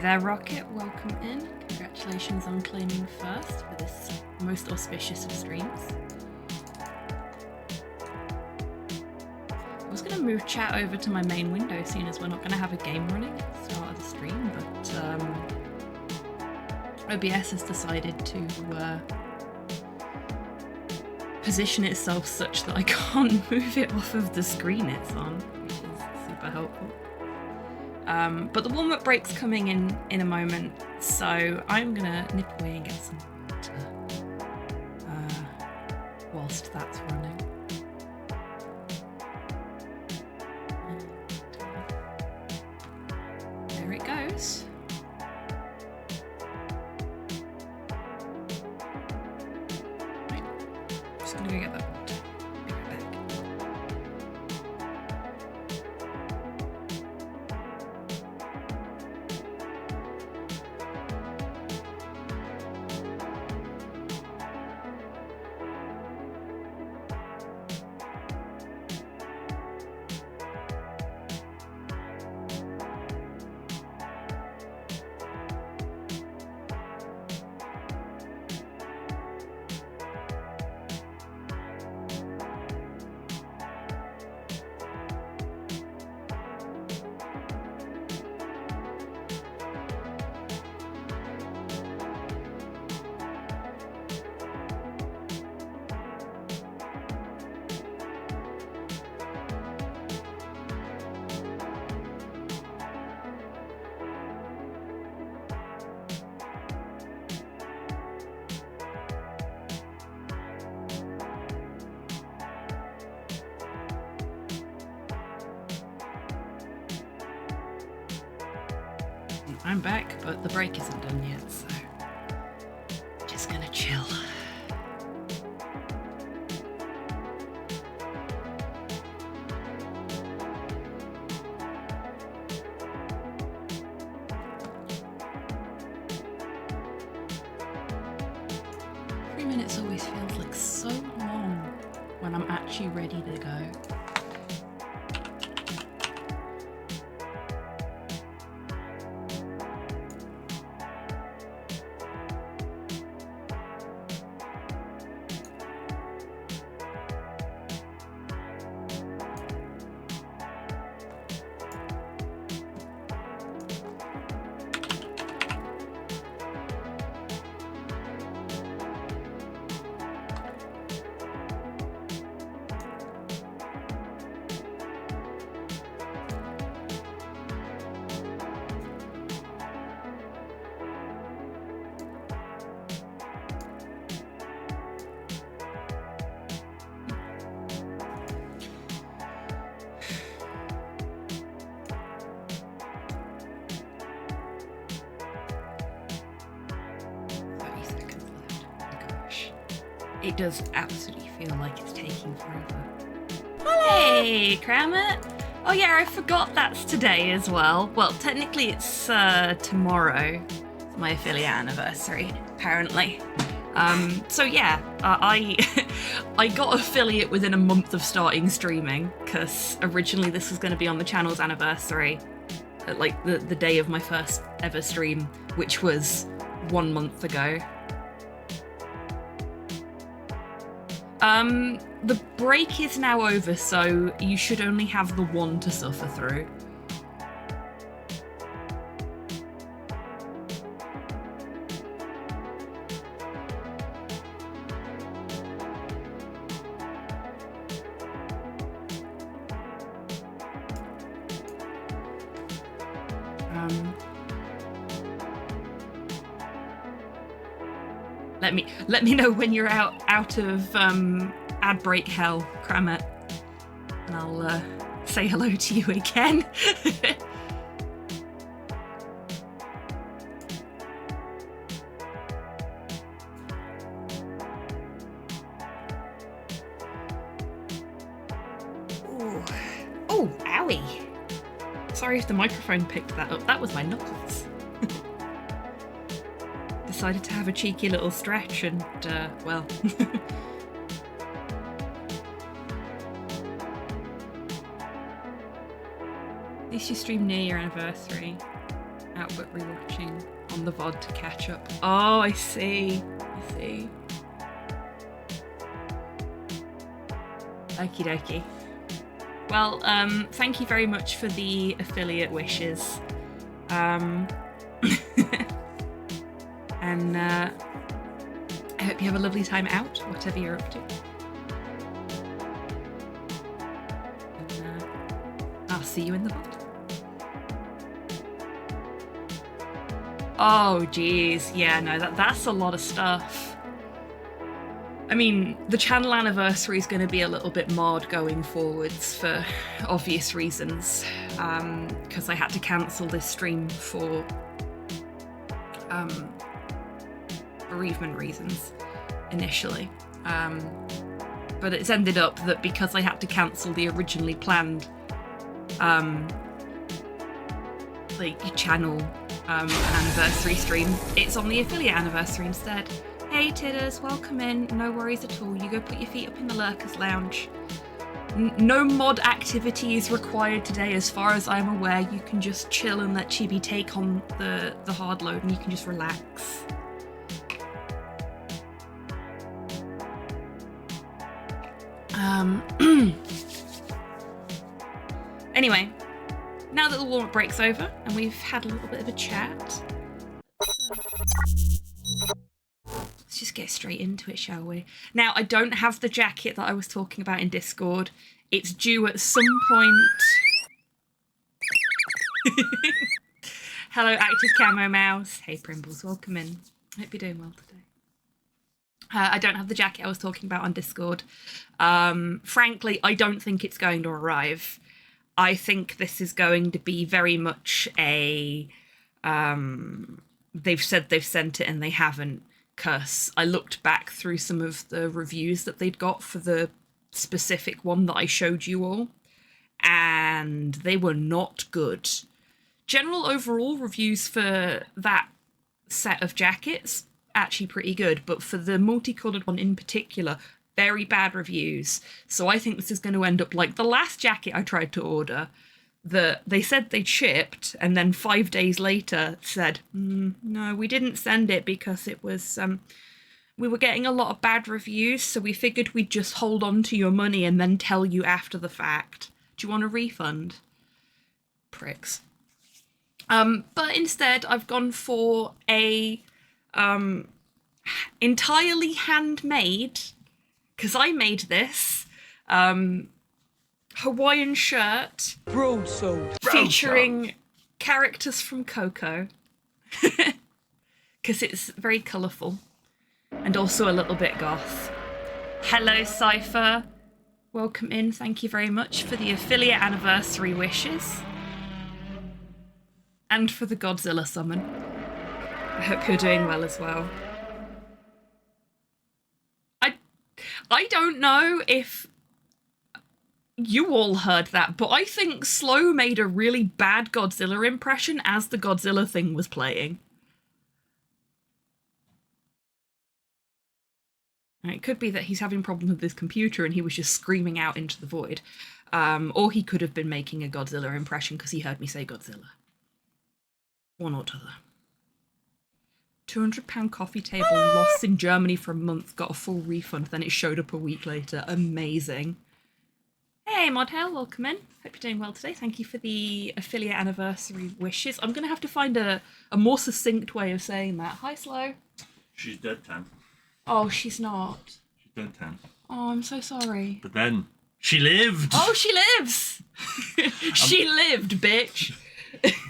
there, Rocket. Welcome in. Congratulations on claiming first for this most auspicious of streams. I was going to move chat over to my main window, seeing as we're not going to have a game running at the start of the stream, but OBS has decided to position itself such that I can't move it off of the screen it's on, which is super helpful. But the warm-up break's coming in a moment, so I'm gonna nip away and get some water whilst that's running. And there it goes. Right. Just gonna go get that water. Be right back. I'm back, but the break isn't done yet, so just gonna chill. Minutes always feels like so long when I'm actually ready to go. It does absolutely feel like it's taking forever. Hey, Cramit! Oh yeah, I forgot that's today as well. Well, technically it's tomorrow. It's my affiliate anniversary, apparently. So yeah, I got affiliate within a month of starting streaming, because originally this was going to be on the channel's anniversary, like the day of my first ever stream, which was 1 month ago. The break is now over, so you should only have the one to suffer through. Let me know when you're out of ad break hell, Cramit, and I'll say hello to you again. Ooh. Oh, owie! Sorry if the microphone picked that up. That was my knuckles. Decided to have a cheeky little stretch and, well... At least you streamed near your anniversary. Output rewatching on the VOD to catch up. Oh, I see. I see. Okie dokie. Well, thank you very much for the affiliate wishes. And I hope you have a lovely time out, whatever you're up to. And I'll see you in the VOD. Oh, geez. Yeah, no, that's a lot of stuff. I mean, the channel anniversary is going to be a little bit marred going forwards for obvious reasons, because I had to cancel this stream for bereavement reasons initially. But it's ended up that because I had to cancel the originally planned channel anniversary stream, it's on the affiliate anniversary instead. Hey Tidders, welcome in. No worries at all. You go put your feet up in the Lurkers Lounge. No mod activity is required today as far as I'm aware. You can just chill and let Chibi take on the hard load and you can just relax. Anyway, now that the warm-up break's over and we've had a little bit of a chat, let's just get straight into it, shall we? Now, I don't have the jacket that I was talking about in Discord. It's due at some point. Hello, Active Camo Mouse. Hey, Primbles, welcome in. Hope you're doing well today. I don't have the jacket I was talking about on Discord. Frankly, I don't think it's going to arrive. I think this is going to be very much a... they've said they've sent it and they haven't. Because I looked back through some of the reviews that they'd got for the specific one that I showed you all, and they were not good. General overall reviews for that set of jackets, actually pretty good, but for the multicoloured one in particular, very bad reviews. So I think this is going to end up like the last jacket I tried to order, that they said they'd shipped and then 5 days later said, no, we didn't send it because it was, we were getting a lot of bad reviews, so we figured we'd just hold on to your money and then tell you after the fact. Do you want a refund? Pricks. But instead I've gone for a entirely handmade, because I made this, Hawaiian shirt featuring characters from Coco, because it's very colourful and also a little bit goth. Hello Cypher, welcome in, thank you very much for the affiliate anniversary wishes and for the Godzilla summon. I hope you're doing well as well. I don't know if you all heard that, but I think Slow made a really bad Godzilla impression as the Godzilla thing was playing. It could be that he's having problems with his computer and he was just screaming out into the void. Or he could have been making a Godzilla impression because he heard me say Godzilla. One or t'other. £200 coffee table lost in Germany for a month, got a full refund, then it showed up a week later. Amazing. Hey Modhell, welcome in. Hope you're doing well today. Thank you for the affiliate anniversary wishes. I'm going to have to find a more succinct way of saying that. Hi Slow. She's dead, Tan. Oh, she's not. She's dead, Tan. Oh, I'm so sorry. But then, she lived! Oh, she lives! She lived, bitch!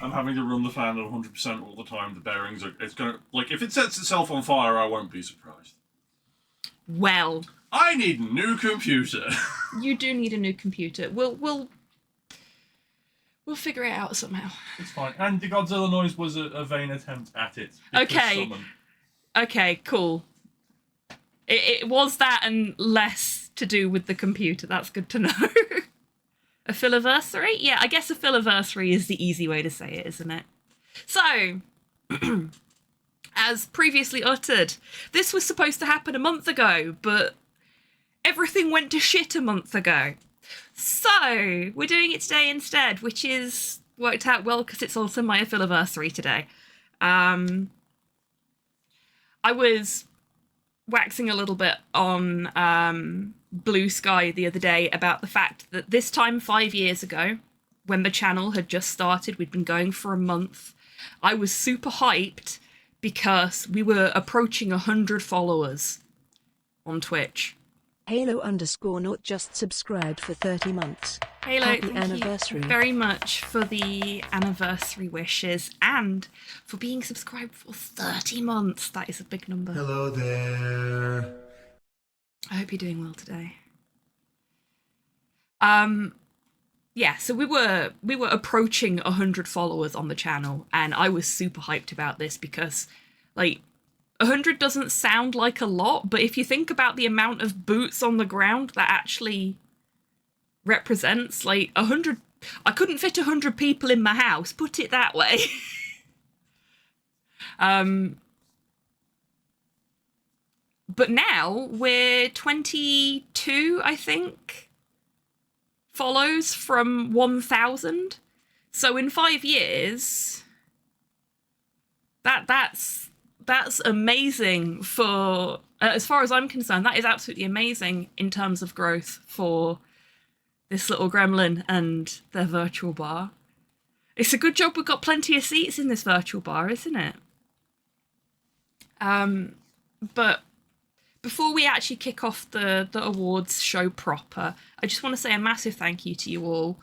I'm having to run the fan at 100% all the time. The bearings are... It's gonna... Like, if it sets itself on fire, I won't be surprised. Well... I need a new computer. You do need a new computer. We'll figure it out somehow. It's fine. And the Godzilla noise was a vain attempt at it. Okay. Okay, cool. It was that and less to do with the computer. That's good to know. A filiversary? Yeah, I guess a filiversary is the easy way to say it, isn't it? So, as previously uttered, this was supposed to happen a month ago, but everything went to shit a month ago. So, we're doing it today instead, which is worked out well because it's also my anniversary today. I was waxing a little bit on Blue Sky the other day about the fact that this time 5 years ago, when the channel had just started, we'd been going for a month, I was super hyped because we were approaching 100 followers on Twitch. Halo_not just subscribed for 30 months. Halo, Happy thank anniversary. you very much for the anniversary wishes and for being subscribed for 30 months. That is a big number. Hello there. I hope you're doing well today. Yeah, so we were approaching 100 followers on the channel, and I was super hyped about this because, like, 100 doesn't sound like a lot, but if you think about the amount of boots on the ground that actually represents, like, 100... I couldn't fit 100 people in my house, put it that way. But now we're 22, I think, follows from 1,000. So in 5 years, that's amazing for, as far as I'm concerned, that is absolutely amazing in terms of growth for this little gremlin and their virtual bar. It's a good job we've got plenty of seats in this virtual bar, isn't it? But before we actually kick off the awards show proper, I just want to say a massive thank you to you all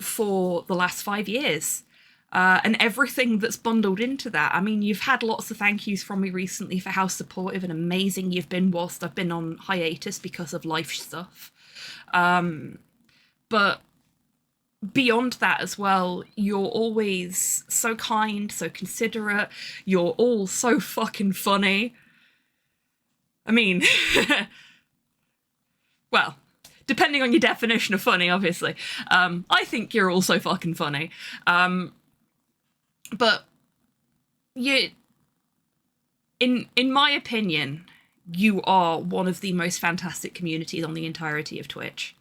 for the last 5 years. And everything that's bundled into that. I mean, you've had lots of thank yous from me recently for how supportive and amazing you've been whilst I've been on hiatus because of life stuff. But beyond that as well, you're always so kind, so considerate. You're all so fucking funny. I mean, well, depending on your definition of funny, obviously. I think you're all so fucking funny. But you, in my opinion, you are one of the most fantastic communities on the entirety of Twitch.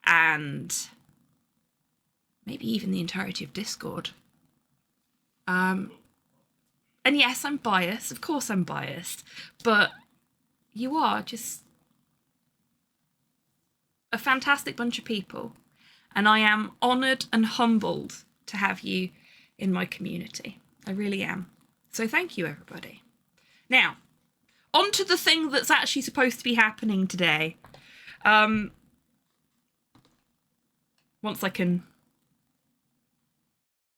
And maybe even the entirety of Discord. And yes, I'm biased. Of course I'm biased. But you are just a fantastic bunch of people. And I am honoured and humbled to have you in my community. I really am. So thank you, everybody. Now, on to the thing that's actually supposed to be happening today. Once I can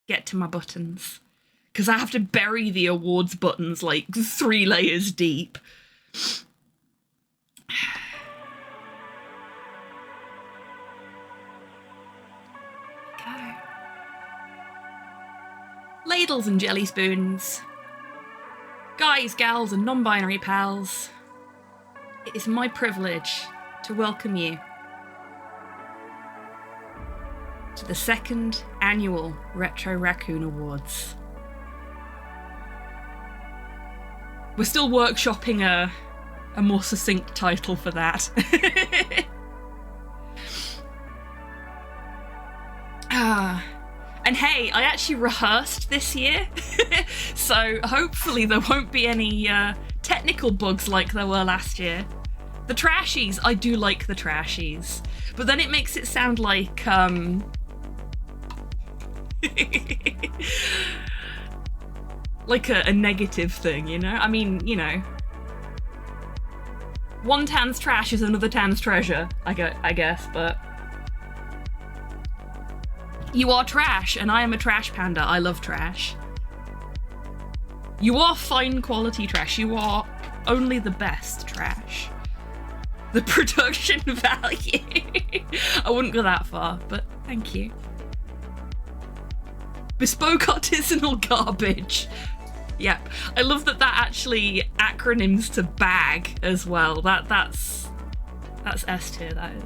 get to my buttons. Because I have to bury the awards buttons like 3 layers deep. Ladles and jelly spoons, guys, gals, and non-binary pals, it is my privilege to welcome you to the 2nd annual Retro Raccoon Awards. We're still workshopping a more succinct title for that. And hey, I actually rehearsed this year, so hopefully there won't be any technical bugs like there were last year. The trashies, I do like the trashies, but then it makes it sound like, like a negative thing, you know? I mean, you know, one tan's trash is another tan's treasure, I guess, but... You are trash, and I am a trash panda. I love trash. You are fine quality trash. You are only the best trash. The production value. I wouldn't go that far, but thank you. Bespoke artisanal garbage. Yep. I love that actually acronyms to bag as well. That's S tier, that is.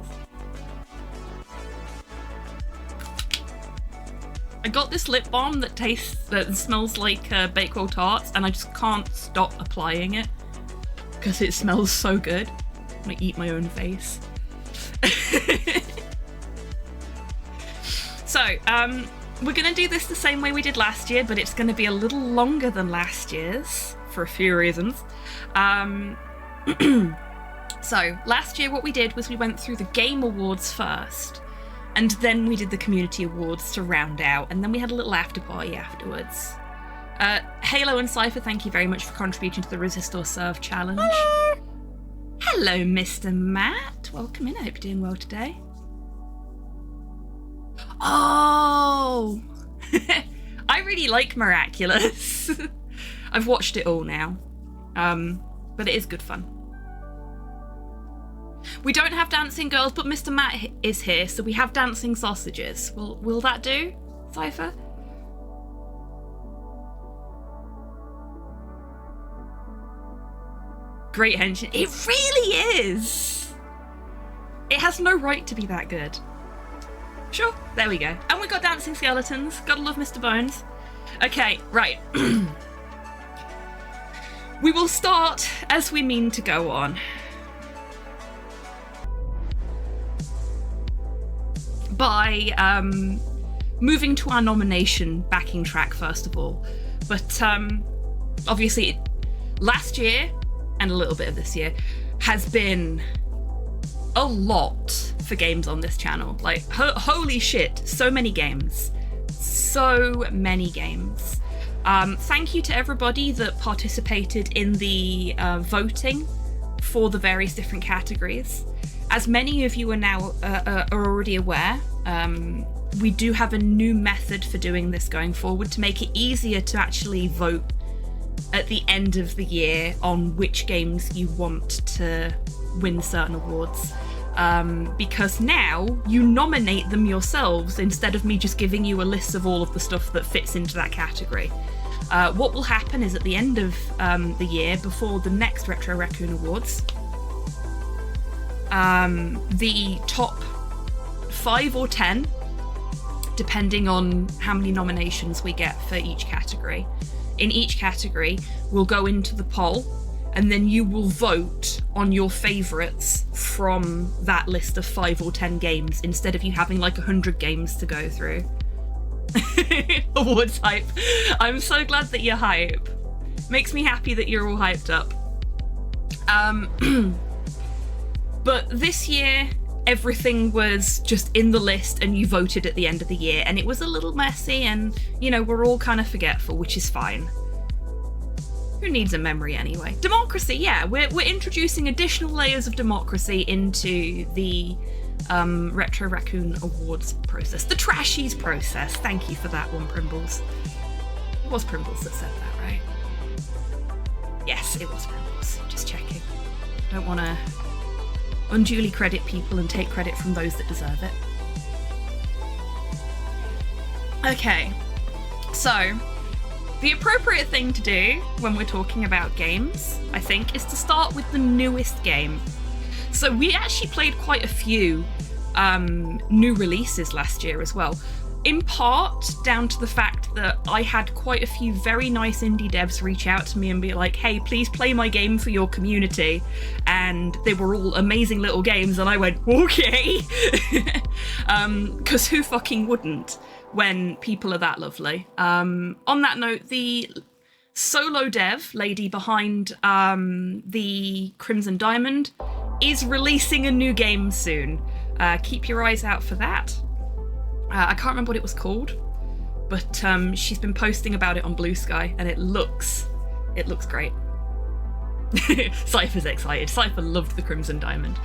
I got this lip balm that smells like Bakewell tarts, and I just can't stop applying it because it smells so good. I'm gonna eat my own face. So, we're going to do this the same way we did last year, but it's going to be a little longer than last year's for a few reasons. So last year what we did was we went through the Game Awards first, and then we did the Community Awards to round out, and then we had a little after party afterwards. Halo and Cypher, thank you very much for contributing to the Resist or Serve challenge. Hello, Mr. Matt. Welcome in. I hope you're doing well today. Oh! I really like Miraculous. I've watched it all now. But it is good fun. We don't have dancing girls, but Mr. Matt is here, so we have dancing sausages. Will that do, Cypher? Great henshin. It really is! It has no right to be that good. Sure, there we go. And we got dancing skeletons. Gotta love Mr. Bones. Okay, right. We will start as we mean to go on. By moving to our nomination backing track first of all. But obviously last year and a little bit of this year has been a lot for games on this channel. Like, holy shit, so many games. So many games. Thank you to everybody that participated in the voting for the various different categories. As many of you are now are already aware, we do have a new method for doing this going forward to make it easier to actually vote at the end of the year on which games you want to win certain awards. Because now you nominate them yourselves instead of me just giving you a list of all of the stuff that fits into that category. What will happen is at the end of the year, before the next Retro Raccoon Awards, the top 5 or 10, depending on how many nominations we get for each category, in each category will go into the poll, and then you will vote on your favourites from that list of 5 or 10 games, instead of you having like 100 games to go through. Awards hype. I'm so glad that you're hype. Makes me happy that you're all hyped up. But this year, everything was just in the list and you voted at the end of the year, and it was a little messy, and, you know, we're all kind of forgetful, which is fine. Who needs a memory anyway? Democracy, yeah, we're introducing additional layers of democracy into the Retro Raccoon Awards process. The Trashies process. Thank you for that one, Primbles. It was Primbles that said that, right? Yes, it was Primbles. Just checking. Don't want to unduly credit people and take credit from those that deserve it. Okay, so the appropriate thing to do when we're talking about games, I think, is to start with the newest game. So we actually played quite a few new releases last year as well, in part down to the fact that I had quite a few very nice indie devs reach out to me and be like, hey, please play my game for your community. And they were all amazing little games, and I went, okay. Because who fucking wouldn't when people are that lovely? On that note, the solo dev lady behind the Crimson Diamond is releasing a new game soon. Keep your eyes out for that. I can't remember what it was called, but she's been posting about it on Blue Sky, and it looks great. Cypher's excited. Cypher loved the Crimson Diamond.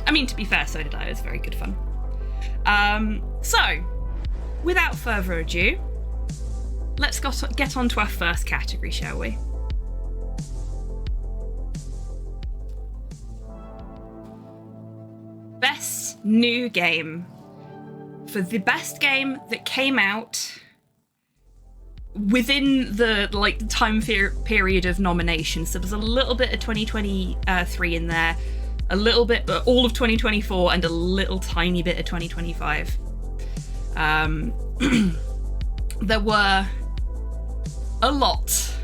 I mean, to be fair, so did I. It was very good fun. So, without further ado, let's get on to our first category, shall we? Best new game. For the best game that came out within the time period of nominations. So there's a little bit of 2023 in there, a little bit, all of 2024, and a little tiny bit of 2025. There were a lot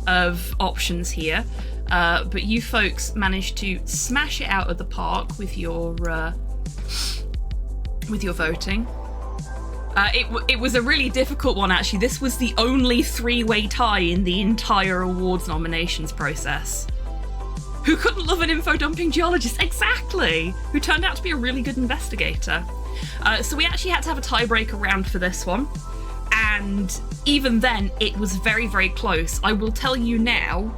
of options here, but you folks managed to smash it out of the park with your voting. It was a really difficult one, actually. This was the only three-way tie in the entire awards nominations process. Who couldn't love an info-dumping geologist? Exactly! Who turned out to be a really good investigator. So we actually had to have a tiebreaker round for this one. And even then, it was very, very close. I will tell you now,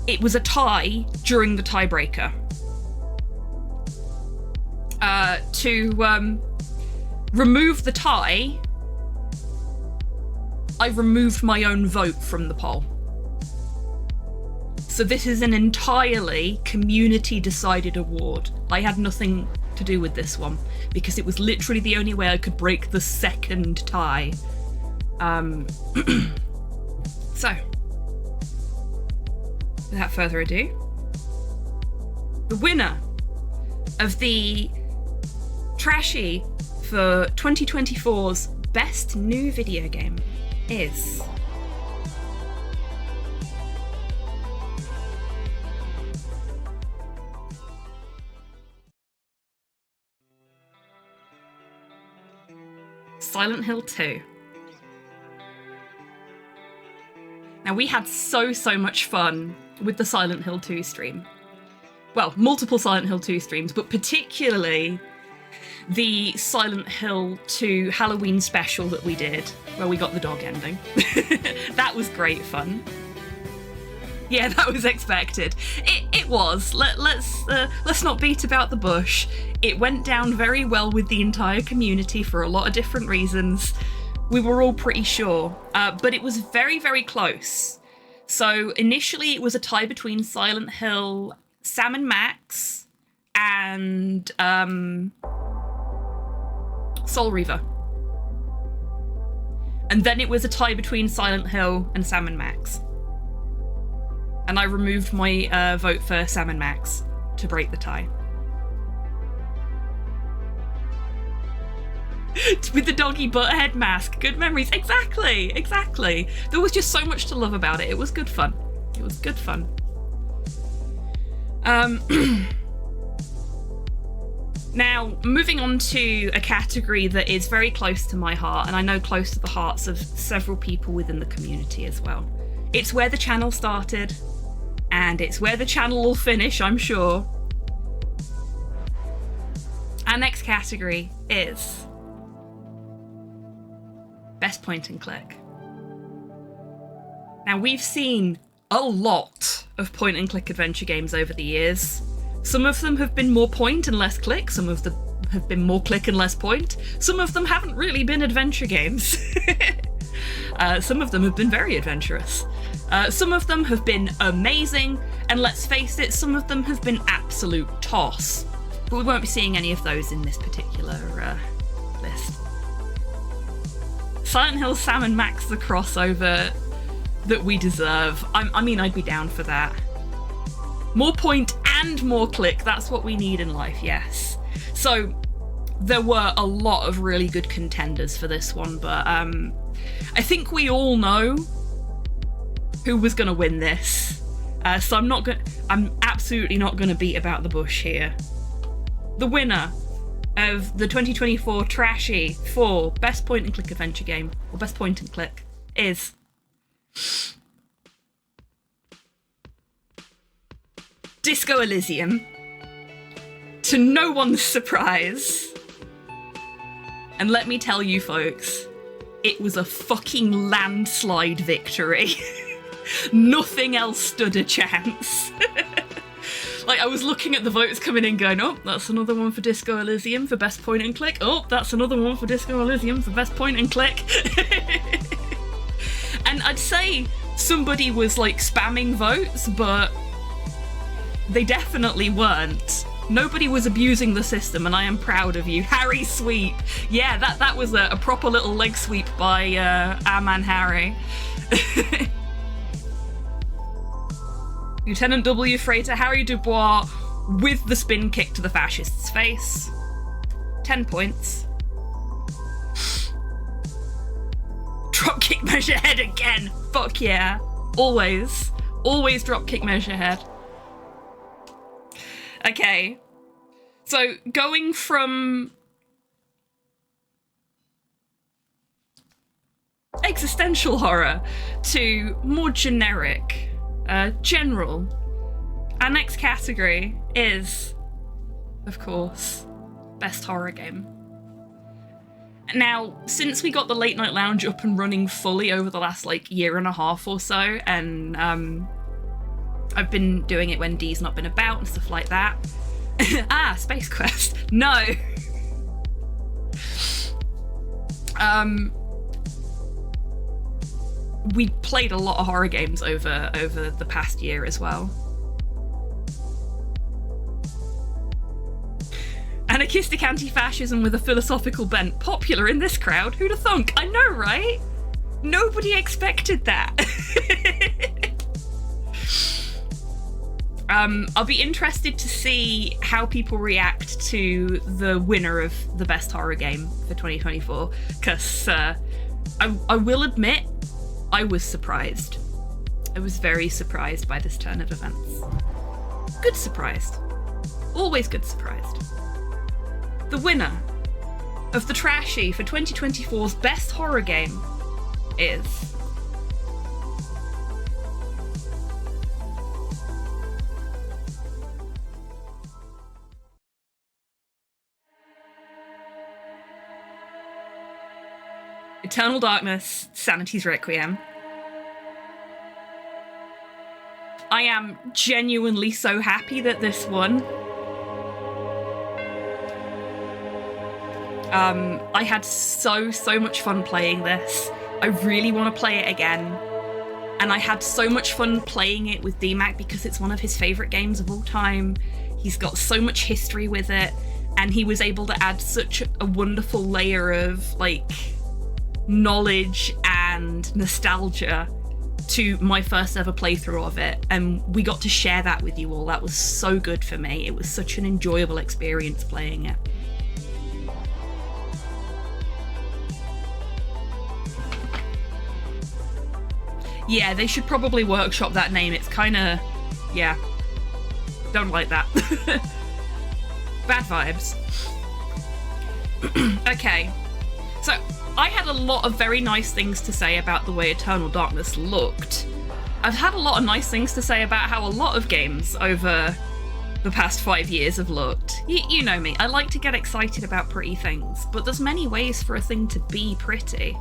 it was a tie during the tiebreaker. To remove the tie, I removed my own vote from the poll. So this is an entirely community-decided award. I had nothing to do with this one, because it was literally the only way I could break the second tie. So, without further ado, the winner of the Trashy for 2024's Best New Video Game is... Silent Hill 2. Now, we had so much fun with the Silent Hill 2 stream. Well, multiple Silent Hill 2 streams, but particularly the Silent Hill 2 Halloween special that we did, where we got the dog ending. That was great fun. Yeah, that was expected. It was. Let's not beat about the bush. It went down very well with the entire community for a lot of different reasons. We were all pretty sure, but it was very, very close. So initially it was a tie between Silent Hill, Sam and Max, and Soul Reaver. And then it was a tie between Silent Hill and Sam and Max. And I removed my vote for Sam and Max to break the tie. With the doggy butthead mask. Good memories. Exactly. There was just so much to love about it. It was good fun. Now, moving on to a category that is very close to my heart, and I know close to the hearts of several people within the community as well. It's where the channel started, and it's where the channel will finish, I'm sure. Our next category is Best Point and Click. Now, we've seen a lot of point and click adventure games over the years. Some of them have been more point and less click, some of them have been more click and less point. Some of them haven't really been adventure games. Some of them have been very adventurous. Some of them have been amazing, and let's face it, some of them have been absolute toss. But we won't be seeing any of those in this particular list. Silent Hill Sam and Max, the crossover that we deserve. I mean, I'd be down for that. More point and more click, that's what we need in life, yes. So there were a lot of really good contenders for this one, but I think we all know who was going to win this. So I'm absolutely not going to beat about the bush here. The winner of the 2024 Trashy for Best Point and Click Adventure Game, or Best Point and Click, is Disco Elysium, to no one's surprise. And let me tell you folks, it was a fucking landslide victory. Nothing else stood a chance. Like, I was looking at the votes coming in going, oh, that's another one for Disco Elysium for Best Point and Click. Oh, that's another one for Disco Elysium for Best Point and Click. And I'd say somebody was like spamming votes, but they definitely weren't. Nobody was abusing the system, and I am proud of you. Harry Sweep. Yeah, that was a proper little leg sweep by our man Harry. Lieutenant W. Freighter Harry Dubois with the spin kick to the fascist's face. 10 points. Dropkick measure head again. Fuck yeah. Always dropkick measure head. Okay. So going from existential horror to more generic, general. Our next category is, of course, best horror game. Now, since we got the Late Night Lounge up and running fully over the last year and a half or so, and I've been doing it when Dee's not been about and stuff like that. Space Quest. No. We played a lot of horror games over the past year as well. Anarchistic anti-fascism with a philosophical bent. Popular in this crowd. Who'd have thunk? I know, right? Nobody expected that. I'll be interested to see how people react to the winner of the best horror game for 2024, because I will admit, I was surprised. I was very surprised by this turn of events. Good surprised. Always good surprised. The winner of the Trashy for 2024's best horror game is... Eternal Darkness, Sanity's Requiem. I am genuinely so happy that this won. I had so much fun playing this. I really want to play it again. And I had so much fun playing it with DMAC because it's one of his favourite games of all time. He's got so much history with it, and he was able to add such a wonderful layer of, knowledge and nostalgia to my first ever playthrough of it, and we got to share that with you all. That was so good for me. It was such an enjoyable experience playing it. Yeah, they should probably workshop that name. It's kinda... yeah. Don't like that. Bad vibes. Okay. So, I had a lot of very nice things to say about the way Eternal Darkness looked. I've had a lot of nice things to say about how a lot of games over the past 5 years have looked. You know me, I like to get excited about pretty things, but there's many ways for a thing to be pretty.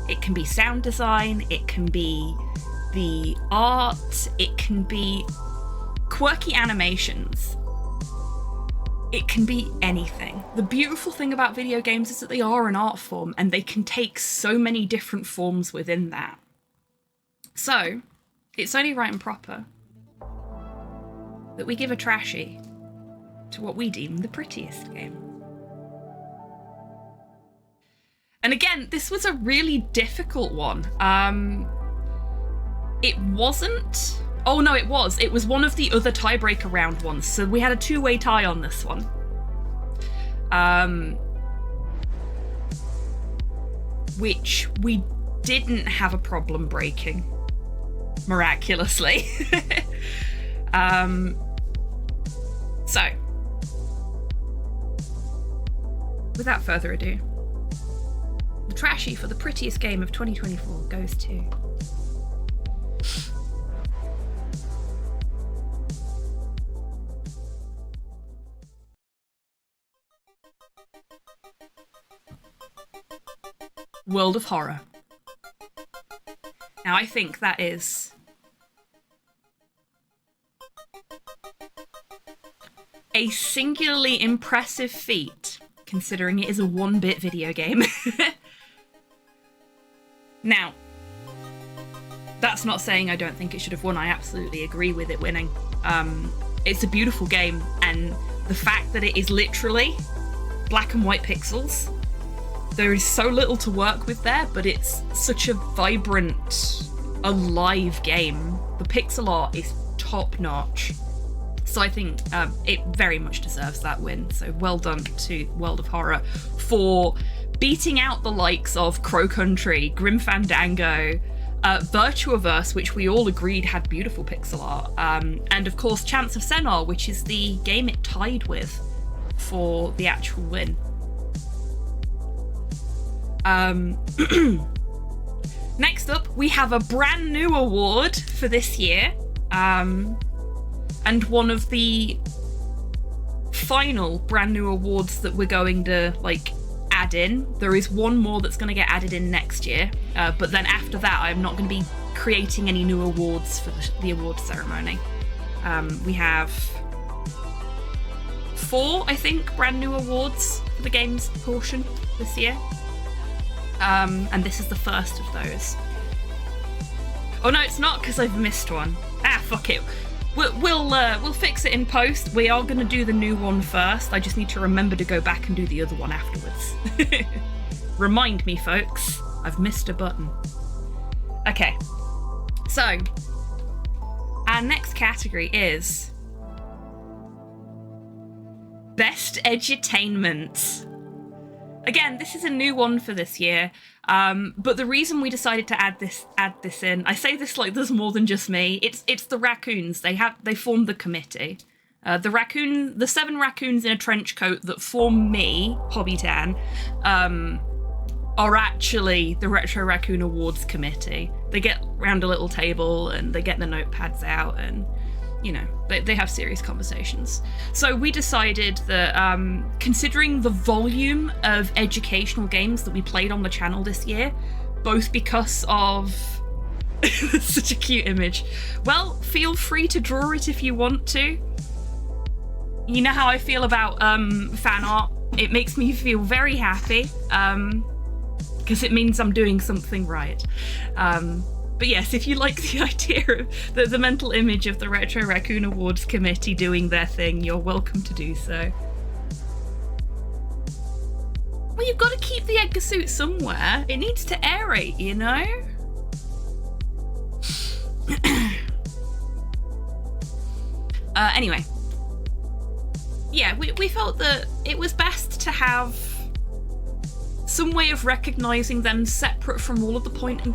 It can be sound design, it can be the art, it can be quirky animations. It can be anything. The beautiful thing about video games is that they are an art form, and they can take so many different forms within that. So, it's only right and proper that we give a trashy to what we deem the prettiest game. And again, this was a really difficult one. It wasn't... Oh no, it was. It was one of the other tiebreaker round ones, so we had a two-way tie on this one. Which we didn't have a problem breaking, miraculously. So, without further ado, the trashy for the prettiest game of 2024 goes to... World of Horror. Now, I think that is a singularly impressive feat, considering it is a 1-bit video game. Now, that's not saying I don't think it should have won. I absolutely agree with it winning. It's a beautiful game, and the fact that it is literally black and white pixels, there is so little to work with there, but it's such a vibrant, alive game. The pixel art is top-notch. So I think it very much deserves that win. So well done to World of Horror for beating out the likes of Crow Country, Grim Fandango, Virtuaverse, which we all agreed had beautiful pixel art, and of course Chants of Sennar, which is the game it tied with for the actual win. Next up, we have a brand new award for this year, and one of the final brand new awards that we're going to add in. There is one more that's going to get added in next year, but then after that, I'm not going to be creating any new awards for the award ceremony. We have 4, I think, brand new awards for the games portion this year. And this is the first of those. Oh no, it's not, because I've missed one. Fuck it. We'll fix it in post. We are going to do the new one first. I just need to remember to go back and do the other one afterwards. Remind me, folks. I've missed a button. Okay. So, our next category is Best Edutainment. Again, this is a new one for this year, but the reason we decided to add this in, I say this like there's more than just me. It's the raccoons. They formed the committee. The 7 raccoons in a trench coat that form me, Hobby Tan, are actually the Retro Raccoon Awards committee. They get round a little table and they get their notepads out and, you know, they have serious conversations. So we decided that, considering the volume of educational games that we played on the channel this year, both because of such a cute image, well, feel free to draw it if you want to. You know how I feel about fan art. It makes me feel very happy, because it means I'm doing something right. But yes, if you like the idea of the mental image of the Retro Raccoon Awards committee doing their thing, you're welcome to do so. Well, you've got to keep the Edgar suit somewhere. It needs to aerate, you know? Anyway. Yeah, we felt that it was best to have some way of recognizing them separate from all of the point and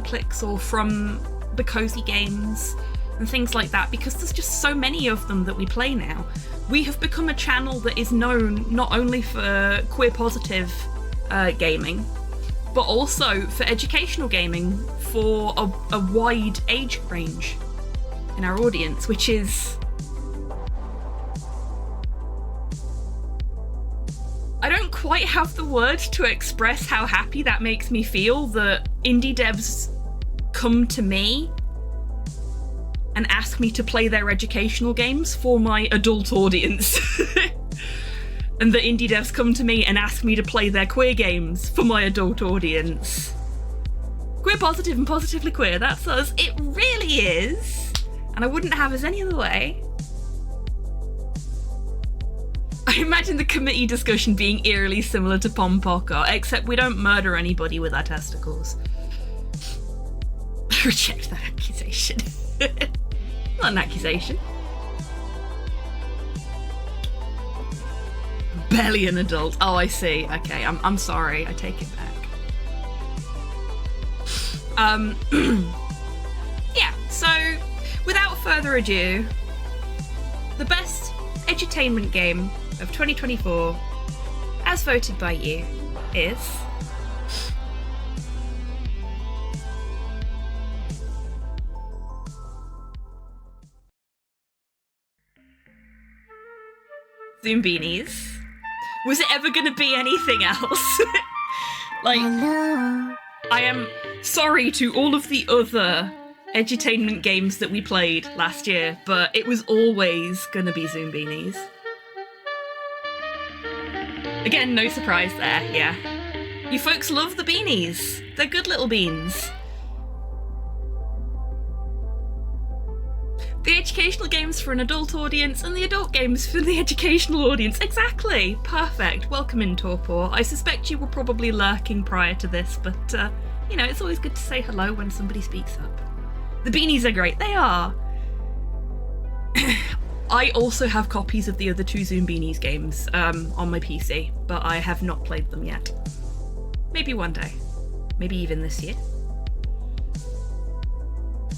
clicks or from the cozy games and things like that, because there's just so many of them that we play now. We have become a channel that is known not only for queer positive gaming, but also for educational gaming for a wide age range in our audience, which is... I don't quite have the words to express how happy that makes me feel that indie devs come to me and ask me to play their educational games for my adult audience. And that indie devs come to me and ask me to play their queer games for my adult audience. Queer positive and positively queer, that's us. It really is. And I wouldn't have us any other way. I imagine the committee discussion being eerily similar to Pom Poker, except we don't murder anybody with our testicles. I reject that accusation. Not an accusation. Barely an adult. Oh, I see. Okay, I'm sorry. I take it back. Yeah, so without further ado, the best edutainment game of 2024, as voted by you, is Zoombeanies. Was it ever going to be anything else? Hello. I am sorry to all of the other edutainment games that we played last year, but it was always going to be Zoombeanies. Again, no surprise there, yeah. You folks love the beanies. They're good little beans. The educational games for an adult audience and the adult games for the educational audience. Exactly. Perfect. Welcome in, Torpor. I suspect you were probably lurking prior to this, but, you know, it's always good to say hello when somebody speaks up. The beanies are great. They are. I also have copies of the other 2 Zoombeanies games on my PC, but I have not played them yet. Maybe one day. Maybe even this year.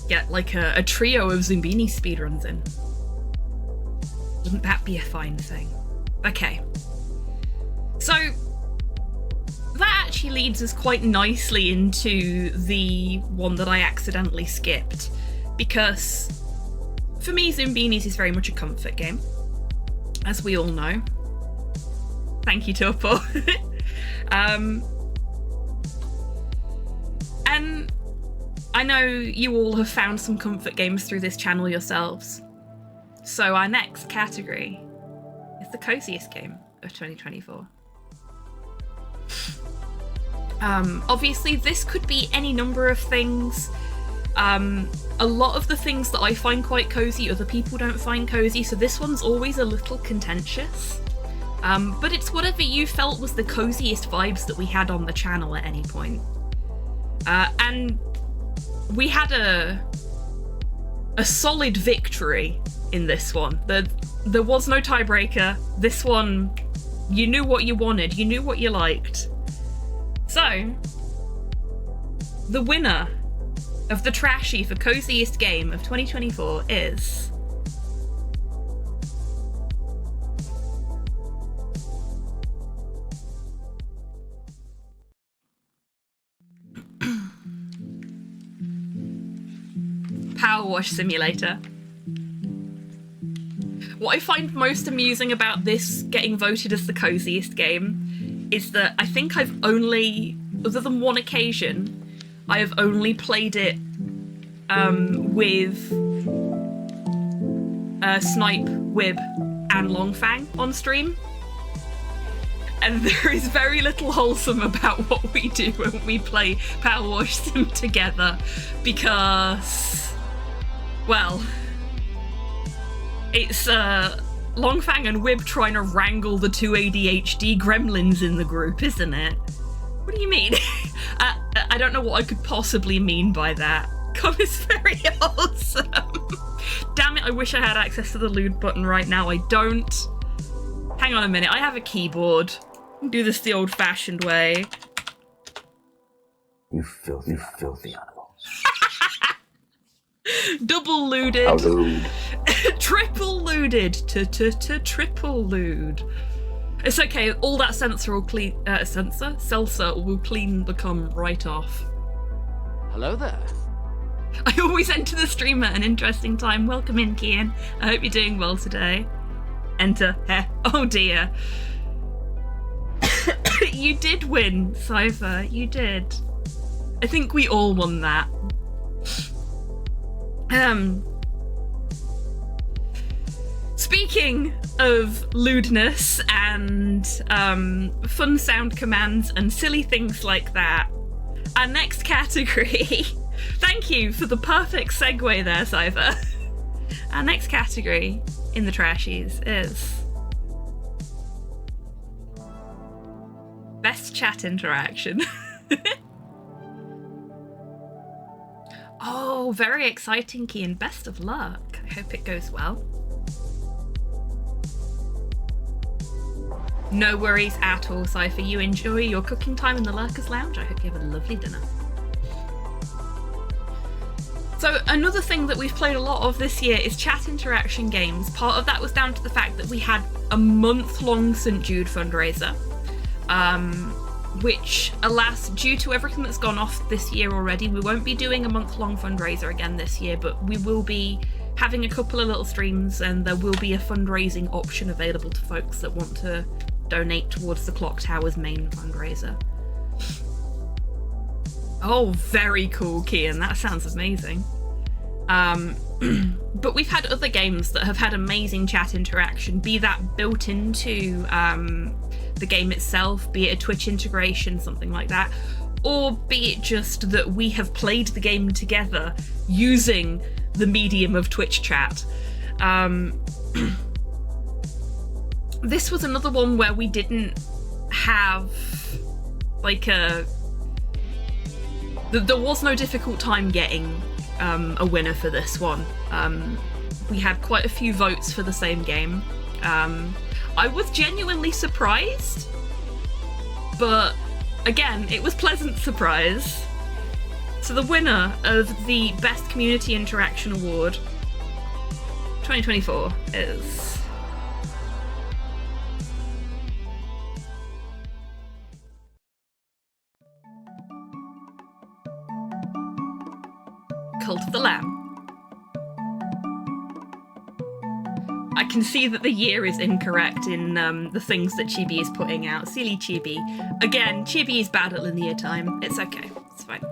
Get like a trio of Zoombeanie speedruns in. Wouldn't that be a fine thing? Okay. So, that actually leads us quite nicely into the one that I accidentally skipped, because for me, Zoom Beanies is very much a comfort game, as we all know. Thank you, Topo. And I know you all have found some comfort games through this channel yourselves. So our next category is the coziest game of 2024. Obviously, this could be any number of things. A lot of the things that I find quite cozy, other people don't find cozy, so this one's always a little contentious. But it's whatever you felt was the coziest vibes that we had on the channel at any point. And we had a solid victory in this one. There was no tiebreaker. This one, you knew what you wanted, you knew what you liked. So, the winner of the Trashy for coziest game of 2024 is... Power Wash Simulator. What I find most amusing about this getting voted as the coziest game is that I think I've only, other than one occasion, I have only played it with Snipe, Wib, and Longfang on stream. And there is very little wholesome about what we do when we play Power Wash Sim together, because, well, it's Longfang and Wib trying to wrangle the two ADHD gremlins in the group, isn't it? What do you mean? I don't know what I could possibly mean by that. Com is very awesome. Damn it, I wish I had access to the lewd button right now. I don't. Hang on a minute, I have a keyboard. Do this the old-fashioned way. You filthy animals. Double lewded. How lewd. Triple lewded. Triple lewd. It's okay, all that seltzer will come right off. Hello there. I always enter the stream at an interesting time. Welcome in, Kian. I hope you're doing well today. Enter. Heh. Oh dear. You did win, Cypher. You did. I think we all won that. Speaking of lewdness and fun sound commands and silly things like that, our next category... Thank you for the perfect segue there, Cypher. Our next category in the Trashies is... Best Chat Interaction. Oh, very exciting, Kian. Best of luck. I hope it goes well. No worries at all, Cypher. You enjoy your cooking time in the Lurkers Lounge. I hope you have a lovely dinner. So another thing that we've played a lot of this year is chat interaction games. Part of that was down to the fact that we had a month-long St. Jude fundraiser, which, alas, due to everything that's gone off this year already, we won't be doing a month-long fundraiser again this year, but we will be having a couple of little streams, and there will be a fundraising option available to folks that want to donate towards the Clock Tower's main fundraiser. Oh, very cool, Kian. That sounds amazing. But we've had other games that have had amazing chat interaction, be that built into the game itself, be it a Twitch integration, something like that, or be it just that we have played the game together using the medium of Twitch chat. This was another one where we didn't have like there was no difficult time getting a winner for this one. We had quite a few votes for the same game. I was genuinely surprised, but again, it was pleasant surprise. So the winner of the Best Community Interaction Award 2024 is... I can see that the year is incorrect in the things that Chibi is putting out. Silly Chibi. Again, Chibi is bad at linear time. It's okay. It's fine.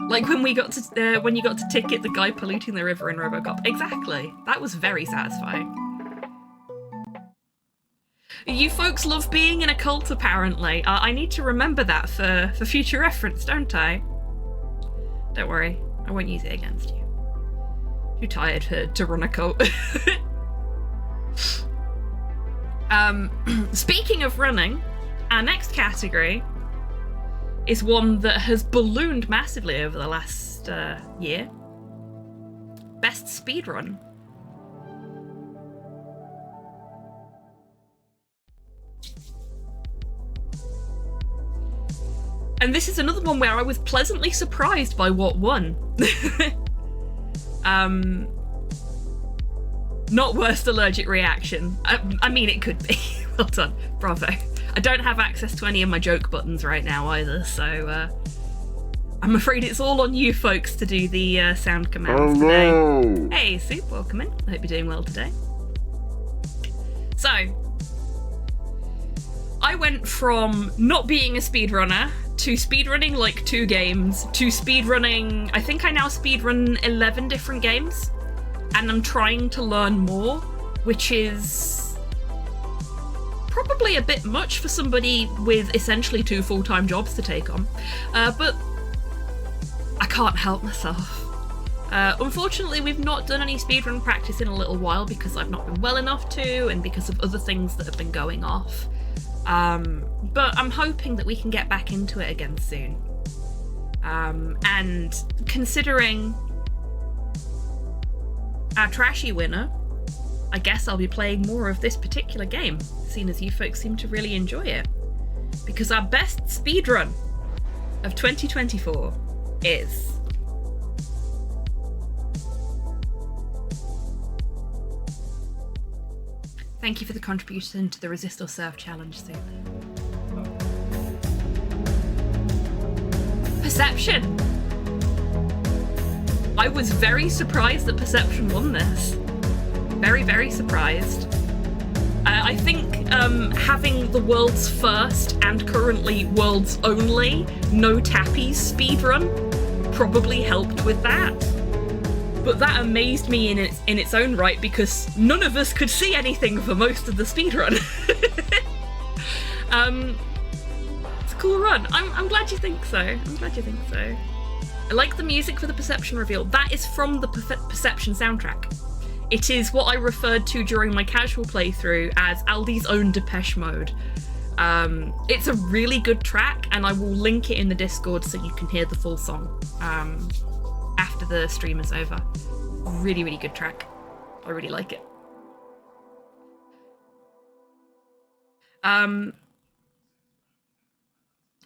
Like when you got to ticket the guy polluting the river in RoboCop. Exactly. That was very satisfying. You folks love being in a cult, apparently. I need to remember that for future reference, don't I? Don't worry. I won't use it against you. Too tired to run a cult. Speaking of running, our next category is one that has ballooned massively over the last year. Best speedrun. And this is another one where I was pleasantly surprised by what won. Not worst allergic reaction. I mean, it could be. Well done. Bravo. I don't have access to any of my joke buttons right now either, so I'm afraid it's all on you folks to do the sound commands today. Hey, Soup, welcome in. I hope you're doing well today. So, I went from not being a speedrunner to speedrunning like 2 games, to speedrunning, I think I now speedrun 11 different games, and I'm trying to learn more, which is probably a bit much for somebody with essentially 2 full-time jobs to take on, but I can't help myself. Unfortunately, we've not done any speedrun practice in a little while because I've not been well enough to, and because of other things that have been going off. But I'm hoping that we can get back into it again soon. And considering our trashy winner, I guess I'll be playing more of this particular game, seeing as you folks seem to really enjoy it. Because our best speedrun of 2024 is... Thank you for the contribution to the Resist or Serve challenge, Sue. Perception! I was very surprised that Perception won this. Very, very surprised. I think having the world's first and currently world's only no tappies speedrun probably helped with that. But that amazed me in its own right because none of us could see anything for most of the speedrun. It's a cool run. I'm glad you think so. I'm glad you think so. I like the music for the Perception reveal. That is from the Perception soundtrack. It is what I referred to during my casual playthrough as Aldi's own Depeche Mode. It's a really good track, and I will link it in the Discord so you can hear the full song after the stream is over. Really, really good track. I really like it.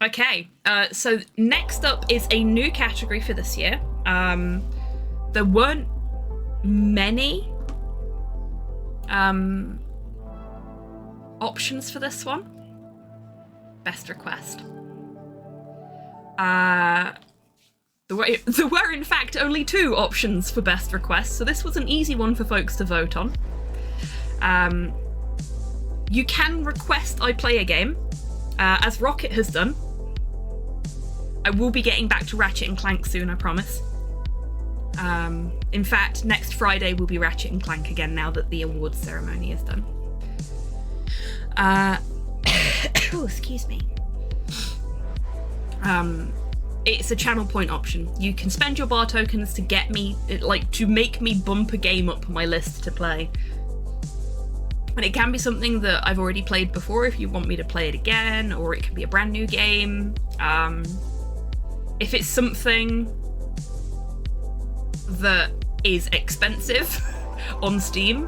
Okay, so next up is a new category for this year. There weren't many options for this one. Best request. There were in fact only 2 options for best request, so this was an easy one for folks to vote on. You can request I play a game, as Rocket has done. I will be getting back to Ratchet & Clank soon, I promise. In fact, next Friday will be Ratchet & Clank again now that the awards ceremony is done. Oh, excuse me. It's a channel point option. You can spend your bar tokens to get me, to make me bump a game up my list to play. And it can be something that I've already played before if you want me to play it again, or it can be a brand new game. If it's something that is expensive on Steam,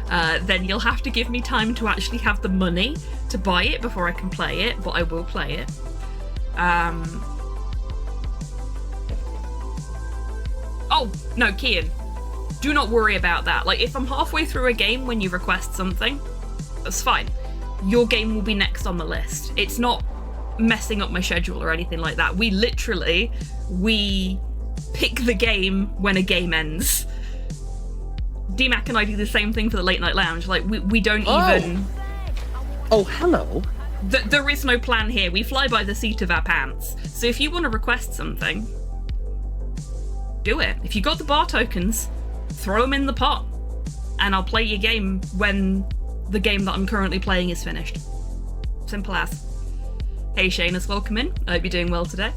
then you'll have to give me time to actually have the money to buy it before I can play it, but I will play it. Oh, no, Kian, do not worry about that. Like, if I'm halfway through a game when you request something, that's fine. Your game will be next on the list. It's not messing up my schedule or anything like that. We pick the game when a game ends. DMAC and I do the same thing for the Late Night Lounge. Like, we don't even... Oh, hello. There is no plan here. We fly by the seat of our pants. So if you want to request something, do it. If you got the bar tokens, throw them in the pot. And I'll play your game when the game that I'm currently playing is finished. Simple as. Hey Shayna's, welcome in. I hope you're doing well today.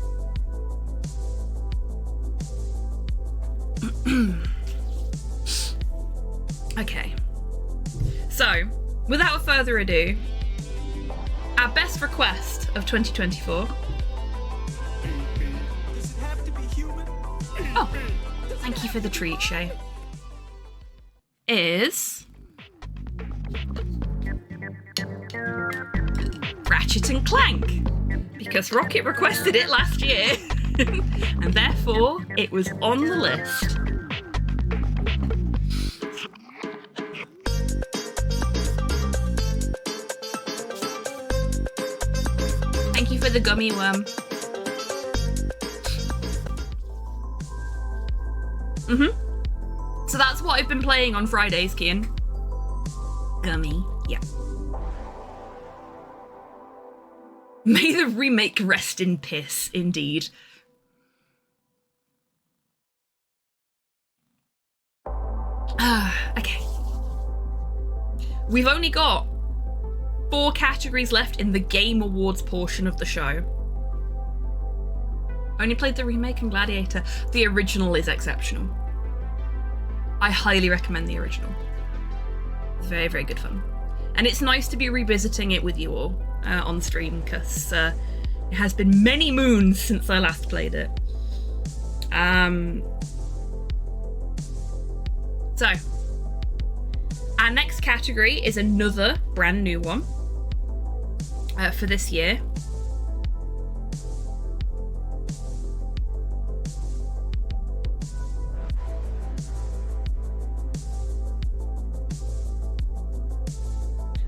Okay. So, without further ado, our best request of 2024. Oh, thank you for the treat, Shay. Is Ratchet and Clank, because Rocket requested it last year and therefore it was on the list. Thank you for the gummy worm. So that's what I've been playing on Fridays, Kian. Gummy, yeah. May the remake rest in piss, indeed. Okay. We've only got 4 categories left in the Game Awards portion of the show. Only played the remake and Gladiator. The original is exceptional. I highly recommend the original. It's very, very good fun. And it's nice to be revisiting it with you all on stream, because it has been many moons since I last played it. So, our next category is another brand new one for this year.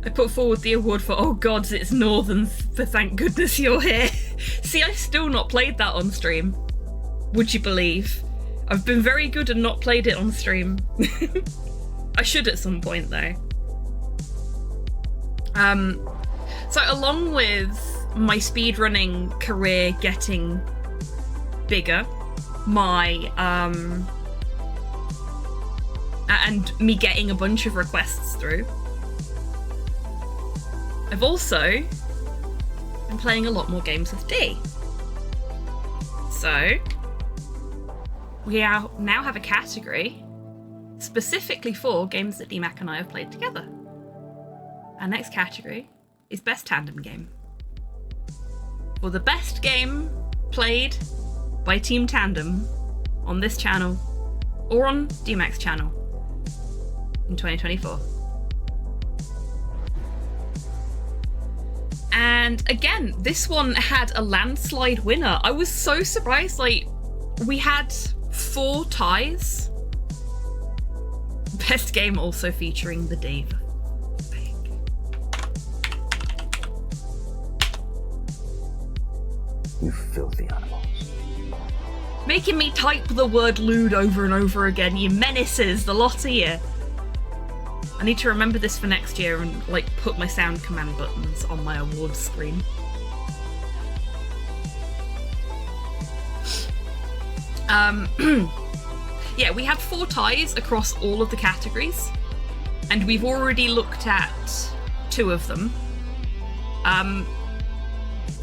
I put forward the award for Oh Gods, It's Northern for Thank Goodness You're Here. See, I've still not played that on stream. Would you believe? I've been very good and not played it on stream. I should at some point though. So along with my speedrunning career getting bigger, my and me getting a bunch of requests through, I've also been playing a lot more games with D. So, we now have a category specifically for games that DMAC and I have played together. Our next category is Best Tandem Game. For the best game played by Team Tandem on this channel or on DMAC's channel in 2024. And again, this one had a landslide winner. I was so surprised. Like, we had 4 ties. Best game also featuring the Dave. You filthy animals. Making me type the word lewd over and over again, you menaces, the lot of you. I need to remember this for next year and, like, put my sound command buttons on my awards screen. Yeah, we had 4 ties across all of the categories, and we've already looked at 2 of them.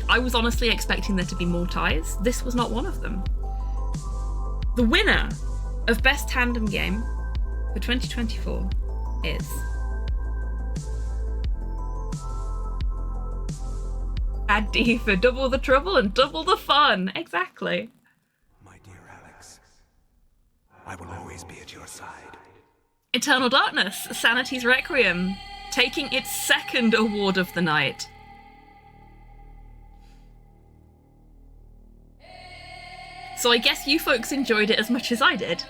I was honestly expecting there to be more ties. This was not one of them. The winner of Best Tandem Game for 2024 is Add D for double the trouble and double the fun. Exactly. My dear Alex, I will always be at your side. Eternal Darkness, Sanity's Requiem, taking its 2nd award of the night. So I guess you folks enjoyed it as much as I did.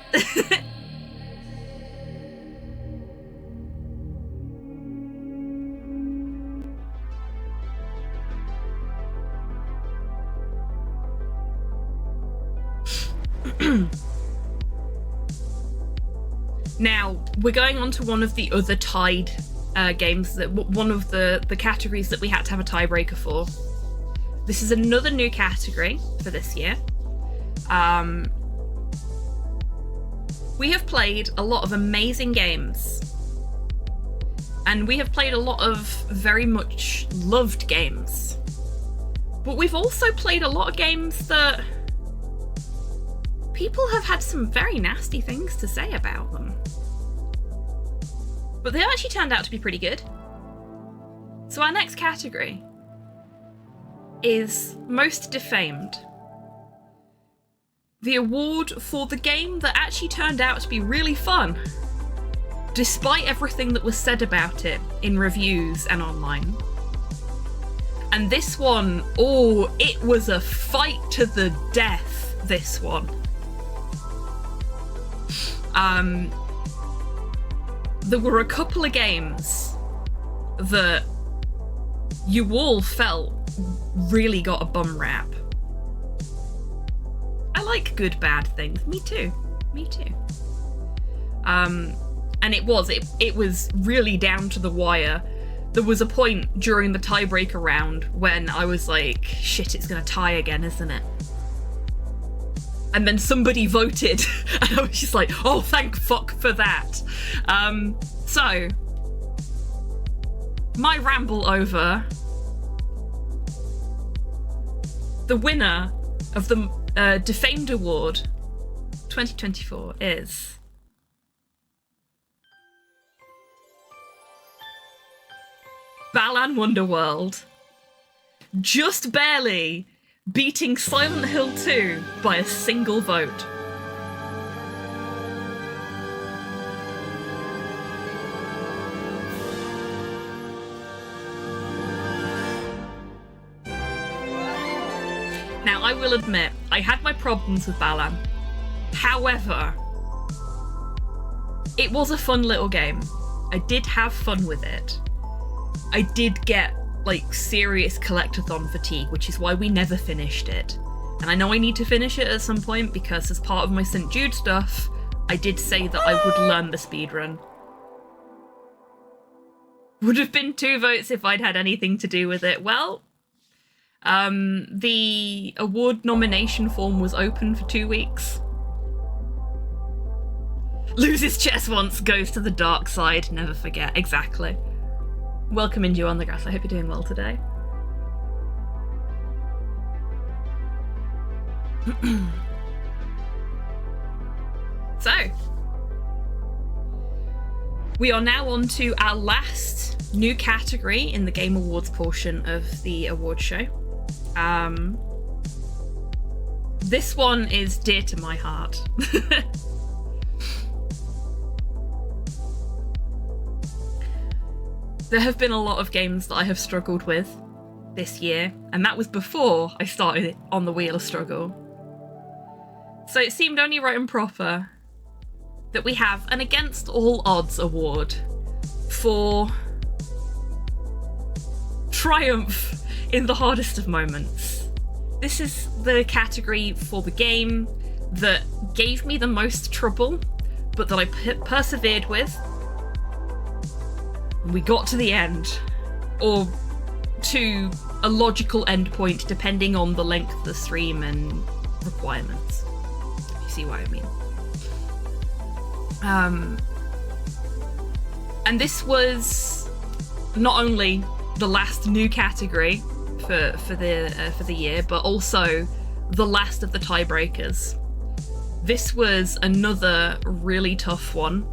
Now, we're going on to one of the other tied games, that one of the categories that we had to have a tiebreaker for. This is another new category for this year. We have played a lot of amazing games. And we have played a lot of very much loved games. But we've also played a lot of games that people have had some very nasty things to say about them. But they actually turned out to be pretty good. So our next category is Most Defamed. The award for the game that actually turned out to be really fun, despite everything that was said about it in reviews and online. And this one, it was a fight to the death, this one. There were a couple of games that you all felt really got a bum rap. I like good bad things. Me too. And it was really down to the wire. There was a point during the tiebreaker round when I was like, shit, it's gonna tie again, isn't it? And then somebody voted, and I was just like, oh, thank fuck for that. So, my ramble over. The winner of the Defamed Award 2024 is Balan Wonderworld, just barely beating Silent Hill 2 by a single vote. Now, I will admit, I had my problems with Balan. However, it was a fun little game. I did have fun with it. I did get, serious collectathon fatigue, which is why we never finished it. And I know I need to finish it at some point because as part of my St. Jude stuff, I did say that I would learn the speedrun. Would have been 2 votes if I'd had anything to do with it. Well, the award nomination form was open for 2 weeks. Loses chess once, goes to the dark side, never forget. Exactly. Welcome into You on the Grass. I hope you're doing well today. So, we are now on to our last new category in the Game Awards portion of the award show. This one is dear to my heart. There have been a lot of games that I have struggled with this year, and that was before I started on the Wheel of Struggle. So it seemed only right and proper that we have an Against All Odds award for triumph in the hardest of moments. This is the category for the game that gave me the most trouble, but that I persevered with. We got to the end, or to a logical endpoint depending on the length of the stream and requirements. You see what I mean? And this was not only the last new category for the year, but also the last of the tiebreakers. This was another really tough one,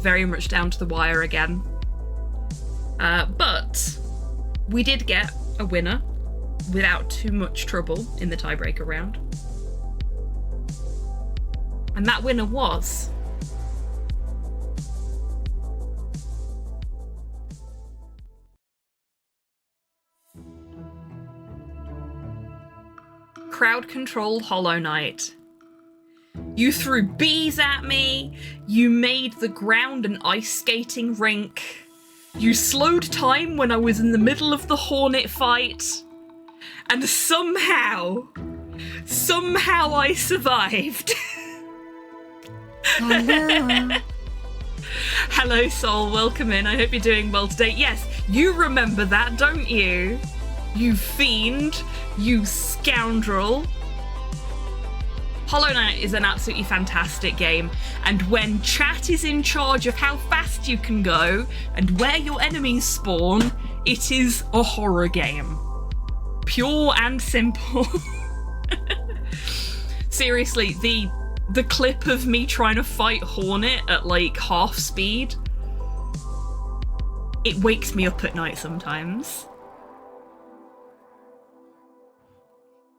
very much down to the wire again. But we did get a winner without too much trouble in the tiebreaker round. And that winner was crowd-controlled Hollow Knight. You threw bees at me, you made the ground an ice skating rink, you slowed time when I was in the middle of the Hornet fight, and somehow I survived. Oh no. Hello, Soul. Welcome in. I hope you're doing well today. Yes, you remember that, don't you? You fiend. You scoundrel. Hollow Knight is an absolutely fantastic game, and when chat is in charge of how fast you can go and where your enemies spawn, it is a horror game. Pure and simple. Seriously, the clip of me trying to fight Hornet at like half speed, it wakes me up at night sometimes.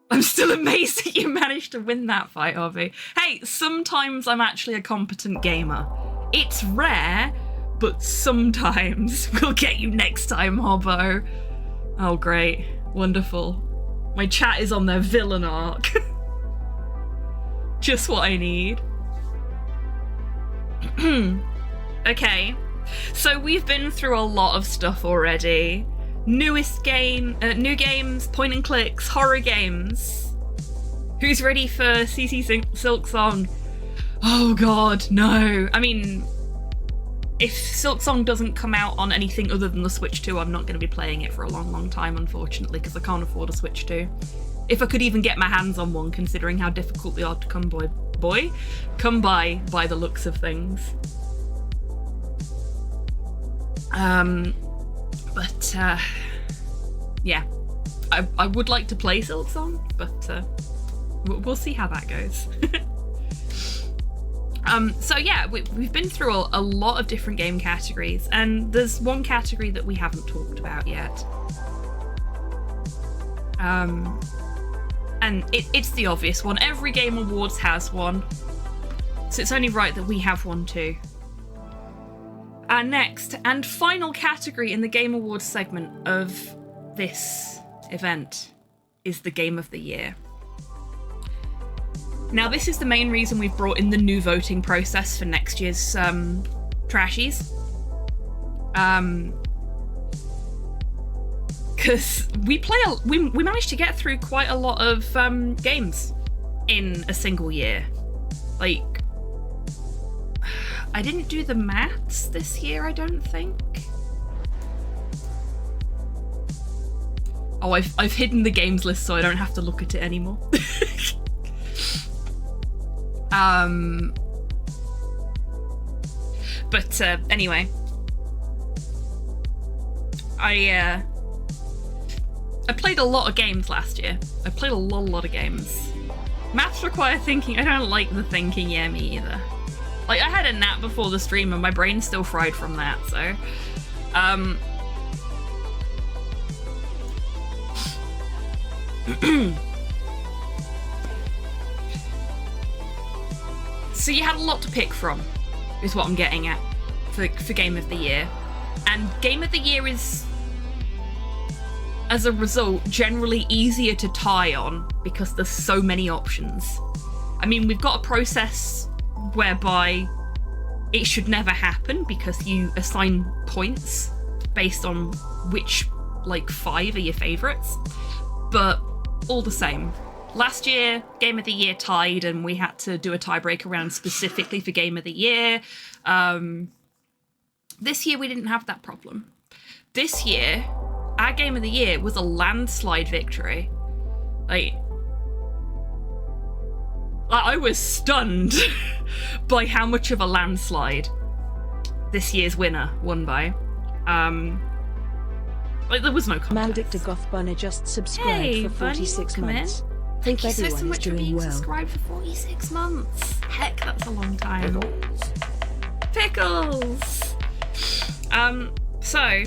I'm still amazed that you managed to win that fight, Harvey. Hey, sometimes I'm actually a competent gamer. It's rare, but sometimes we'll get you next time, Hobbo. Oh, great. Wonderful. My chat is on their villain arc. Just what I need. Okay, so we've been through a lot of stuff already. New games, point and clicks, horror games. Who's ready for CC Silksong? Oh god, no. I mean, if Silksong doesn't come out on anything other than the Switch 2, I'm not going to be playing it for a long, long time, unfortunately, because I can't afford a Switch 2. If I could even get my hands on one, considering how difficult they are to come by the looks of things. Yeah, I would like to play Silksong, but we'll see how that goes. So yeah, we've been through a lot of different game categories, and there's one category that we haven't talked about yet. And it's the obvious one. Every Game Awards has one, so it's only right that we have one too. Our next and final category in the Game Awards segment of this event is the Game of the Year. Now, this is the main reason we've brought in the new voting process for next year's Trashies. Because we managed to get through quite a lot of games in a single year. Like, I didn't do the maths this year, I don't think. Oh, I've hidden the games list so I don't have to look at it anymore. But anyway, I played a lot of games last year. I played a lot of games. Maths require thinking. I don't like the thinking, yeah, me either. Like, I had a nap before the stream and my brain's still fried from that, so... So you had a lot to pick from, is what I'm getting at, for Game of the Year. And Game of the Year is, as a result, generally easier to tie on because there's so many options. I mean, we've got a process whereby it should never happen because you assign points based on which, like, 5 are your favourites. But all the same, last year, Game of the Year tied and we had to do a tiebreaker round specifically for Game of the Year. This year, we didn't have that problem. This year, our Game of the Year was a landslide victory. Like, I was stunned by how much of a landslide this year's winner won by. Like, there was no contest. Maldicta Gothbunner just subscribed for 46 Bunny, months. Thank you so everyone much is for doing being well. subscribed for 46 months. Heck, that's a long time. Pickles! So,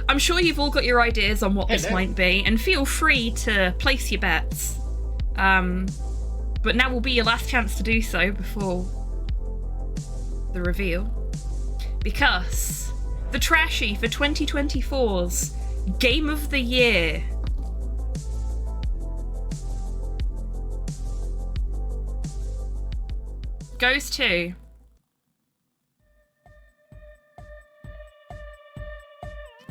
I'm sure you've all got your ideas on what this might be, and feel free to place your bets. But now will be your last chance to do so before the reveal. Because the Trashy for 2024's Game of the Year goes to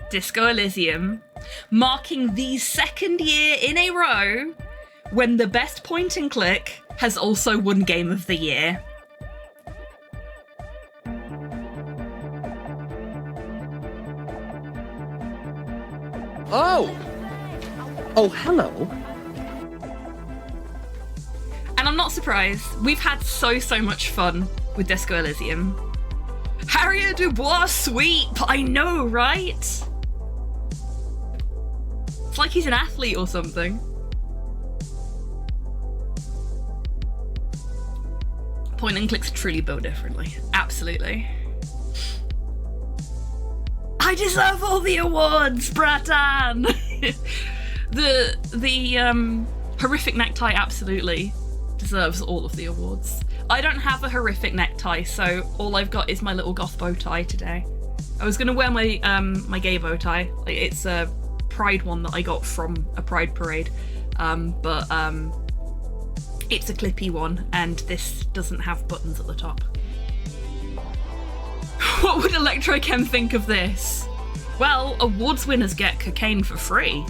Disco Elysium, marking the second year in a row when the best point and click has also won Game of the Year. Oh! Oh, hello. And I'm not surprised. We've had so much fun with Disco Elysium. Harriet Dubois sweep! I know, right? It's like he's an athlete or something. Point and clicks truly built differently. Absolutely. I deserve all the awards, Bratan! the horrific necktie absolutely deserves all of the awards. I don't have a horrific necktie, so all I've got is my little goth bow tie today. I was gonna wear my my gay bow tie. It's a pride one that I got from a pride parade, but it's a clippy one, and this doesn't have buttons at the top. What would Electrochem think of this? Well, awards winners get cocaine for free.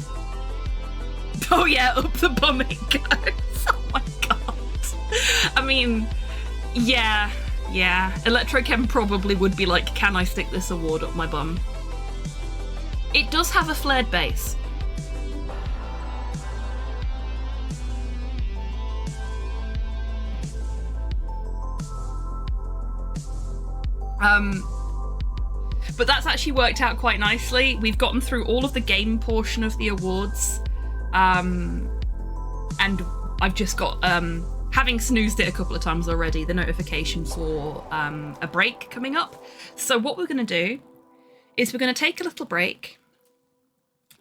Oh yeah, up the bum it goes. Oh my god. I mean, yeah. Electrochem probably would be like, can I stick this award up my bum? It does have a flared base. But that's actually worked out quite nicely. We've gotten through all of the game portion of the awards. And I've just got, having snoozed it a couple of times already, the notification for a break coming up. So what we're going to do is we're going to take a little break.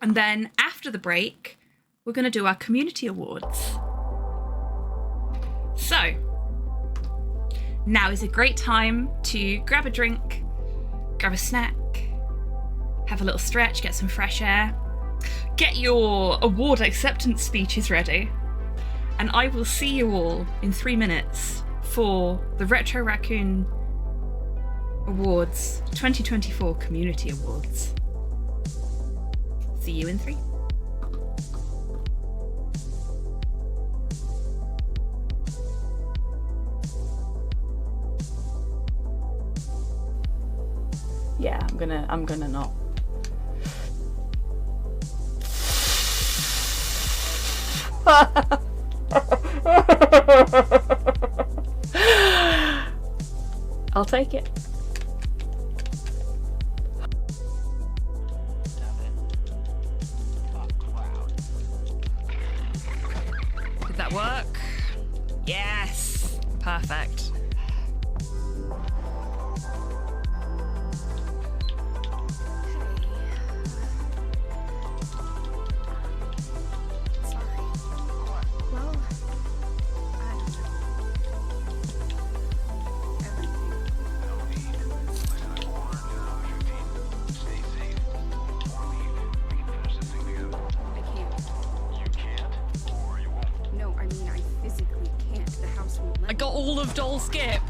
And then after the break, we're going to do our community awards. So now is a great time to grab a drink, grab a snack, have a little stretch, get some fresh air, get your award acceptance speeches ready, and I will see you all in 3 minutes for the Retro Raccoon Awards 2024 Community Awards. See you in 3. Yeah, I'm gonna not. I'll take it. Did that work? Yes! Perfect. I got all of Doll Skip.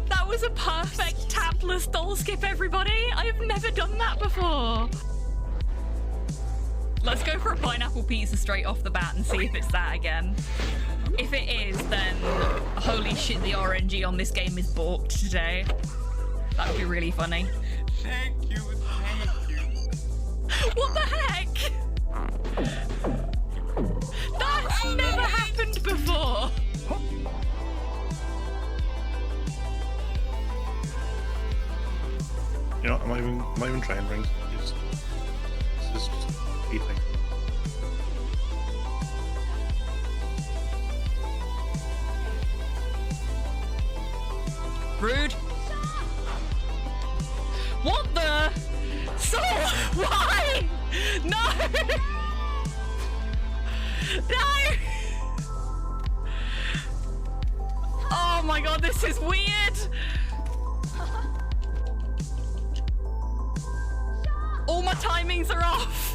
That was a perfect tapless Doll Skip, everybody. I have never done that before. Let's go for a pineapple pizza straight off the bat and see if it's that again. If it is, then holy shit, the RNG on this game is balked today. That would be really funny. Thank you. What the heck? That's never happened before. You know, I'm not even trying rings. It's just eating. Rude. What the? So why? No! No! Oh my god, this is weird! All my timings are off!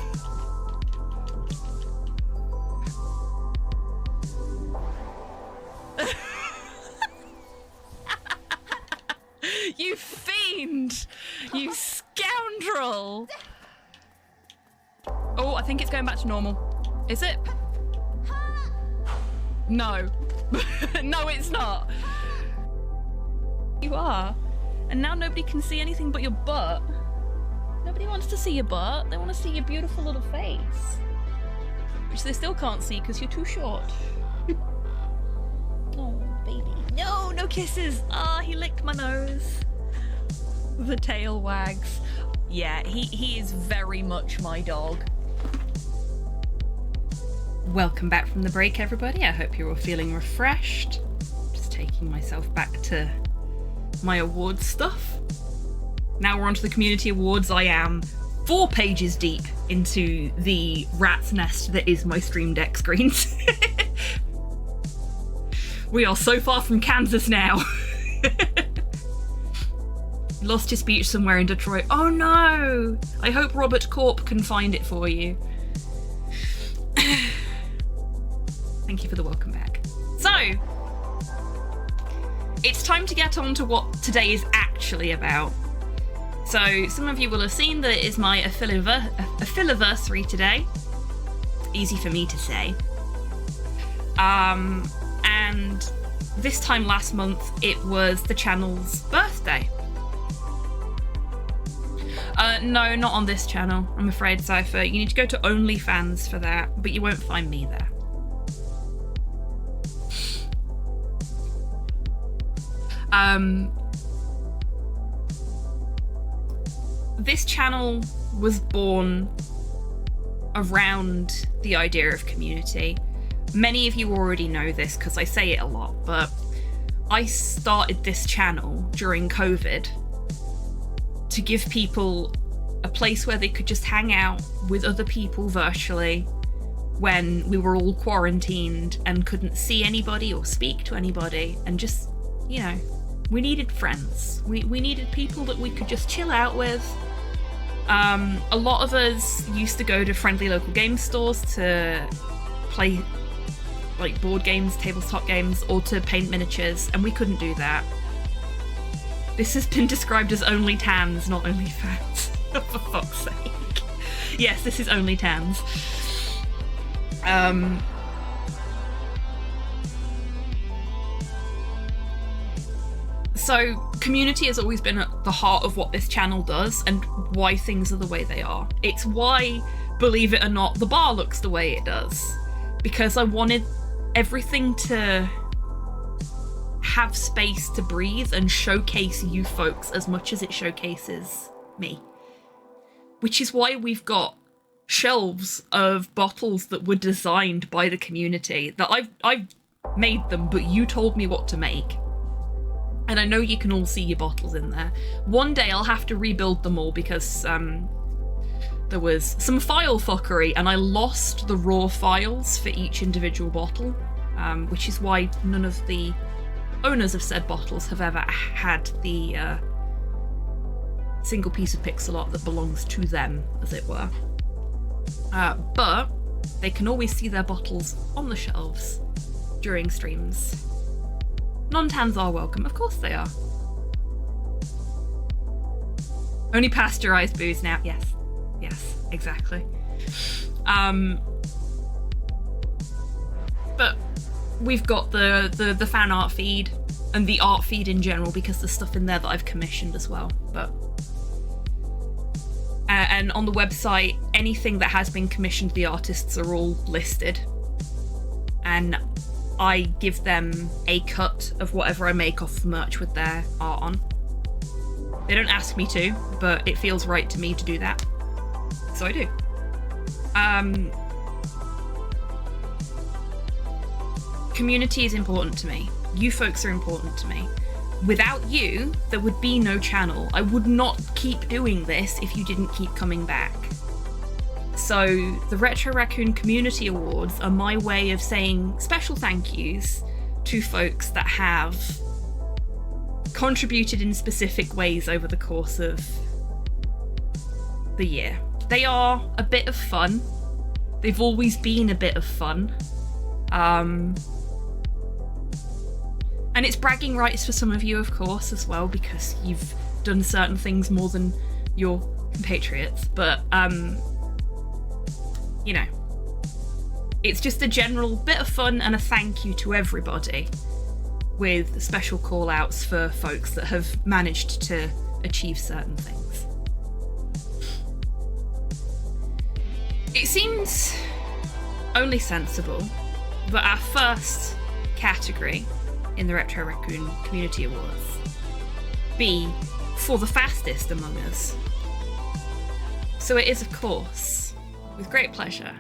You fiend! You scoundrel! Oh, I think it's going back to normal. Is it? No. No, it's not. You are. And now nobody can see anything but your butt. Nobody wants to see your butt. They want to see your beautiful little face. Which they still can't see because you're too short. Oh, baby. No, no kisses. Ah, he licked my nose. The tail wags. Yeah, he is very much my dog. Welcome back from the break, everybody. I hope you're all feeling refreshed. Just taking myself back to my awards stuff. Now we're on to the community awards. I am 4 pages deep into the rat's nest that is my Stream Deck screens. We are so far from Kansas now. Lost his speech somewhere in Detroit. Oh no! I hope Robert Corp can find it for you. Thank you for the welcome back. So, it's time to get on to what today is actually about. So, some of you will have seen that it is my affiliversary today. Easy for me to say. And this time last month, it was the channel's birthday. No, not on this channel, I'm afraid, Cypher. You need to go to OnlyFans for that, but you won't find me there. This channel was born around the idea of community. Many of you already know this because I say it a lot, but I started this channel during COVID to give people a place where they could just hang out with other people virtually when we were all quarantined and couldn't see anybody or speak to anybody, and just, you know, we needed friends. We needed people that we could just chill out with. A lot of us used to go to friendly local game stores to play like board games, tabletop games, or to paint miniatures, and we couldn't do that. This has been described as only tans, not only fans. For fuck's sake. Yes, this is only tans. So, community has always been at the heart of what this channel does and why things are the way they are. It's why, believe it or not, the bar looks the way it does. Because I wanted everything to have space to breathe and showcase you folks as much as it showcases me. Which is why we've got shelves of bottles that were designed by the community, that I've made them, but you told me what to make. And I know you can all see your bottles in there. One day I'll have to rebuild them all because there was some file fuckery and I lost the raw files for each individual bottle, which is why none of the owners of said bottles have ever had the single piece of pixel art that belongs to them, as it were. But they can always see their bottles on the shelves during streams. Non-tans are welcome, of course they are. Only pasteurized booze now, yes. Yes, exactly. But we've got the fan art feed and the art feed in general, because there's stuff in there that I've commissioned as well. But and on the website, anything that has been commissioned, the artists are all listed, and I give them a cut of whatever I make off the merch with their art on. They don't ask me to, but it feels right to me to do that, so I do. Community is important to me. You folks are important to me. Without you, there would be no channel. I would not keep doing this if you didn't keep coming back. So the Retro Raccoon Community Awards are my way of saying special thank yous to folks that have contributed in specific ways over the course of the year. They are a bit of fun. They've always been a bit of fun. And it's bragging rights for some of you, of course, as well, because you've done certain things more than your compatriots. But, you know, It's just a general bit of fun and a thank you to everybody, with special call outs for folks that have managed to achieve certain things. It seems only sensible that our first category in the Retro Raccoon Community Awards be for the fastest among us. So it is, of course, with great pleasure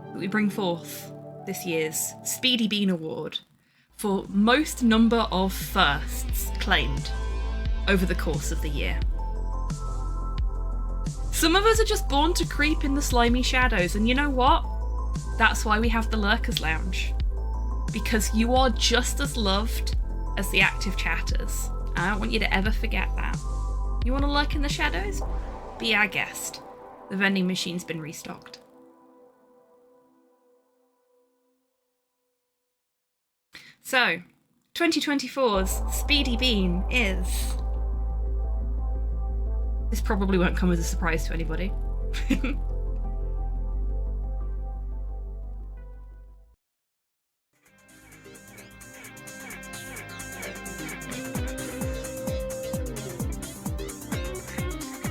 that we bring forth this year's Speedy Bean Award for most number of firsts claimed over the course of the year. Some of us are just born to creep in the slimy shadows, and you know what? That's why we have the Lurkers Lounge. Because you are just as loved as the active chatters. I don't want you to ever forget that. You want to lurk in the shadows? Be our guest. The vending machine's been restocked. So, 2024's Speedy Bean is... This probably won't come as a surprise to anybody.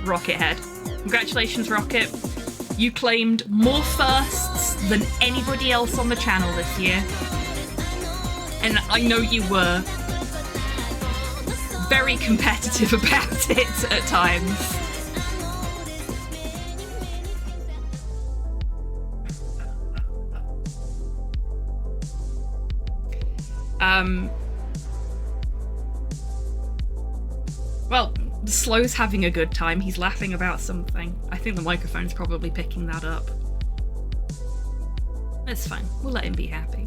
Rocket Head. Congratulations, Rocket. You claimed more firsts than anybody else on the channel this year. And I know you were very competitive about it at times. Well, Slow's having a good time. He's laughing about something. I think the microphone's probably picking that up. It's fine. We'll let him be happy.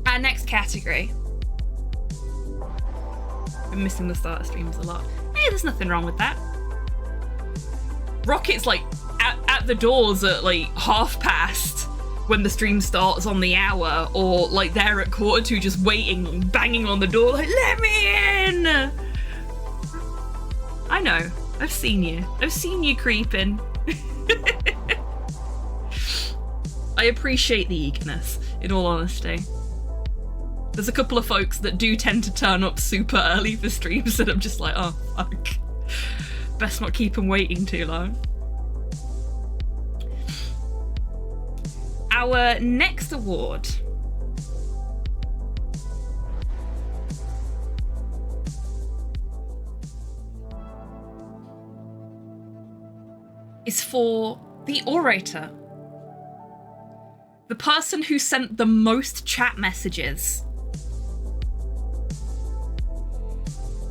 Our next category. I'm missing the start of streams a lot. Hey, there's nothing wrong with that. Rocket's like at the doors at like past when the stream starts on the hour, or like they're at 1:45 just waiting, banging on the door like, let me in! I know, I've seen you creeping. I appreciate the eagerness, in all honesty. There's a couple of folks that do tend to turn up super early for streams and I'm just like, oh fuck, best not keep them waiting too long. Our next award is for the orator. The person who sent the most chat messages.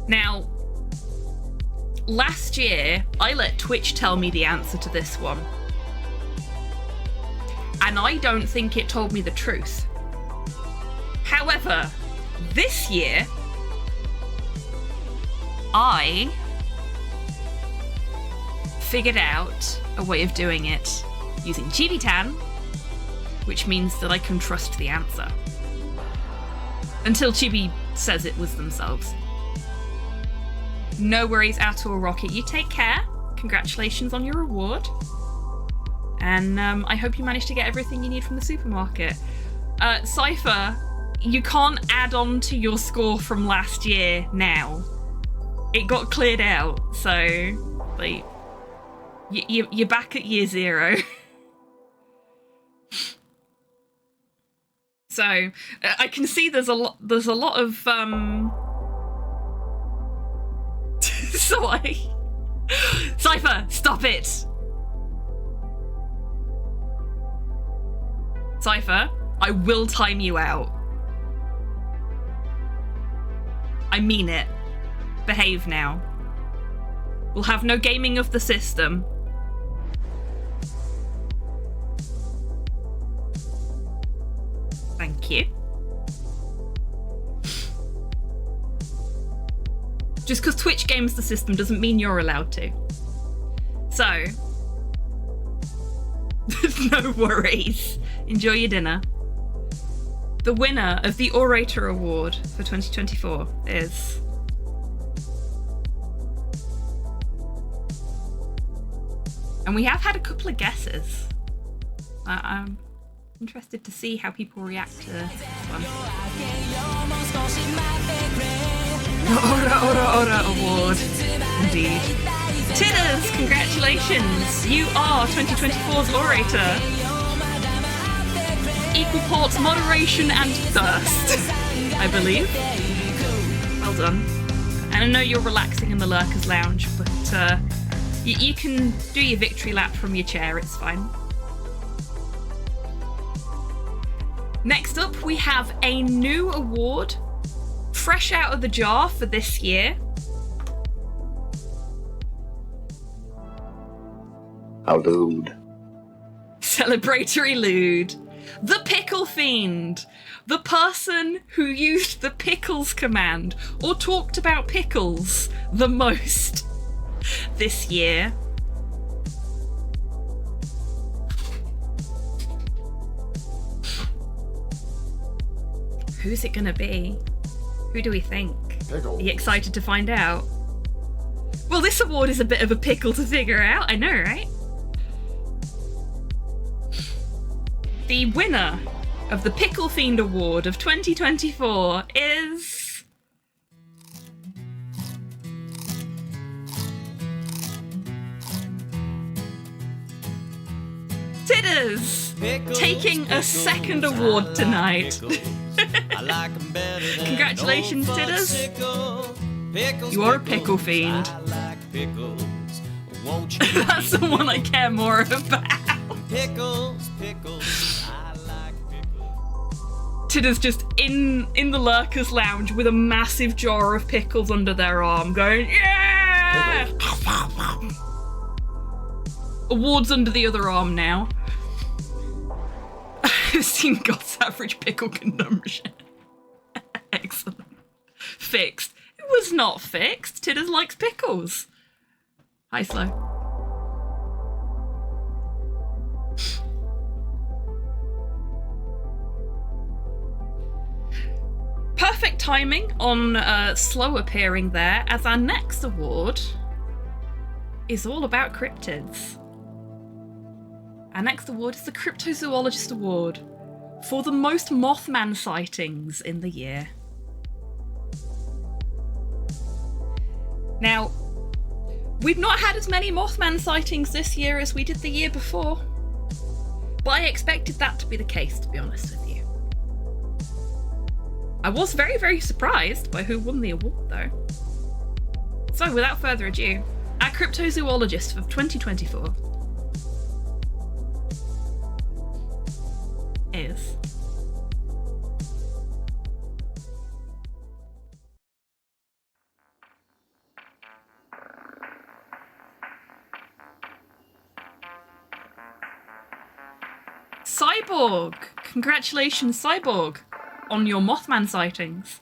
Now, last year, I let Twitch tell me the answer to this one. And I don't think it told me the truth. However, this year, I figured out a way of doing it using Chibitan, which means that I can trust the answer. Until Chibi says it was themselves. No worries at all, Rocket. You take care. Congratulations on your award. And I hope you managed to get everything you need from the supermarket. Cypher, you can't add on to your score from last year now. It got cleared out, so like you're back at year 0. So I can see there's a lot of Cypher, stop it! Cypher, I will time you out. I mean it. Behave now. We'll have no gaming of the system. Thank you. Just because Twitch games the system doesn't mean you're allowed to. So, no worries. Enjoy your dinner. The winner of the Orator Award for 2024 is And we have had a couple of guesses. I'm interested to see how people react to this one. Ora award. Indeed. Tidders, congratulations! You are 2024's orator. Equal parts moderation and thirst, I believe. Well done. And I know you're relaxing in the Lurkers Lounge, but you can do your victory lap from your chair, it's fine. Next up, we have a new award, fresh out of the jar for this year. A lewd. Celebratory lewd. The Pickle Fiend. The person who used the pickles command or talked about pickles the most this year. Who's it gonna be? Who do we think? Pickles. Are you excited to find out? Well, this award is a bit of a pickle to figure out, I know, right? The winner of the Pickle Fiend Award of 2024 is... Tidders! Taking a second award tonight. Congratulations, Tidders. You are a pickle fiend. That's the one I care more about. Tidders just in the Lurkers Lounge with a massive jar of pickles under their arm, going, yeah! Awards under the other arm now. I've seen God's average pickle consumption. Excellent. Fixed. It was not fixed. Tidders likes pickles. Hi, Slow. Perfect timing on Slow appearing there, as our next award is all about cryptids. Our next award is the Cryptozoologist Award for the most Mothman sightings in the year. Now, we've not had as many Mothman sightings this year as we did the year before, but I expected that to be the case, to be honest with you. I was very, very surprised by who won the award, though. So, without further ado, our Cryptozoologist of 2024 is... Cyborg! Congratulations, Cyborg, on your Mothman sightings.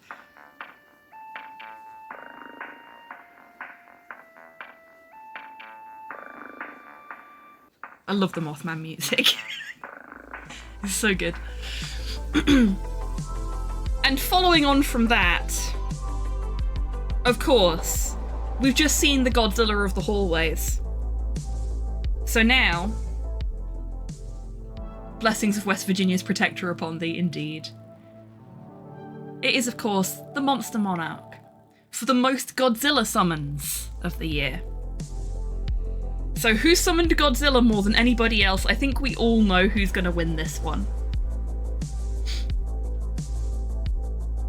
I love the Mothman music. It's so good. And following on from that, of course, we've just seen the Godzilla of the hallways. So now, blessings of West Virginia's protector upon thee, indeed. It is, of course, the Monster Monarch for the most Godzilla summons of the year. So who summoned Godzilla more than anybody else? I think we all know who's going to win this one.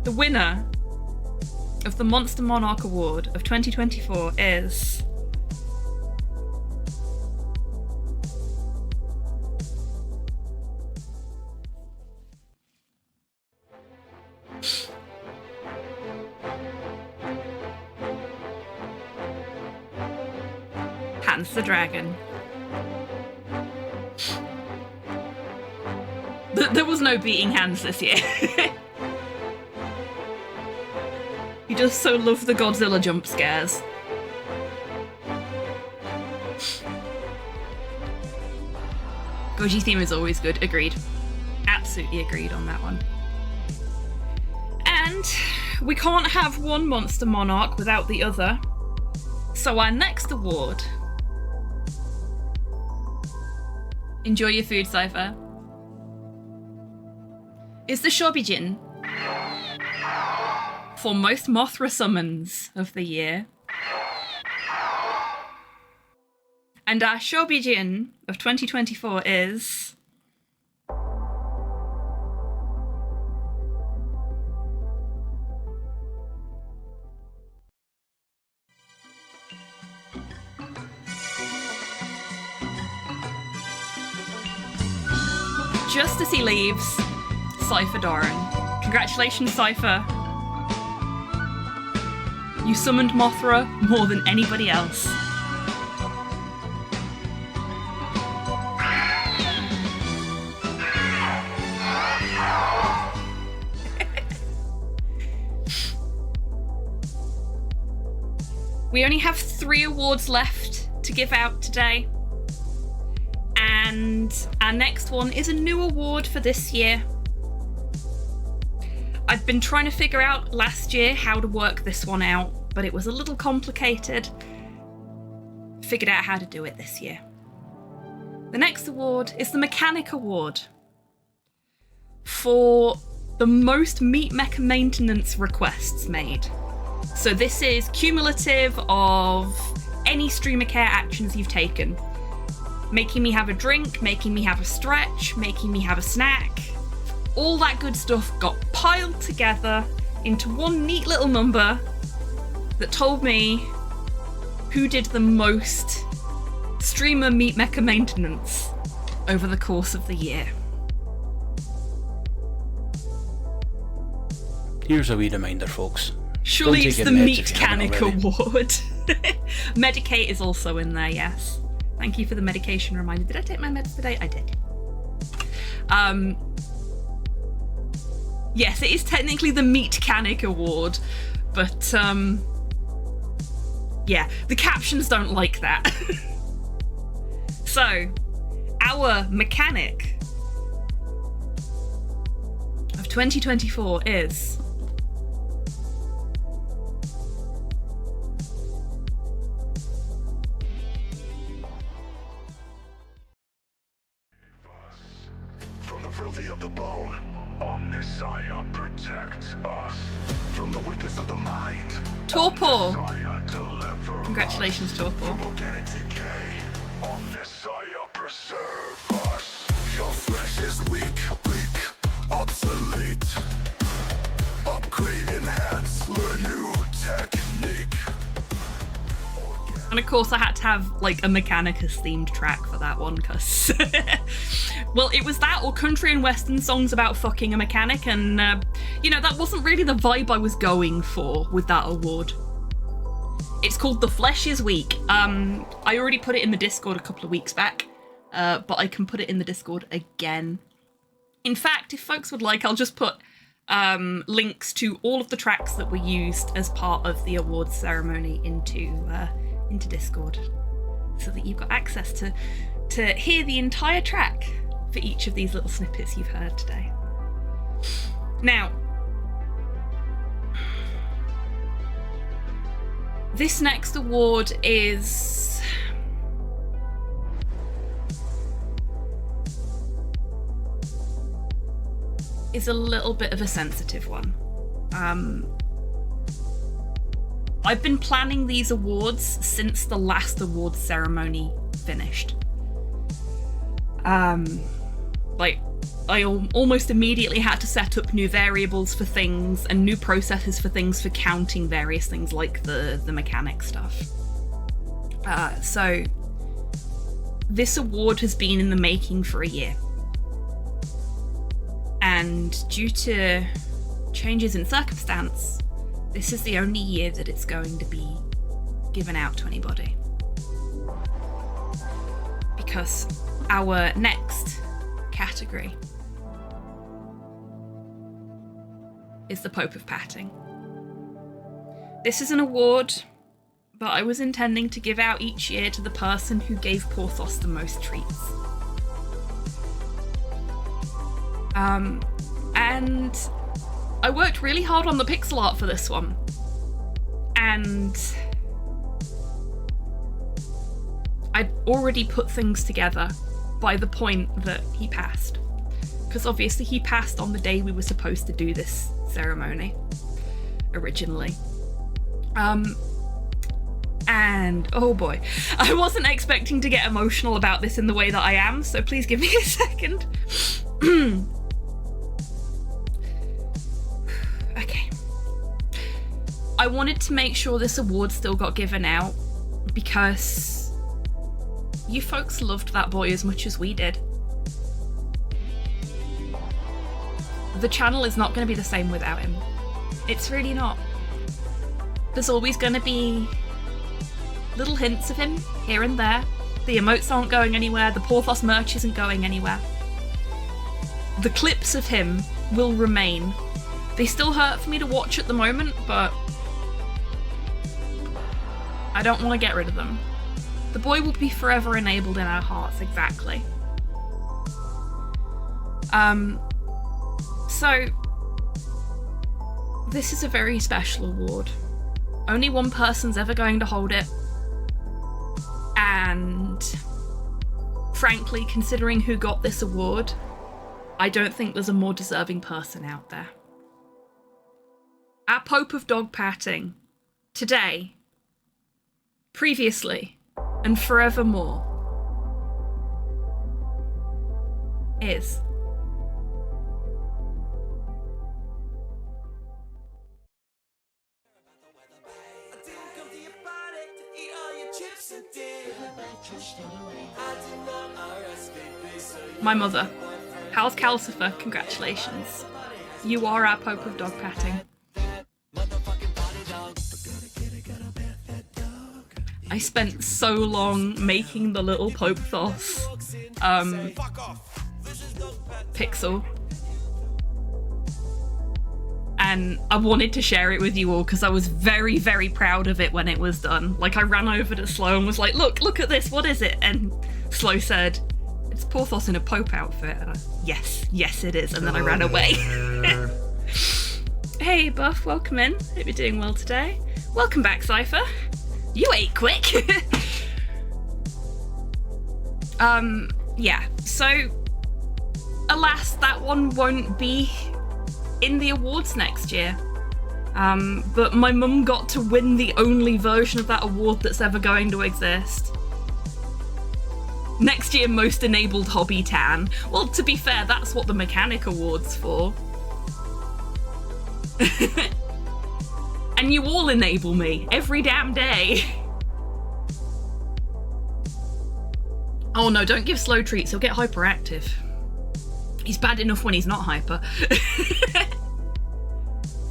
The winner of the Monster Monarch Award of 2024 is... Hans the Dragon. There was no beating Hans this year. He does so love the Godzilla jump scares. Goji theme is always good. Agreed. Absolutely agreed on that one. And we can't have one Monster Monarch without the other. So our next award Enjoy your food, Cypher. Is the Shobijin for most Mothra summons of the year. And our Shobijin of 2024 is... Just as he leaves, Cypher Doran. Congratulations, Cypher. You summoned Mothra more than anybody else. We only have 3 awards left to give out today. And our next one is a new award for this year. I've been trying to figure out last year how to work this one out, but it was a little complicated. Figured out how to do it this year. The next award is the Mechanic Award for the most meat mecha maintenance requests made. So this is cumulative of any streamer care actions you've taken. Making me have a drink, making me have a stretch, making me have a snack. All that good stuff got piled together into one neat little number that told me who did the most streamer meat mecha maintenance over the course of the year. Here's a wee reminder, folks. Surely it's the Meat Canic Award. Medicate is also in there, yes. Thank you for the medication reminder. Did I take my meds today? I did. Yes, it is technically the Meat Canic Award, but yeah, the captions don't like that. So, our mechanic of 2024 is... From the frailty of the bone, Omnissiah protects us. From the weakness of the mind, Torpor. Omnissiah deliver Congratulations, us. Torpor. From organic decay, Omnissiah preserve us. Your flesh is weak, obsolete. Upgrade, enhance, learn new technique. And of course I had to have like a Mechanicus themed track for that one because well, it was that or country and western songs about fucking a mechanic, and you know, that wasn't really the vibe I was going for with that award. It's called The Flesh is Weak. I already put it in the Discord a couple of weeks back, but I can put it in the Discord again. In fact, if folks would like, I'll just put links to all of the tracks that were used as part of the awards ceremony into Discord, so that you've got access to hear the entire track for each of these little snippets you've heard today. Now, this next award is a little bit of a sensitive one. I've been planning these awards since the last awards ceremony finished. Like, I almost immediately had to set up new variables for things and new processes for things for counting various things like the mechanic stuff. So this award has been in the making for a year. And due to changes in circumstance, this is the only year that it's going to be given out to anybody. Because our next category is the Pope of Patting. This is an award that I was intending to give out each year to the person who gave Porthos the most treats. And I worked really hard on the pixel art for this one, and I'd already put things together by the point that he passed. Because obviously he passed on the day we were supposed to do this ceremony, originally. And oh boy, I wasn't expecting to get emotional about this in the way that I am, so please give me a second. Okay. I wanted to make sure this award still got given out because you folks loved that boy as much as we did. The channel is not going to be the same without him. It's really not. There's always going to be little hints of him here and there. The emotes aren't going anywhere. The Porthos merch isn't going anywhere. The clips of him will remain. They still hurt for me to watch at the moment, but I don't want to get rid of them. The boy will be forever enabled in our hearts, exactly. So this is a very special award. Only one person's ever going to hold it. And frankly, considering who got this award, I don't think there's a more deserving person out there. Our Pope of Dog Patting, today, previously, and forevermore, is my mother. How's Calcifer? Congratulations. You are our Pope of Dog Patting. I spent so long making the little Pope Thos pixel. And I wanted to share it with you all because I was very, very proud of it when it was done. Like, I ran over to Slow and was like, look at this, what is it? And Slow said, it's Porthos in a Pope outfit. And I, yes it is. And then I ran away. Hey Buff, welcome in. Hope you're doing well today. Welcome back, Cypher. You ate quick. Yeah, so alas, that one won't be in the awards next year. But my mum got to win the only version of that award that's ever going to exist. Next year, Most Enabled Hobby Tan. Well, to be fair, that's what the Mechanic Award's for. And you all enable me, every damn day. Oh no, don't give Slow treats, he'll get hyperactive. He's bad enough when he's not hyper.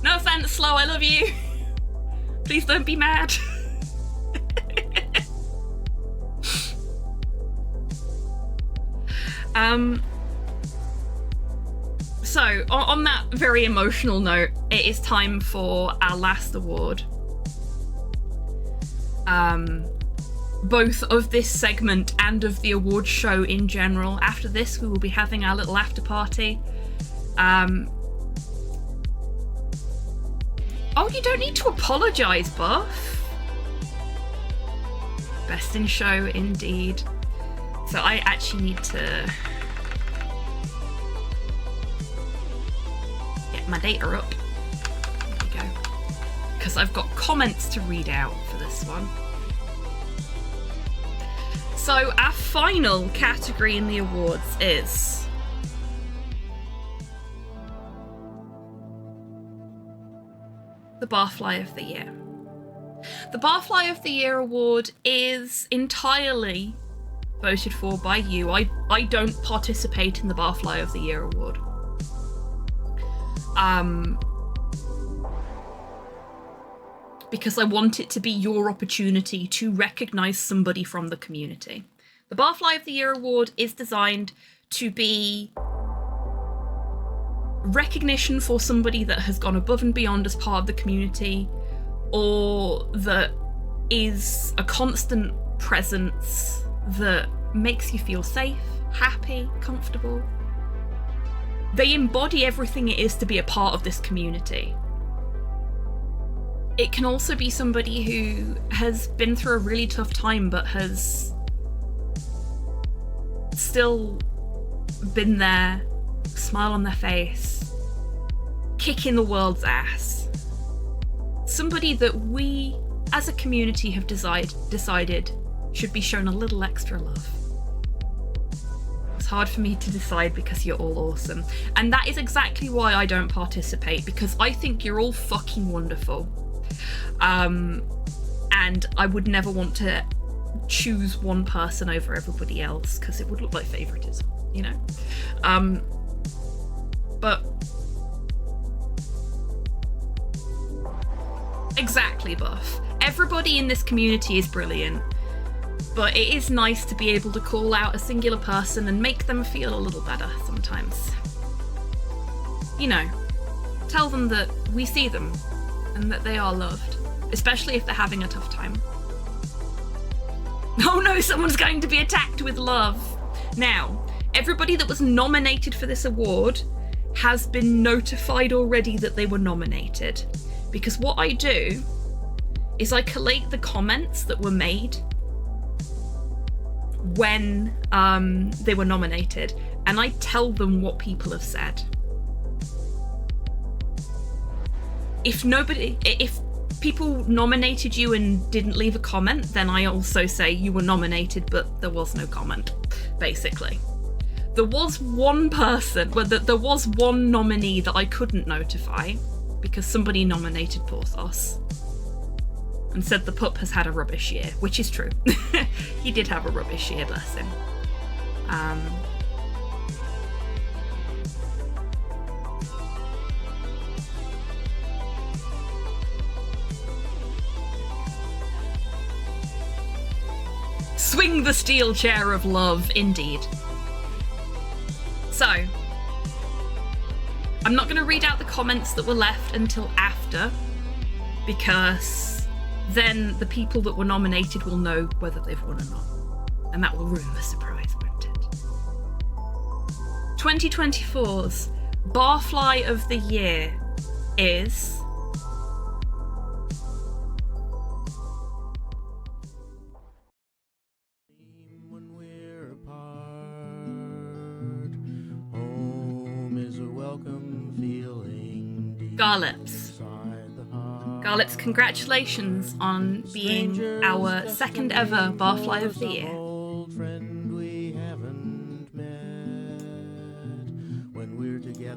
No offense, Slow, I love you. Please don't be mad. So, on that very emotional note, it is time for our last award. Both of this segment and of the awards show in general. After this, we will be having our little after party. Oh, you don't need to apologise, Buff. Best in show, indeed. So I actually need to get my data up. There we go. Because I've got comments to read out for this one. So our final category in the awards is the Barfly of the Year. The Barfly of the Year award is entirely voted for by you. I don't participate in the Barfly of the Year award. Because I want it to be your opportunity to recognise somebody from the community. The Barfly of the Year award is designed to be recognition for somebody that has gone above and beyond as part of the community, or that is a constant presence that makes you feel safe, happy, comfortable. They embody everything it is to be a part of this community. It can also be somebody who has been through a really tough time but has still been there, smile on their face, kicking the world's ass. Somebody that we, as a community, have decided should be shown a little extra love. It's hard for me to decide because you're all awesome. And that is exactly why I don't participate, because I think you're all fucking wonderful. And I would never want to choose one person over everybody else, because it would look like favoritism, you know? But exactly, Buff. Everybody in this community is brilliant, but it is nice to be able to call out a singular person and make them feel a little better sometimes. You know, tell them that we see them and that they are loved, especially if they're having a tough time. Oh no, someone's going to be attacked with love. Now, everybody that was nominated for this award has been notified already that they were nominated. Because what I do is I collate the comments that were made when they were nominated, and I tell them what people have said. If people nominated you and didn't leave a comment, then I also say you were nominated, but there was no comment, basically. There was one person, there was one nominee that I couldn't notify because somebody nominated Porthos and said the pup has had a rubbish year, which is true. He did have a rubbish year, bless him. Swing the steel chair of love, indeed. So, I'm not going to read out the comments that were left until after, because then the people that were nominated will know whether they've won or not. And that will ruin the surprise, won't it? 2024's Barfly of the Year is... Garlips. Garlips, congratulations on being our second ever Barfly of the Year.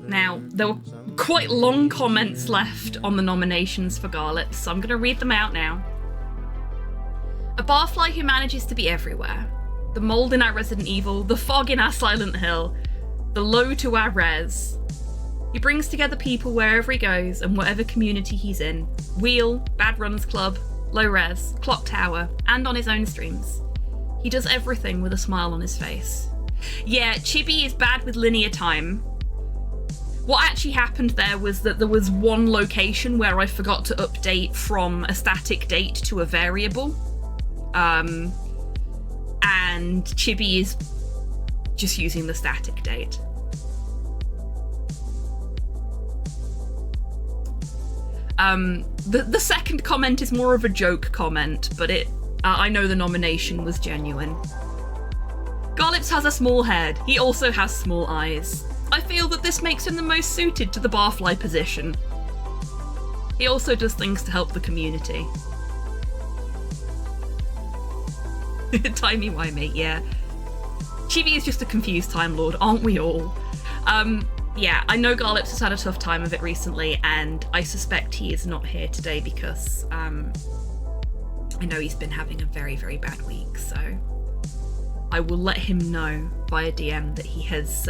Now, there were quite long comments left on the nominations for Garlips, so I'm going to read them out now. A barfly who manages to be everywhere. The mould in our Resident Evil, the fog in our Silent Hill, the low to our res. He brings together people wherever he goes and whatever community he's in. Wheel, Bad Runs Club, Low Res, Clock Tower, and on his own streams. He does everything with a smile on his face. Yeah, Chibi is bad with linear time. What actually happened there was that there was one location where I forgot to update from a static date to a variable. And Chibi is just using the static date. The second comment is more of a joke comment, but I know the nomination was genuine. Garlips has a small head. He also has small eyes. I feel that this makes him the most suited to the barfly position. He also does things to help the community. Timey-wimey, yeah. Chibi is just a confused Time Lord, aren't we all? Yeah, I know Garlips has had a tough time of it recently, and I suspect he is not here today because I know he's been having a very, very bad week, so I will let him know via DM that he has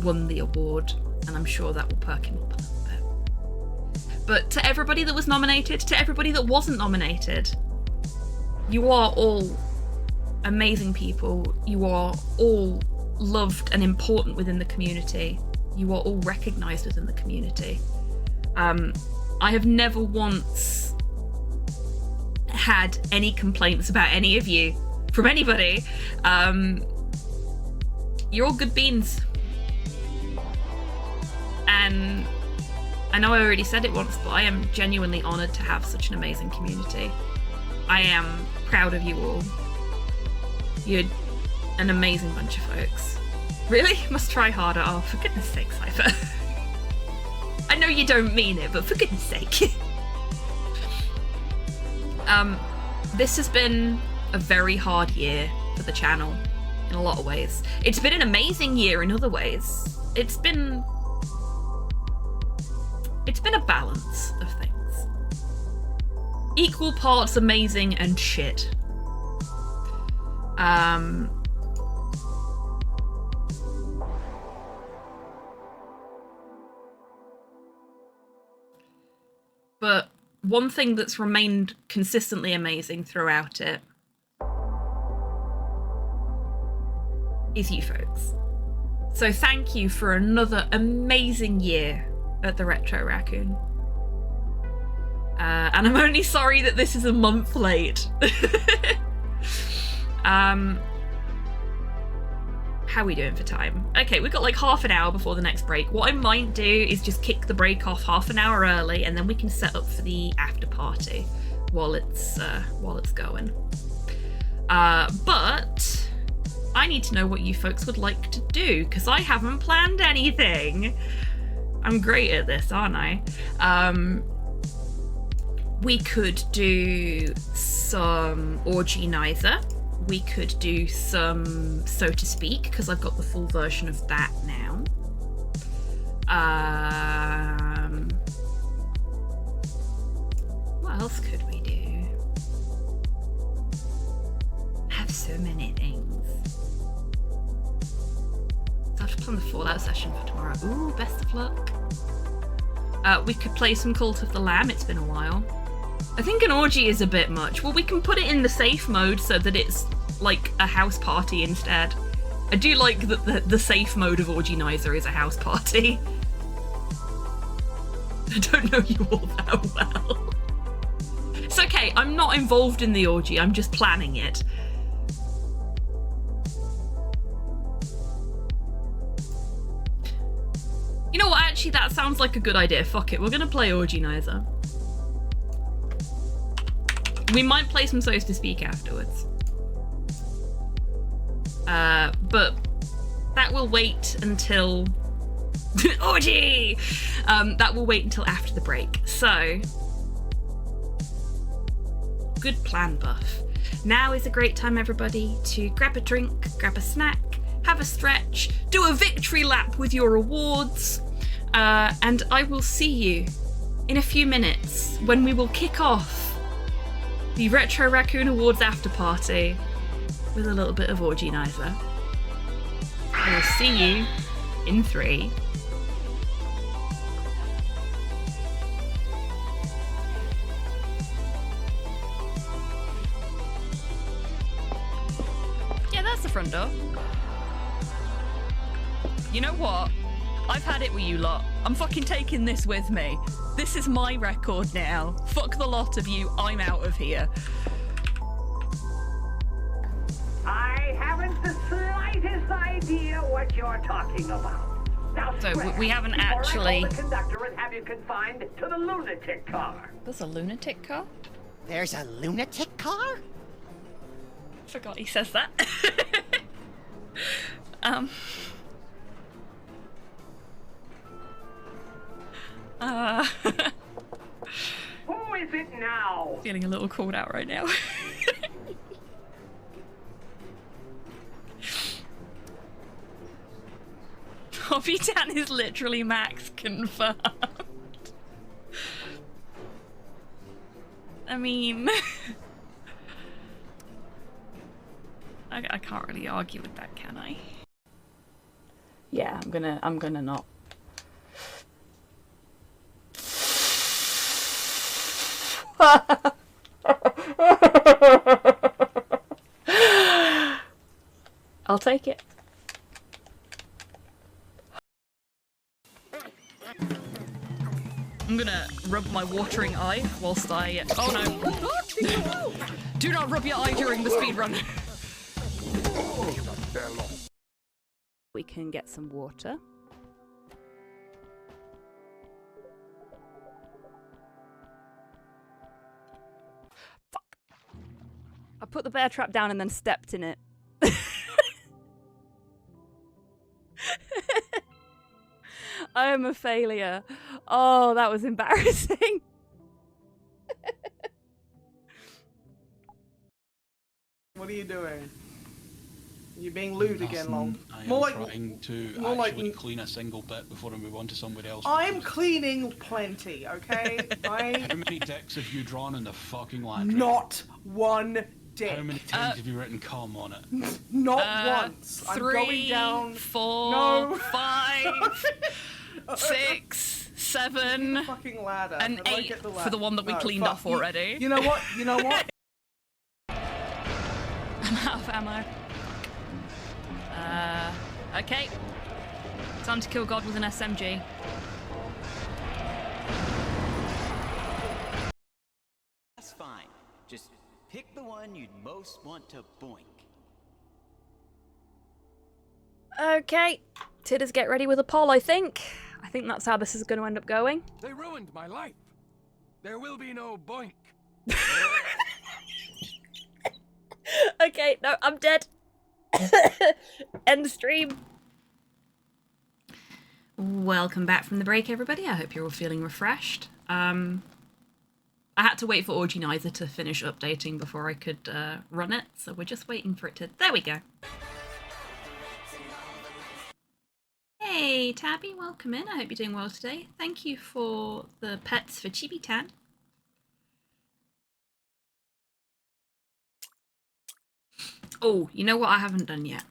won the award, and I'm sure that will perk him up a little bit. But to everybody that was nominated, to everybody that wasn't nominated, you are all amazing people. You are all loved and important within the community. You are all recognised within the community. I have never once had any complaints about any of you from anybody. You're all good beans. And I know I already said it once, but I am genuinely honoured to have such an amazing community. I am proud of you all. You're an amazing bunch of folks. Really? Must try harder. Oh, for goodness sake, Cypher. I know you don't mean it, but for goodness sake. This has been a very hard year for the channel in a lot of ways. It's been an amazing year in other ways. It's been a balance of things. Equal parts amazing and shit. But one thing that's remained consistently amazing throughout it is you folks. So thank you for another amazing year at the Retro Raccoon. And I'm only sorry that this is a month late. How are we doing for time? Okay, we've got like half an hour before the next break. What I might do is just kick the break off half an hour early, and then we can set up for the after party while it's going. But I need to know what you folks would like to do, because I haven't planned anything. I'm great at this, aren't I? We could do some Orgy-nizer. We could do some So to Speak, because I've got the full version of that now. What else could we do? I have so many things. So I have to plan the Fallout session for tomorrow. Ooh, best of luck. We could play some Cult of the Lamb, it's been a while. I think an orgy is a bit much. Well, we can put it in the safe mode so that it's like a house party instead. I do like that the safe mode of Orgy-nizer is a house party. I don't know you all that well. It's okay, I'm not involved in the orgy, I'm just planning it. You know what, actually that sounds like a good idea. Fuck it, we're gonna play Orgy-nizer. We might play some So's to Speak afterwards. But that will wait until... Orgy! That will wait until after the break. So, good plan, Buff. Now is a great time, everybody, to grab a drink, grab a snack, have a stretch, do a victory lap with your awards, and I will see you in a few minutes when we will kick off the Retro Raccoon Awards after party with a little bit of Orgy-nizer. I will see you in 3. Yeah, that's the front door. You know what? I've had it with you lot. I'm fucking taking this with me. This is my record now. Fuck the lot of you, I'm out of here. I haven't the slightest idea what you're talking about. Now, So we haven't actually... the conductor and have you confined to the lunatic car. There's a lunatic car? There's a lunatic car? Forgot he says that. Who is it now? Feeling a little called out right now. Hobby Dan is literally Max confirmed. I mean, I can't really argue with that, can I? Yeah, I'm gonna not. I'll take it. I'm gonna rub my watering eye whilst I... Oh no! Do not rub your eye during the speedrun. We can get some water. Fuck. I put the bear trap down and then stepped in it. I am a failure. Oh, that was embarrassing. What are you doing? You're being lewd again, Long. I More am like, trying to more like- actually clean a single bit before I move on to somebody else. I'm cleaning plenty, okay? How many dicks have you drawn in the fucking laundry? Not one dick. How many times have you written cum on it? Not once. I'm going 3, down. 4, No. 5, 6, 7, Fucking ladder. and How do I 8 get the for the one that we No, cleaned fuck. off already. You know what? You know what? I'm out of ammo. Okay. Time to kill God with an SMG. That's fine. Just pick the one you'd most want to boink. Okay. Tidders, get ready with a poll, I think. I think that's how this is going to end up going. They ruined my life. There will be no boink. Okay, no, I'm dead. End the stream. Welcome back from the break, everybody. I hope you're all feeling refreshed. I had to wait for Organizer to finish updating before I could run it, so we're just waiting for it to... There we go. Hey, Tabby, welcome in. I hope you're doing well today. Thank you for the pets for Chibitan. Oh, you know what I haven't done yet?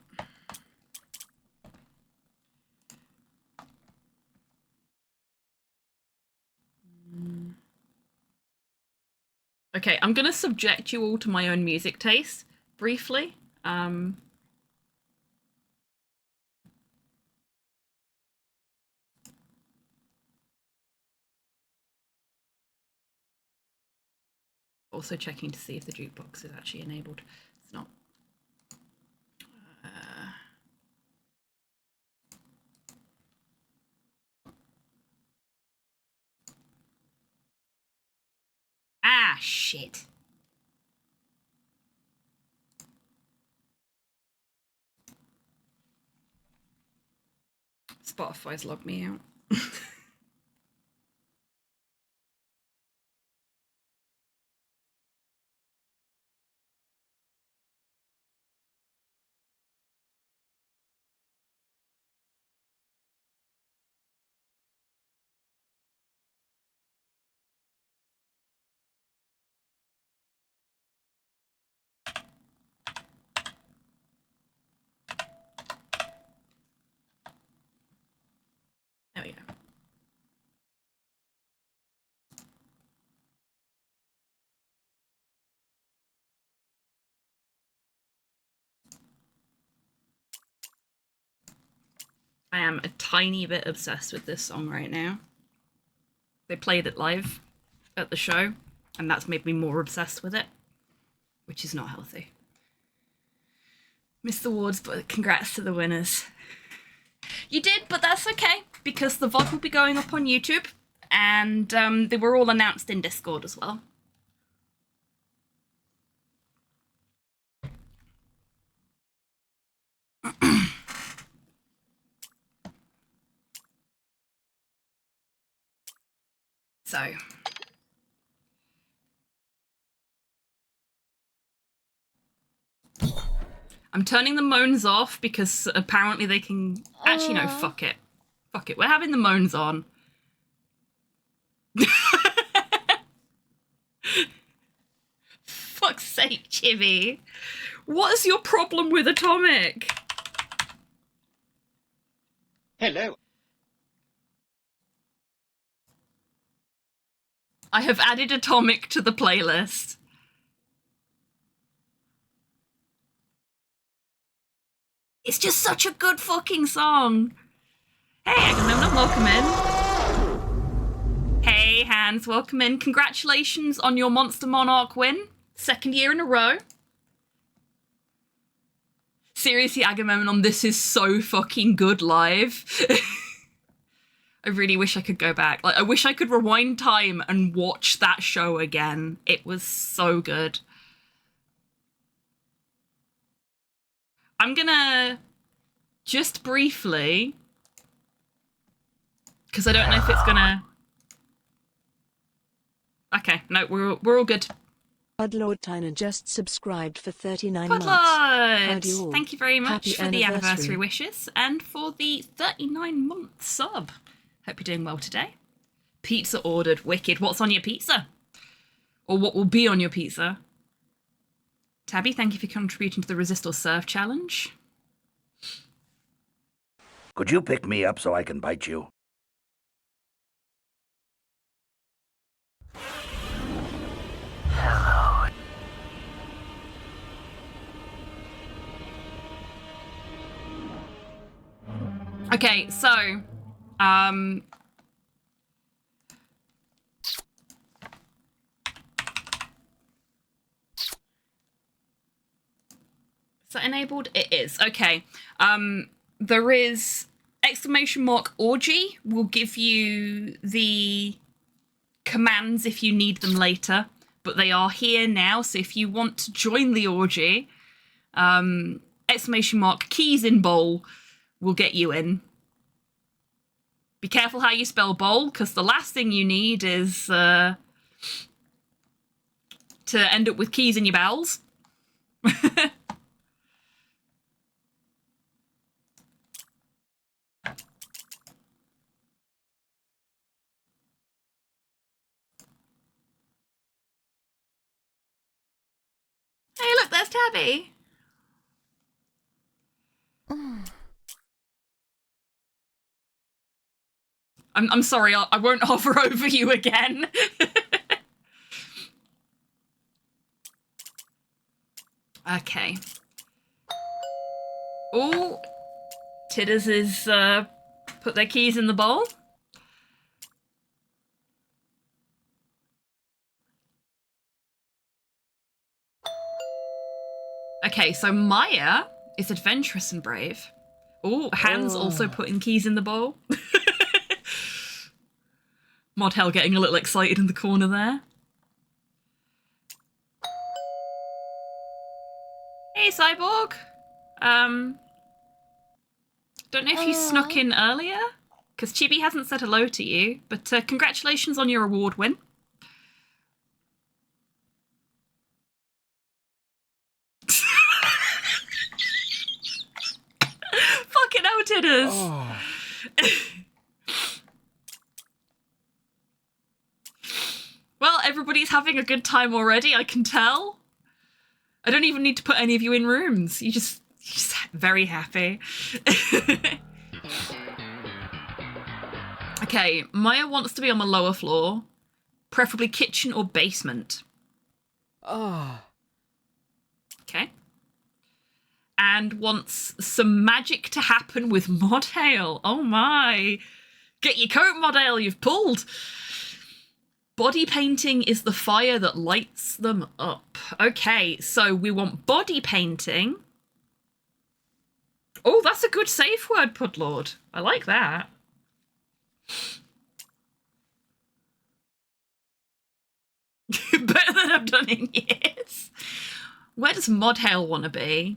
Okay, I'm gonna subject you all to my own music taste briefly. Also checking to see if the jukebox is actually enabled. It's not. Ah, shit. Spotify's logged me out. There we go. I am a tiny bit obsessed with this song right now. They played it live at the show, and that's made me more obsessed with it, which is not healthy. Missed the awards, but congrats to the winners. You did, but that's okay, because the VOD will be going up on YouTube, and they were all announced in Discord as well. So, I'm turning the moans off because apparently they can... Actually, no, fuck it. Fuck it, we're having the moans on. Fuck's sake, Chibi. What is your problem with Atomic? Hello. I have added Atomic to the playlist. It's just such a good fucking song. Hey, Agamemnon, welcome in. Hey, Hans, welcome in. Congratulations on your Monster Monarch win. 2nd year in a row. Seriously, Agamemnon, this is so fucking good live. I really wish I could go back. Like, I wish I could rewind time and watch that show again. It was so good. I'm gonna just briefly Because I don't know if it's gonna... Okay, no, we're all good. Lord Tynan just subscribed for 39 months. Podlord! all? Thank you very much Happy for the anniversary anniversary wishes and for the 39-month sub. Hope you're doing well today. Pizza ordered. Wicked. What's on your pizza? Or what will be on your pizza? Tabby, thank you for contributing to the Resist or Serve challenge. Could you pick me up so I can bite you? Okay, so, is that enabled? It is. Okay. There is !orgy will give you the commands if you need them later, but they are here now. So if you want to join the orgy, !keys in bowl will get you in. Be careful how you spell bowl, because the last thing you need is to end up with keys in your bowels. Hey, look, there's Tabby. I'm sorry, I won't hover over you again. Okay. Oh, Tidders is put their keys in the bowl. Okay, so Maya is adventurous and brave. Oh, Hans also putting keys in the bowl. Modhell getting a little excited in the corner there. Hey, Cyborg. Don't know if you snuck in earlier, because Chibi hasn't said hello to you, but congratulations on your award win. Fucking hell, Tidders. Oh. Well, everybody's having a good time already, I can tell. I don't even need to put any of you in rooms. You're just very happy. Okay, Maya wants to be on the lower floor, preferably kitchen or basement. Oh. Okay. And wants some magic to happen with Modhale. Oh my. Get your coat, Modhale, you've pulled. Body painting is the fire that lights them up. Okay, so we want body painting. Oh, that's a good safe word, Pudlord. I like that. Better than I've done in years. Where does Modhale want to be?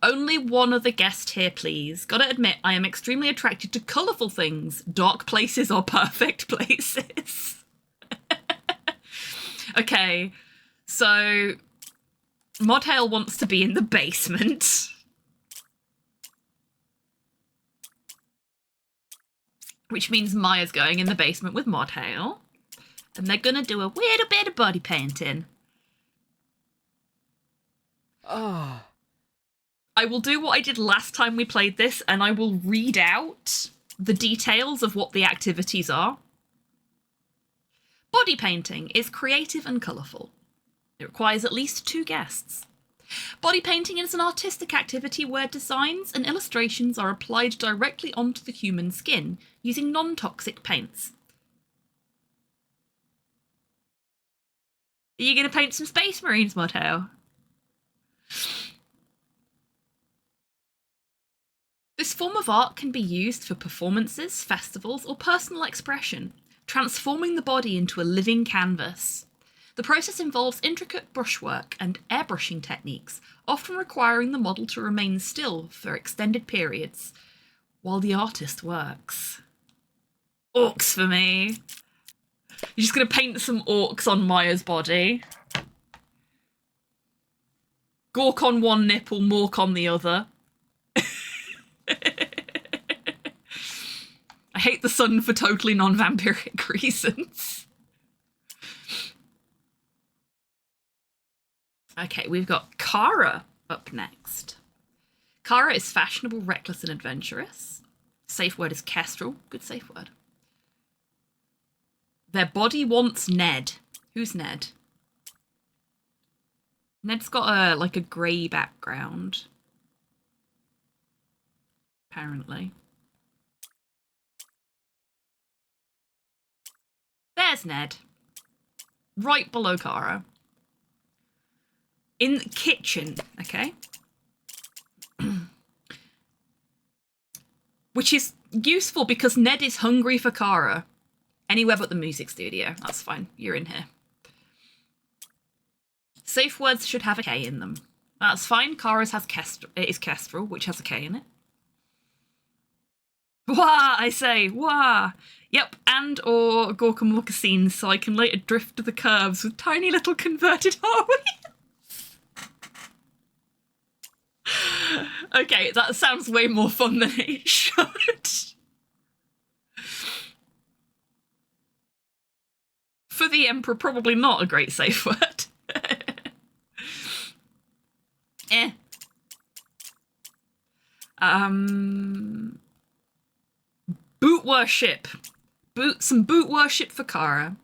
Only one other guest here, please. Gotta admit, I am extremely attracted to colourful things. Dark places are perfect places. Okay, so Modhale wants to be in the basement. Which means Maya's going in the basement with Modhale. And they're gonna do a little bit of body painting. Oh. I will do what I did last time we played this, and I will read out the details of what the activities are. Body painting is creative and colourful. It requires at least 2 guests. Body painting is an artistic activity where designs and illustrations are applied directly onto the human skin using non-toxic paints. Are you going to paint some Space Marines, Modhale? This form of art can be used for performances, festivals, or personal expression, transforming the body into a living canvas. The process involves intricate brushwork and airbrushing techniques, often requiring the model to remain still for extended periods while the artist works. Orcs for me. You're just gonna paint some orcs on Maya's body. Gork on one nipple, Mork on the other. I hate the sun for totally non-vampiric reasons. Okay, we've got Kara up next. Kara is fashionable, reckless, and adventurous. Safe word is kestrel. Good safe word. Their body wants Ned. Who's Ned? Ned's got like a grey background. Apparently. There's Ned. Right below Kara. In the kitchen, okay? Which is useful because Ned is hungry for Kara. Anywhere but the music studio. That's fine. You're in here. Safe words should have a K in them. That's fine. Kara's has kestrel, which has a K in it. Wah, I say, wah. Yep, and or Gorka moccasins, so I can later drift to the curves with tiny little converted heart wheels. Okay, that sounds way more fun than it should. For the Emperor, probably not a great safe word. Boot worship. Some boot worship for Kara.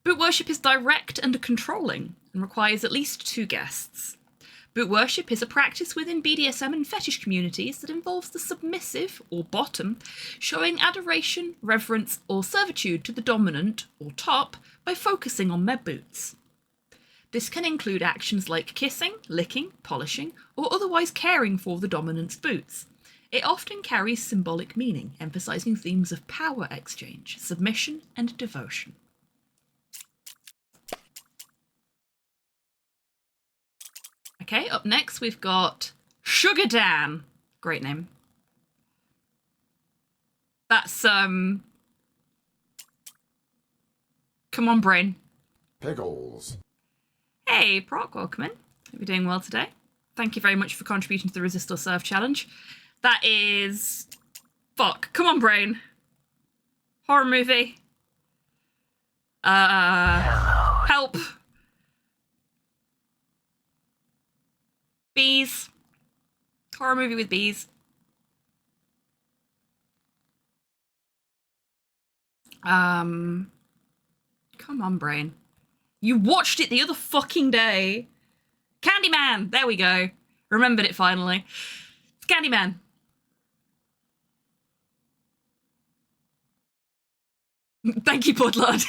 Boot worship is direct and controlling and requires at least 2 guests. Boot worship is a practice within BDSM and fetish communities that involves the submissive, or bottom, showing adoration, reverence, or servitude to the dominant, or top, by focusing on their boots. This can include actions like kissing, licking, polishing, or otherwise caring for the dominant's boots. It often carries symbolic meaning, emphasizing themes of power exchange, submission, and devotion. Okay, up next we've got Sugar Dan. Great name. That's, come on, brain. Pickles. Hey, Proc, welcome in. Hope you're doing well today. Thank you very much for contributing to the Resist or Serve challenge. That is... Fuck. Come on, brain. Horror movie. Help. Bees. Horror movie with bees. Come on, brain. You watched it the other fucking day. Candyman! There we go. Remembered it finally. It's Candyman. Thank you, Podlord.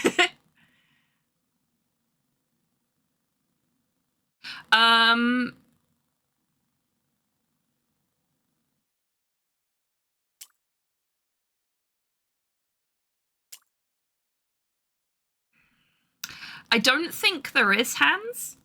I don't think there is hands.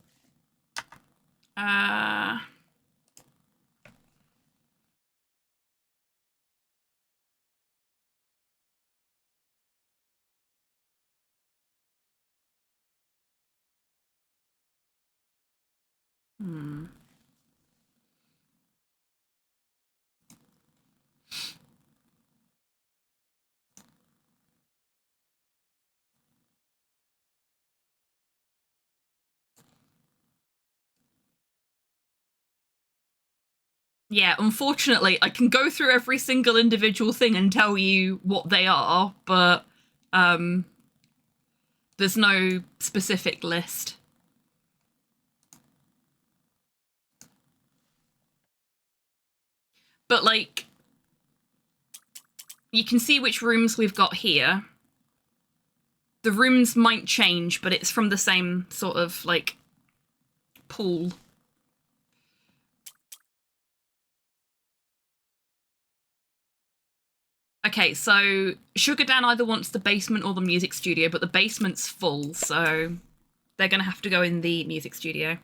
Yeah, unfortunately, I can go through every single individual thing and tell you what they are, but there's no specific list. But, like, you can see which rooms we've got here. The rooms might change, but it's from the same sort of, like, pool. Okay, so Sugar Dan either wants the basement or the music studio, but the basement's full, so they're going to have to go in the music studio.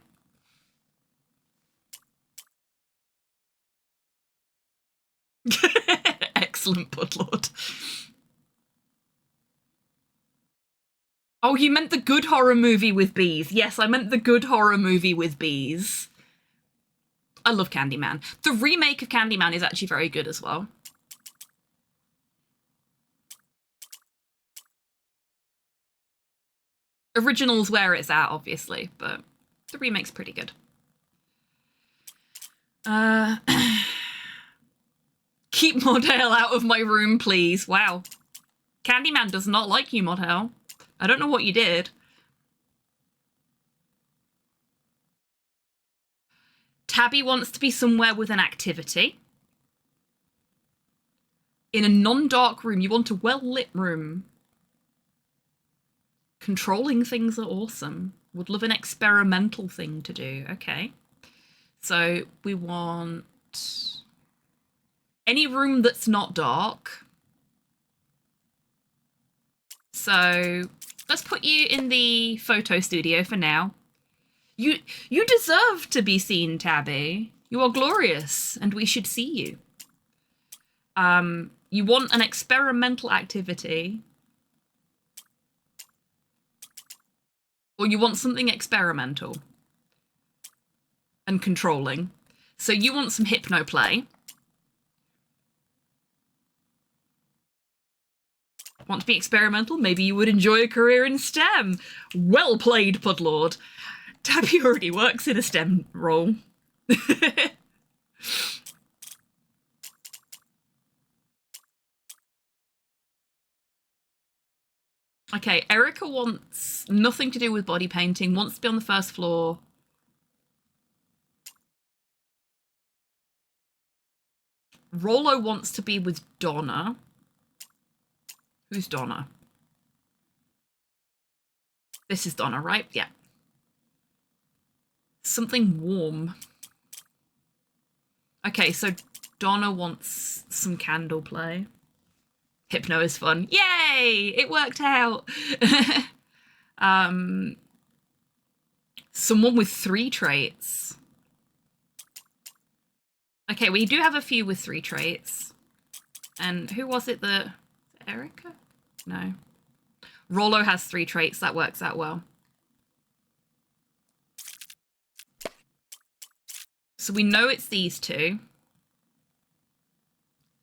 Excellent. Excellent, Budlord. Oh, you meant the good horror movie with bees. Yes, I meant the good horror movie with bees. I love Candyman. The remake of Candyman is actually very good as well. Original's where it's at, obviously, but the remake's pretty good. Keep Mordale out of my room, please. Wow. Candyman does not like you, Mordale. I don't know what you did. Tabby wants to be somewhere with an activity. In a non-dark room. You want a well-lit room. Controlling things are awesome. Would love an experimental thing to do. Okay. So we want any room that's not dark. So let's put you in the photo studio for now. You deserve to be seen, Tabby. You are glorious, and we should see you. You want an experimental activity. Or you want something experimental and controlling. So you want some hypno play. Want to be experimental? Maybe you would enjoy a career in STEM. Well played, Pudlord. Tabby already works in a STEM role. Okay, Erica wants nothing to do with body painting, wants to be on the first floor. Rollo wants to be with Donna. Who's Donna? This is Donna, right? Yeah. Something warm. Okay, so Donna wants some candle play. Hypno is fun. Yay! It worked out. Someone with 3 traits. Okay, we do have a few with 3 traits. And who was it that... Erica? No. Rollo has 3 traits. That works out well. So we know it's these 2.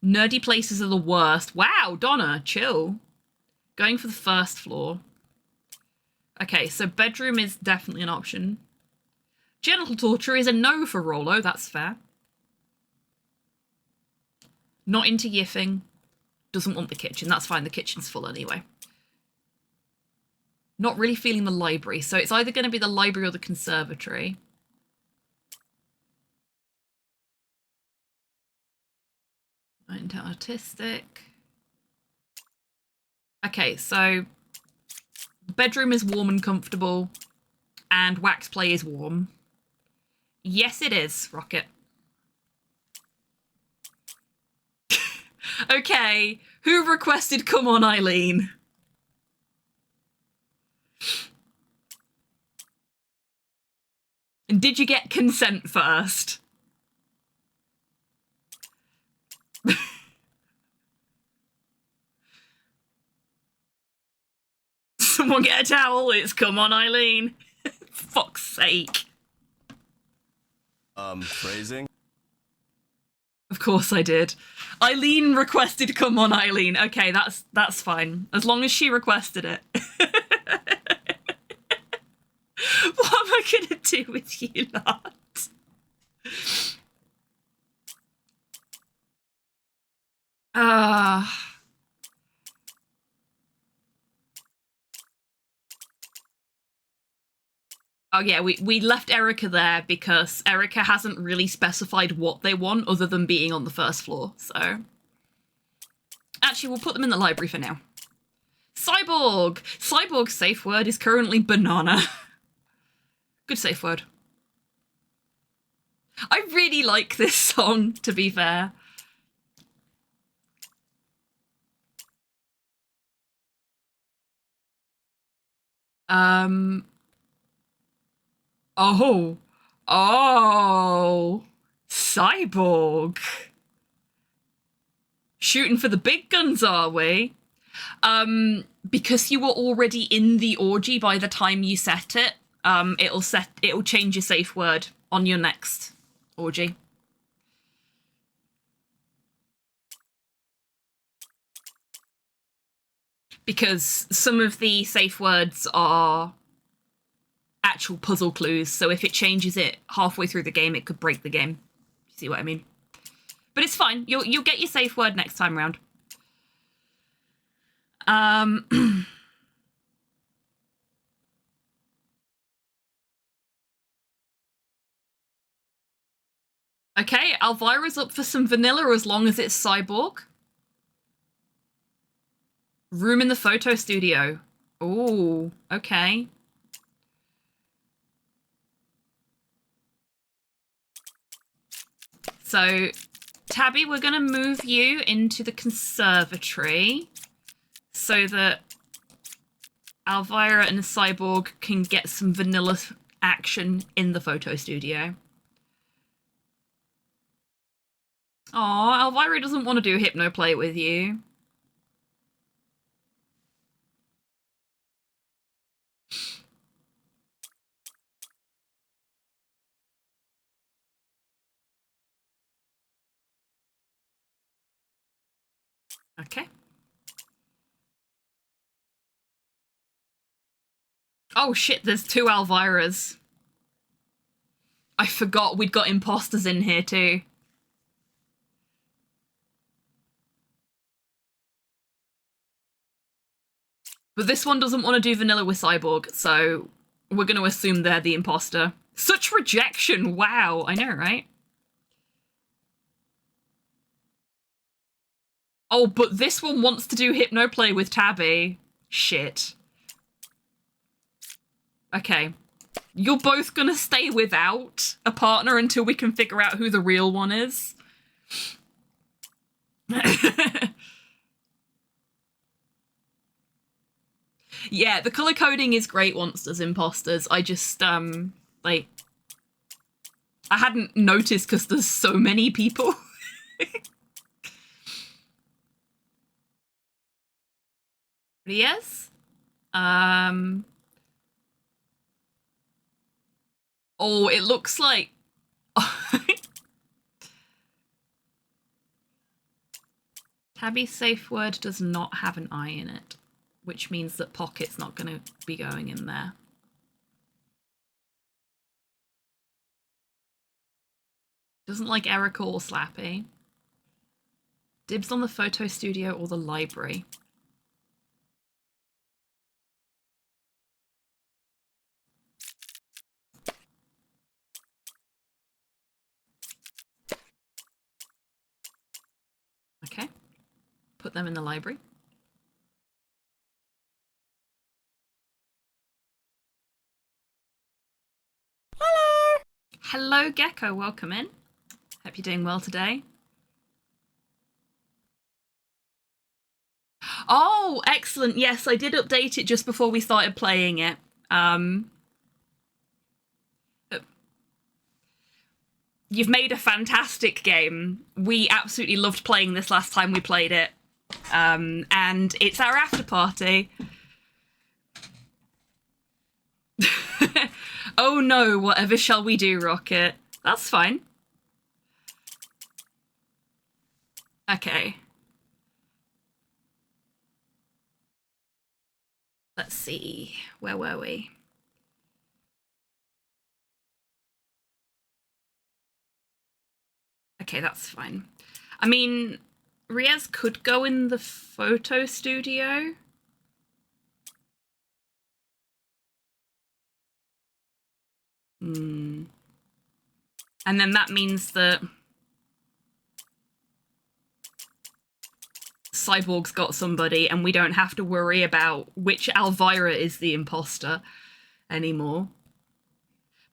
Nerdy places are the worst. Wow, Donna, chill. Going for the first floor. Okay, so bedroom is definitely an option. Genital torture is a no for Rollo, that's fair. Not into yiffing. Doesn't want the kitchen, that's fine, the kitchen's full anyway. Not really feeling the library, so it's either going to be the library or the conservatory. Into artistic. Okay, so bedroom is warm and comfortable, and wax play is warm. Yes, it is, Rocket. Okay, who requested Come On, Eileen? And did you get consent first? Someone get a towel, it's Come On, Eileen. Fuck's sake. Phrasing? Of course I did. Eileen requested Come On, Eileen. Okay, that's fine. As long as she requested it. What am I gonna do with you lot? Oh yeah, we left Erica there because Erica hasn't really specified what they want other than being on the first floor, so... Actually, we'll put them in the library for now. Cyborg! Cyborg's safe word is currently banana. Good safe word. I really like this song, to be fair. Oh. Oh. Cyborg. Shooting for the big guns, are we? Because you were already in the orgy by the time you set it, it'll change your safe word on your next orgy. Because some of the safe words are actual puzzle clues, so if it changes it halfway through the game, it could break the game. See what I mean? But it's fine. You'll get your safe word next time round. Okay, Elvira's up for some vanilla as long as it's cyborg. Room in the photo studio. Ooh, okay. So, Tabby, we're going to move you into the conservatory so that Elvira and Cyborg can get some vanilla action in the photo studio. Aw, Elvira doesn't want to do hypnoplay with you. Okay. Oh shit, there's 2 Elviras. I forgot we'd got imposters in here too. But this one doesn't want to do vanilla with Cyborg, so we're going to assume they're the imposter. Such rejection, wow, I know, right? Oh, but this one wants to do hypnoplay with Tabby. Shit. Okay. You're both gonna stay without a partner until we can figure out who the real one is. Yeah, the color coding is great once there's imposters. I just, like... I hadn't noticed because there's so many people. Yes? Oh, it looks like... Tabby's safe word does not have an I in it, which means that Pocket's not going to be going in there. Doesn't like Erica or Slappy. Dibs on the photo studio or the library. Okay. Put them in the library. Hello! Hello, Gecko. Welcome in. Hope you're doing well today. Oh, excellent. Yes, I did update it just before we started playing it. You've made a fantastic game. We absolutely loved playing this last time we played it. And it's our after party. Oh no, whatever shall we do, Rocket? That's fine. Okay. Let's see. Where were we? Okay, that's fine. I mean, Riaz could go in the photo studio. And then that means that Cyborg's got somebody and we don't have to worry about which Elvira is the imposter anymore.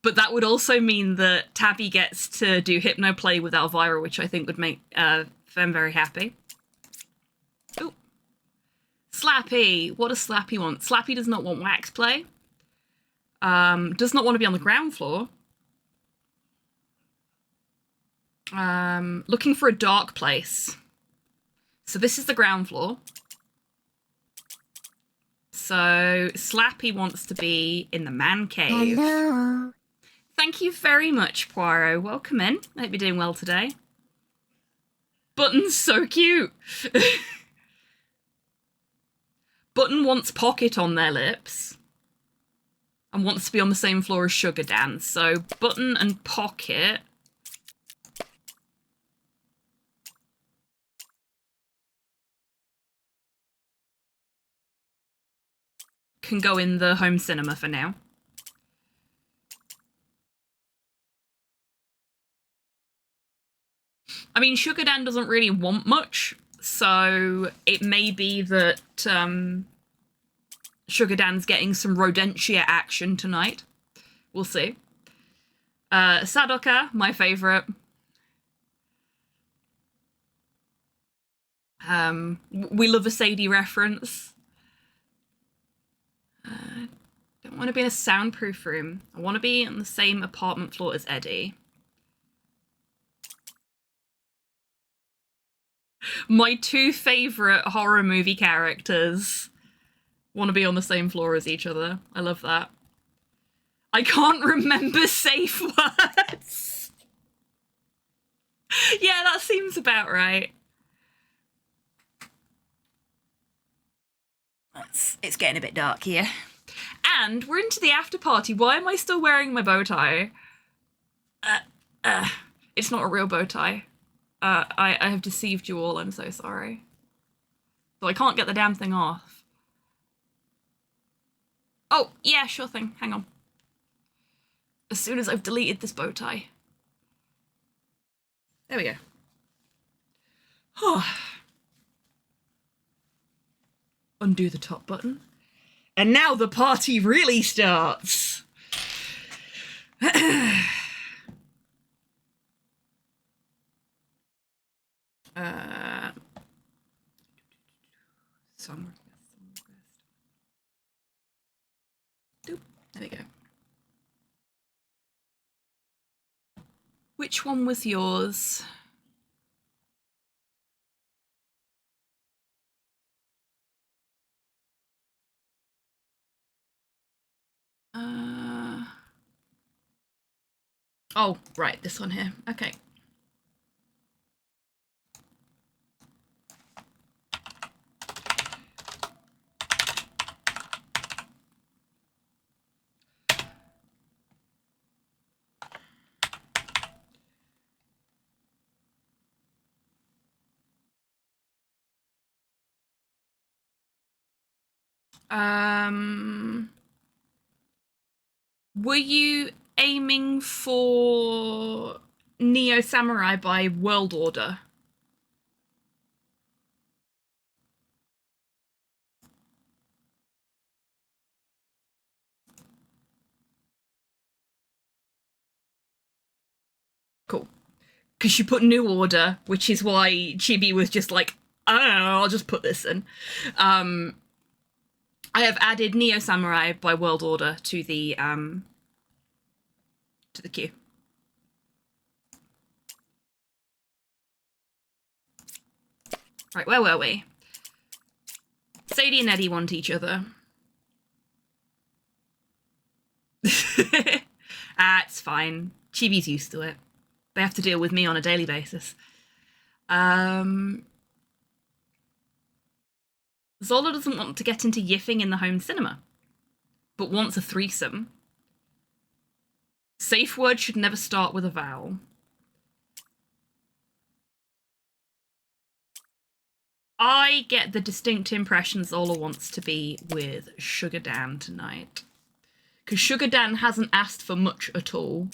But that would also mean that Tabby gets to do hypnoplay with Elvira, which I think would make them very happy. Ooh. Slappy. What does Slappy want? Slappy does not want wax play. Does not want to be on the ground floor. Looking for a dark place. So this is the ground floor. So Slappy wants to be in the man cave. Hello. Thank you very much, Poirot. Welcome in. I hope you're doing well today. Button's so cute. Button wants Pocket on their lips and wants to be on the same floor as Sugar Dan. So Button and Pocket can go in the home cinema for now. I mean, Sugar Dan doesn't really want much, so it may be that Sugar Dan's getting some Rodentia action tonight. We'll see. Sadoka, my favourite. We love a Sadie reference. Don't want to be in a soundproof room. I want to be on the same apartment floor as Eddie. My two favourite horror movie characters want to be on the same floor as each other. I love that. I can't remember safe words. Yeah, that seems about right. It's getting a bit dark here. And we're into the after party. Why am I still wearing my bow tie? It's not a real bow tie. I have deceived you all, I'm so sorry. So I can't get the damn thing off. Oh, yeah, sure thing. Hang on. As soon as I've deleted this bow tie. There we go. Undo the top button. And now the party really starts. Song request. Doop. There we go. Which one was yours? Oh, right, this one here. Okay. Were you aiming for Neo Samurai by World Order? Cool. Because you put New Order, which is why Chibi was just like, I don't know, I'll just put this in. I have added Neo Samurai by World Order to the queue. Right, where were we? Sadie and Eddie want each other. It's fine. Chibi's used to it. They have to deal with me on a daily basis. Zola doesn't want to get into yiffing in the home cinema, but wants a threesome. Safe word should never start with a vowel. I get the distinct impression Zola wants to be with Sugar Dan tonight. Because Sugar Dan hasn't asked for much at all.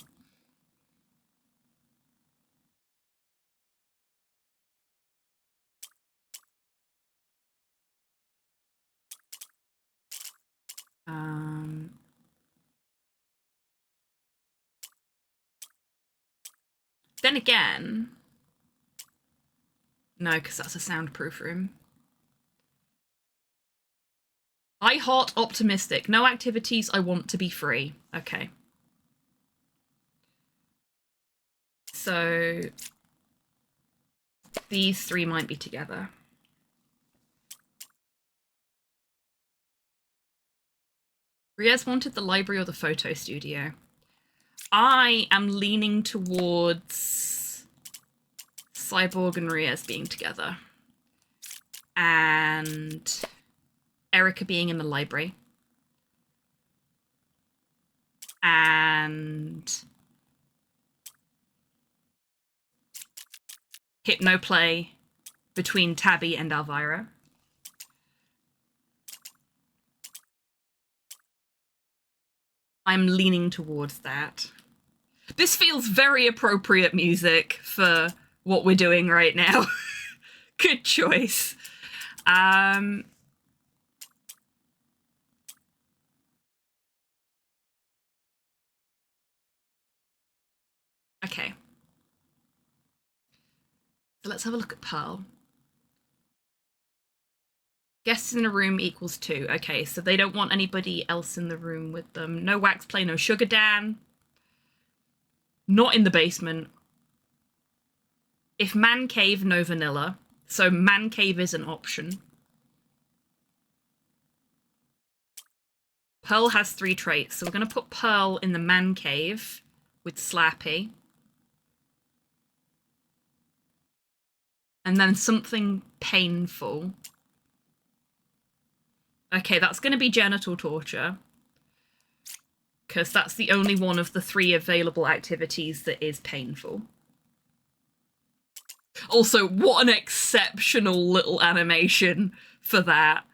Then again... No, because that's a soundproof room. I heart optimistic. No activities, I want to be free. Okay. So... these three might be together. Riaz wanted the library or the photo studio. I am leaning towards Cyborg and Riaz being together. And Erica being in the library. And Hypnoplay between Tabby and Elvira. I'm leaning towards that. This feels very appropriate music for what we're doing right now. Good choice. Okay. So let's have a look at Pearl. Guests in a room equals 2. Okay, so they don't want anybody else in the room with them. No Wax Play, no Sugar Dan. Not in the basement. If Man Cave, no Vanilla. So Man Cave is an option. Pearl has 3 traits, so we're going to put Pearl in the Man Cave with Slappy. And then something painful. Okay, that's going to be genital torture. Because that's the only one of the 3 available activities that is painful. Also, what an exceptional little animation for that.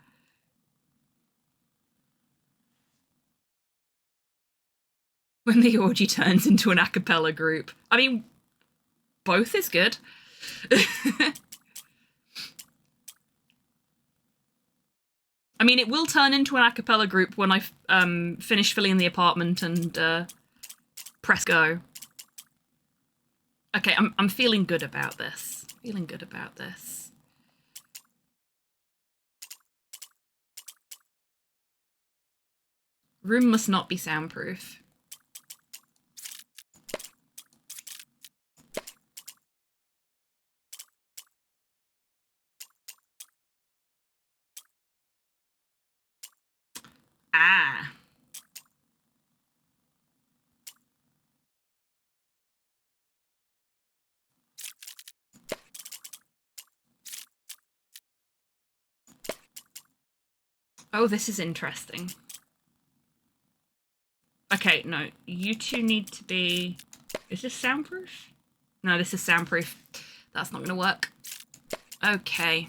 When the orgy turns into an a cappella group. I mean, both is good. I mean, it will turn into an a cappella group when I finish filling the apartment and press go. Okay, I'm feeling good about this. Feeling good about this. Room must not be soundproof. Ah. Oh, this is interesting. Okay, no, you two need to be... Is this soundproof? No, this is soundproof. That's not gonna work. Okay.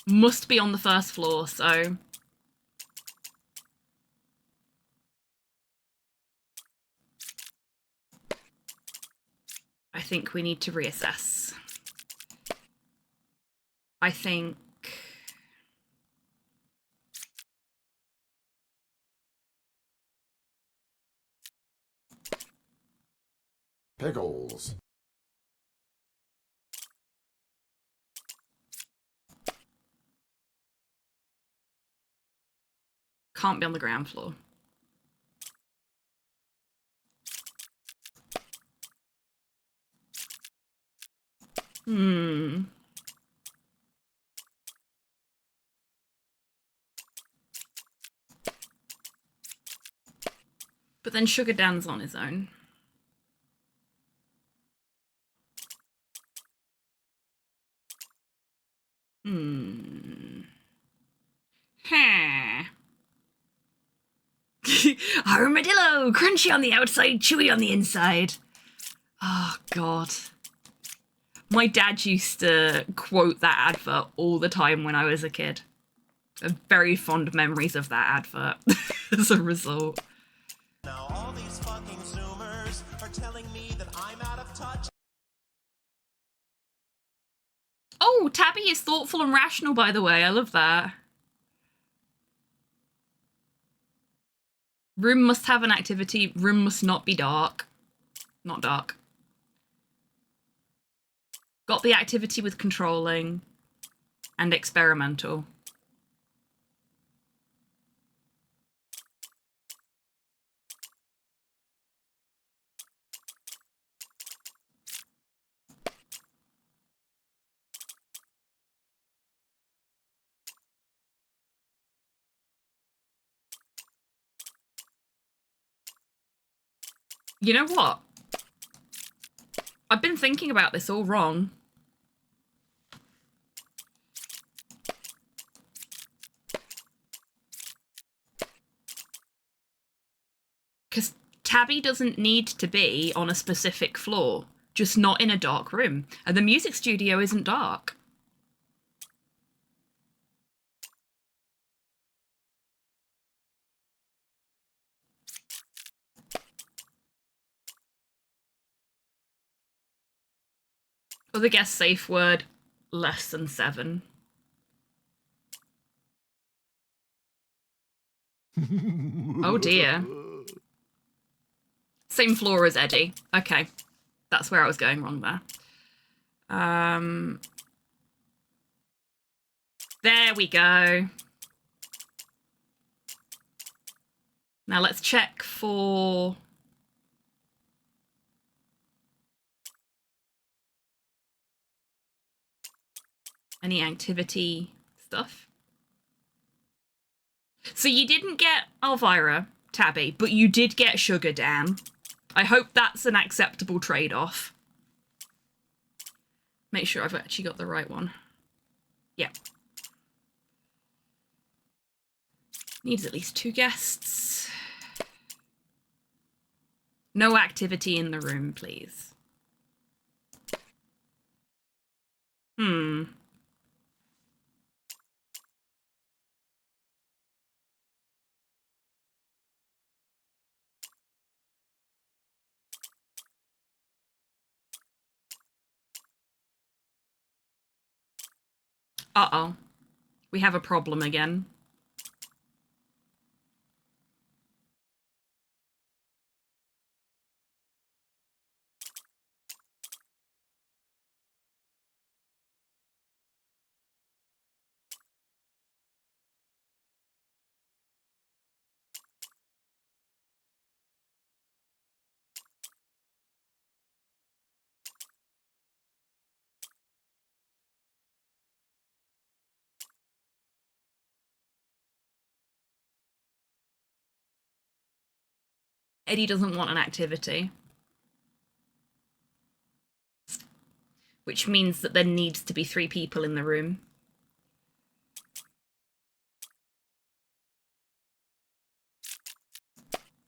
Must be on the first floor, so... I think we need to reassess. I think... Pickles. Can't be on the ground floor. Hmm. But then Sugar Dan's on his own. Hmm. Huh. Armadillo! Crunchy on the outside, chewy on the inside. Oh, God. My dad used to quote that advert all the time when I was a kid. I have very fond memories of that advert as a result. Now all these fucking Zoomers are telling me that I'm out of touch. Oh, Tabby is thoughtful and rational, by the way. I love that. Room must have an activity. Room must not be dark. Not dark. Got the activity with controlling and experimental. You know what? I've been thinking about this all wrong. Because Tabby doesn't need to be on a specific floor, just not in a dark room. And the music studio isn't dark. Other guess safe word, less than 7. Oh dear. Same floor as Eddie. Okay. That's where I was going wrong there. There we go. Now let's check for... any activity stuff. So you didn't get Elvira, Tabby, but you did get Sugar, Dan. I hope that's an acceptable trade-off. Make sure I've actually got the right one. Yeah. Needs at least 2 guests. No activity in the room, please. Uh-oh. We have a problem again. Eddie doesn't want an activity. Which means that there needs to be 3 people in the room.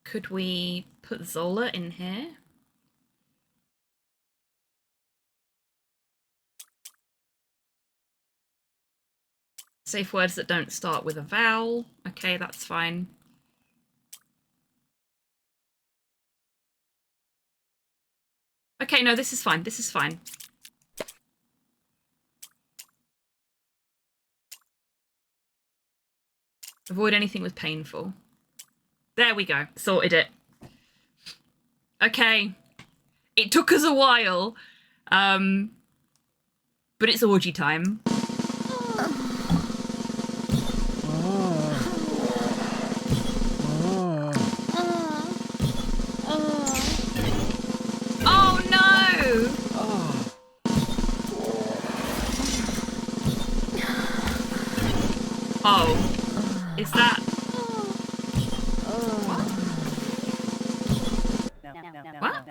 Could we put Zola in here? Safe words that don't start with a vowel. Okay, that's fine. Okay, no, this is fine. This is fine. Avoid anything with painful. There we go. Sorted it. Okay. It took us a while. But it's orgy time. Oh no! Oh. Is that... What?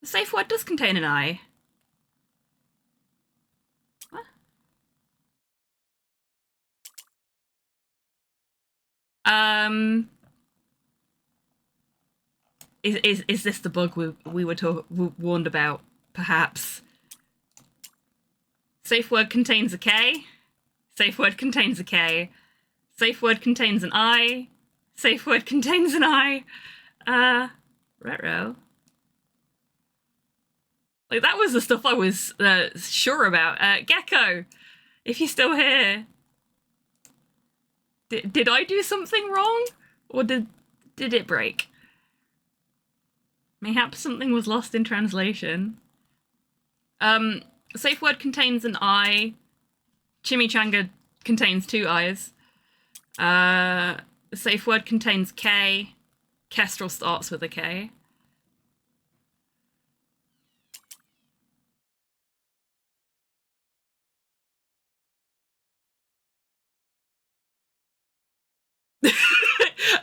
The safe word does contain an I. What? Is this the bug we were warned about? Perhaps. Safe word contains a K. Safe word contains a K. Safe word contains an I. Safe word contains an I. Retro. Like, that was the stuff I was sure about. Gecko, if you're still here. Did I do something wrong? Or did it break? Mayhaps something was lost in translation. Safe word contains an I. Chimichanga contains 2 I's. Safe word contains K. Kestrel starts with a K.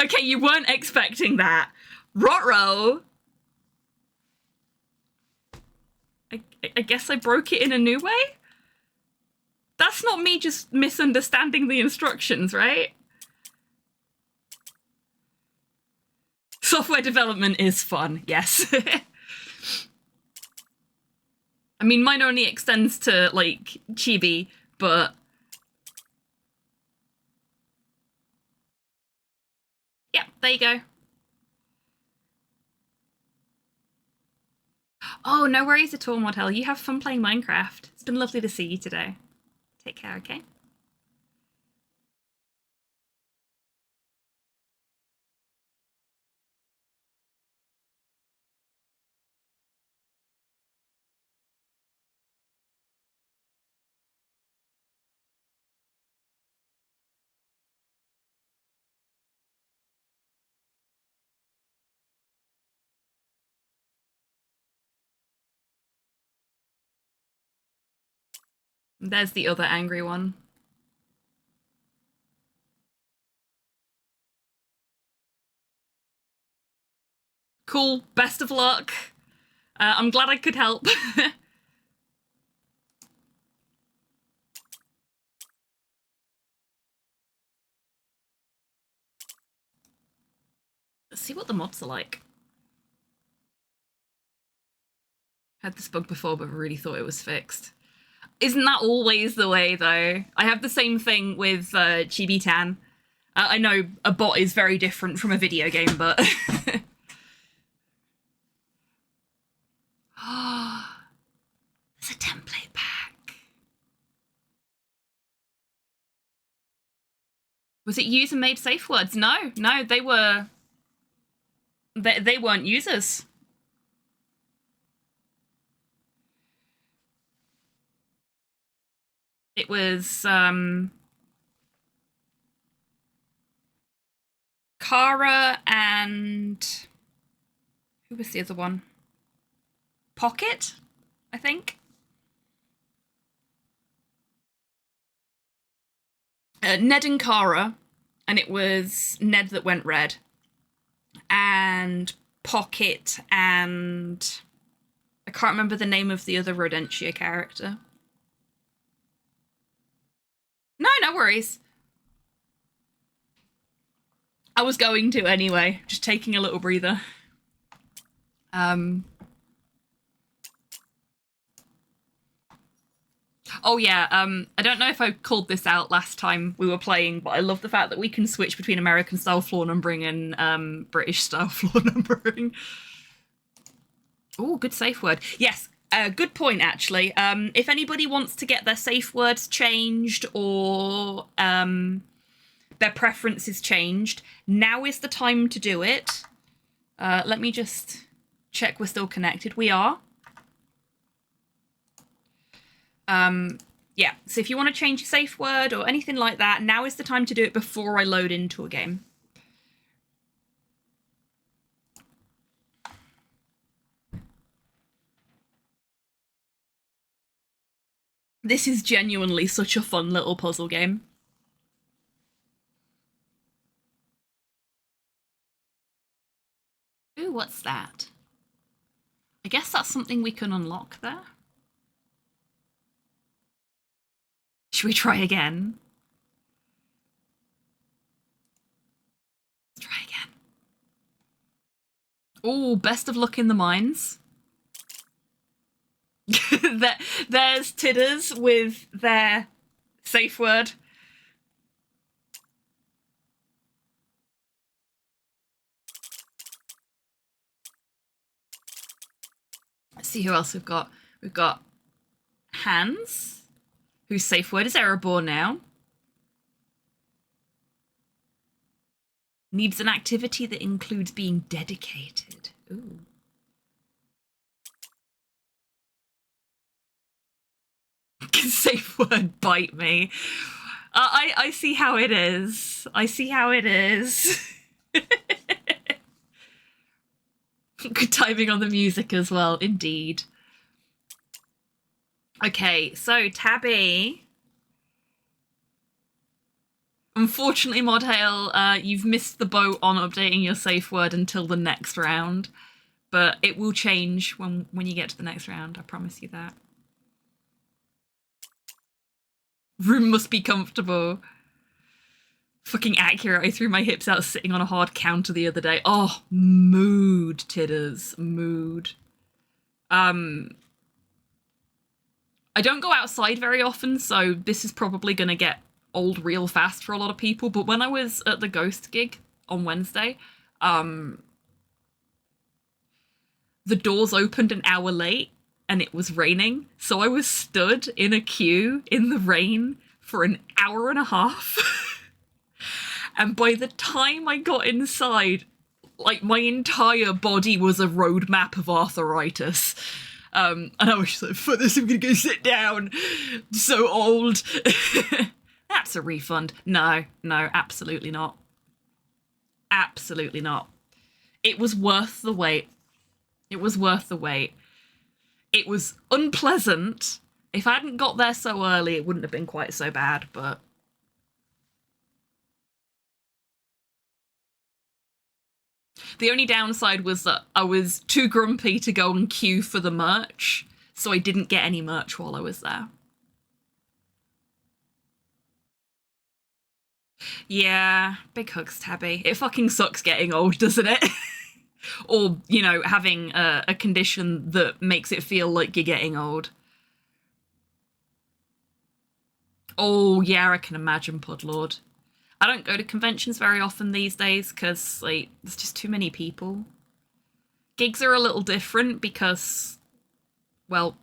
Okay, Okay, you weren't expecting that. Rotro. I guess I broke it in a new way? That's not me just misunderstanding the instructions, right? Software development is fun, yes. I mean, mine only extends to, like, chibi, but... yeah, there you go. Oh, no worries at all, Mortel. You have fun playing Minecraft. It's been lovely to see you today. Take care, okay? There's the other angry one. Cool. Best of luck. I'm glad I could help. Let's see what the mods are like. Had this bug before, but really thought it was fixed. Isn't that always the way, though? I have the same thing with Chibi-tan. I know a bot is very different from a video game, but... there's a template pack. Was it user-made safe words? No, they were... They weren't users. It was, Kara and... who was the other one? Pocket, I think? Ned and Kara, and it was Ned that went red. And Pocket and... I can't remember the name of the other Rodentia character. No worries. I was going to anyway, just taking a little breather. Oh yeah, I don't know if I called this out last time we were playing, but I love the fact that we can switch between American style floor numbering and British style floor numbering. Oh, good safe word. Yes, good point actually. If anybody wants to get their safe words changed or their preferences changed, now is the time to do it. Let me just check we're still connected. We are. Yeah, so if you want to change your safe word or anything like that, now is the time to do it before I load into a game. This is genuinely such a fun little puzzle game. Ooh, what's that? I guess that's something we can unlock there. Should we try again? Let's try again. Oh, best of luck in the mines. There's Tidders with their safe word. Let's see who else we've got. We've got Hans, whose safe word is Erebor now. Needs an activity that includes being dedicated. Ooh. Safe word, bite me. I see how it is. I see how it is. Good timing on the music as well, indeed. Okay, so Tabby. Unfortunately, Modhail, you've missed the boat on updating your safe word until the next round. But it will change when you get to the next round, I promise you that. Room must be comfortable. Fucking accurate. I threw my hips out sitting on a hard counter the other day. Oh, mood, titters. Mood. I don't go outside very often, so this is probably going to get old real fast for a lot of people. But when I was at the Ghost gig on Wednesday, the doors opened an hour late and it was raining. So I was stood in a queue in the rain for an hour and a half. And by the time I got inside, like, my entire body was a roadmap of arthritis. And I was just like, fuck this, I'm gonna go sit down. I'm so old. That's a refund. No, absolutely not. Absolutely not. It was worth the wait. It was worth the wait. It was unpleasant. If I hadn't got there so early, it wouldn't have been quite so bad, but... The only downside was that I was too grumpy to go and queue for the merch, so I didn't get any merch while I was there. Yeah, big hugs, Tabby. It fucking sucks getting old, doesn't it? Or, you know, having a condition that makes it feel like you're getting old. Oh, yeah, I can imagine, Pudlord. I don't go to conventions very often these days because, like, there's just too many people. Gigs are a little different because, well,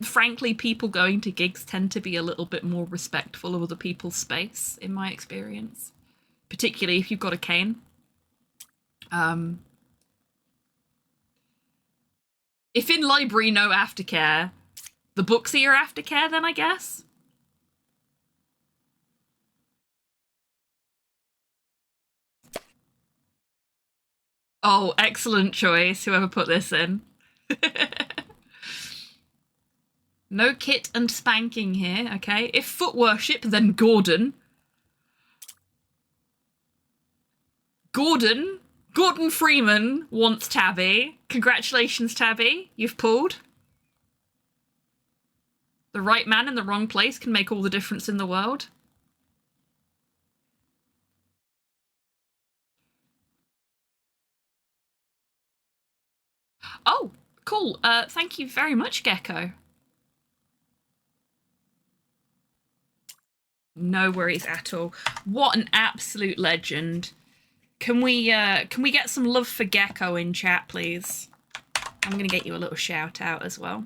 frankly, people going to gigs tend to be a little bit more respectful of other people's space, in my experience. Particularly if you've got a cane. If in library, no aftercare, the books are your aftercare then, I guess? Oh, excellent choice, whoever put this in. No kit and spanking here, okay? If foot worship, then Gordon. Gordon Freeman wants Tabby. Congratulations, Tabby. You've pulled. The right man in the wrong place can make all the difference in the world. Oh, cool. Thank you very much, Gecko. No worries at all. What an absolute legend. Can we get some love for Gecko in chat, please? I'm gonna get you a little shout out as well.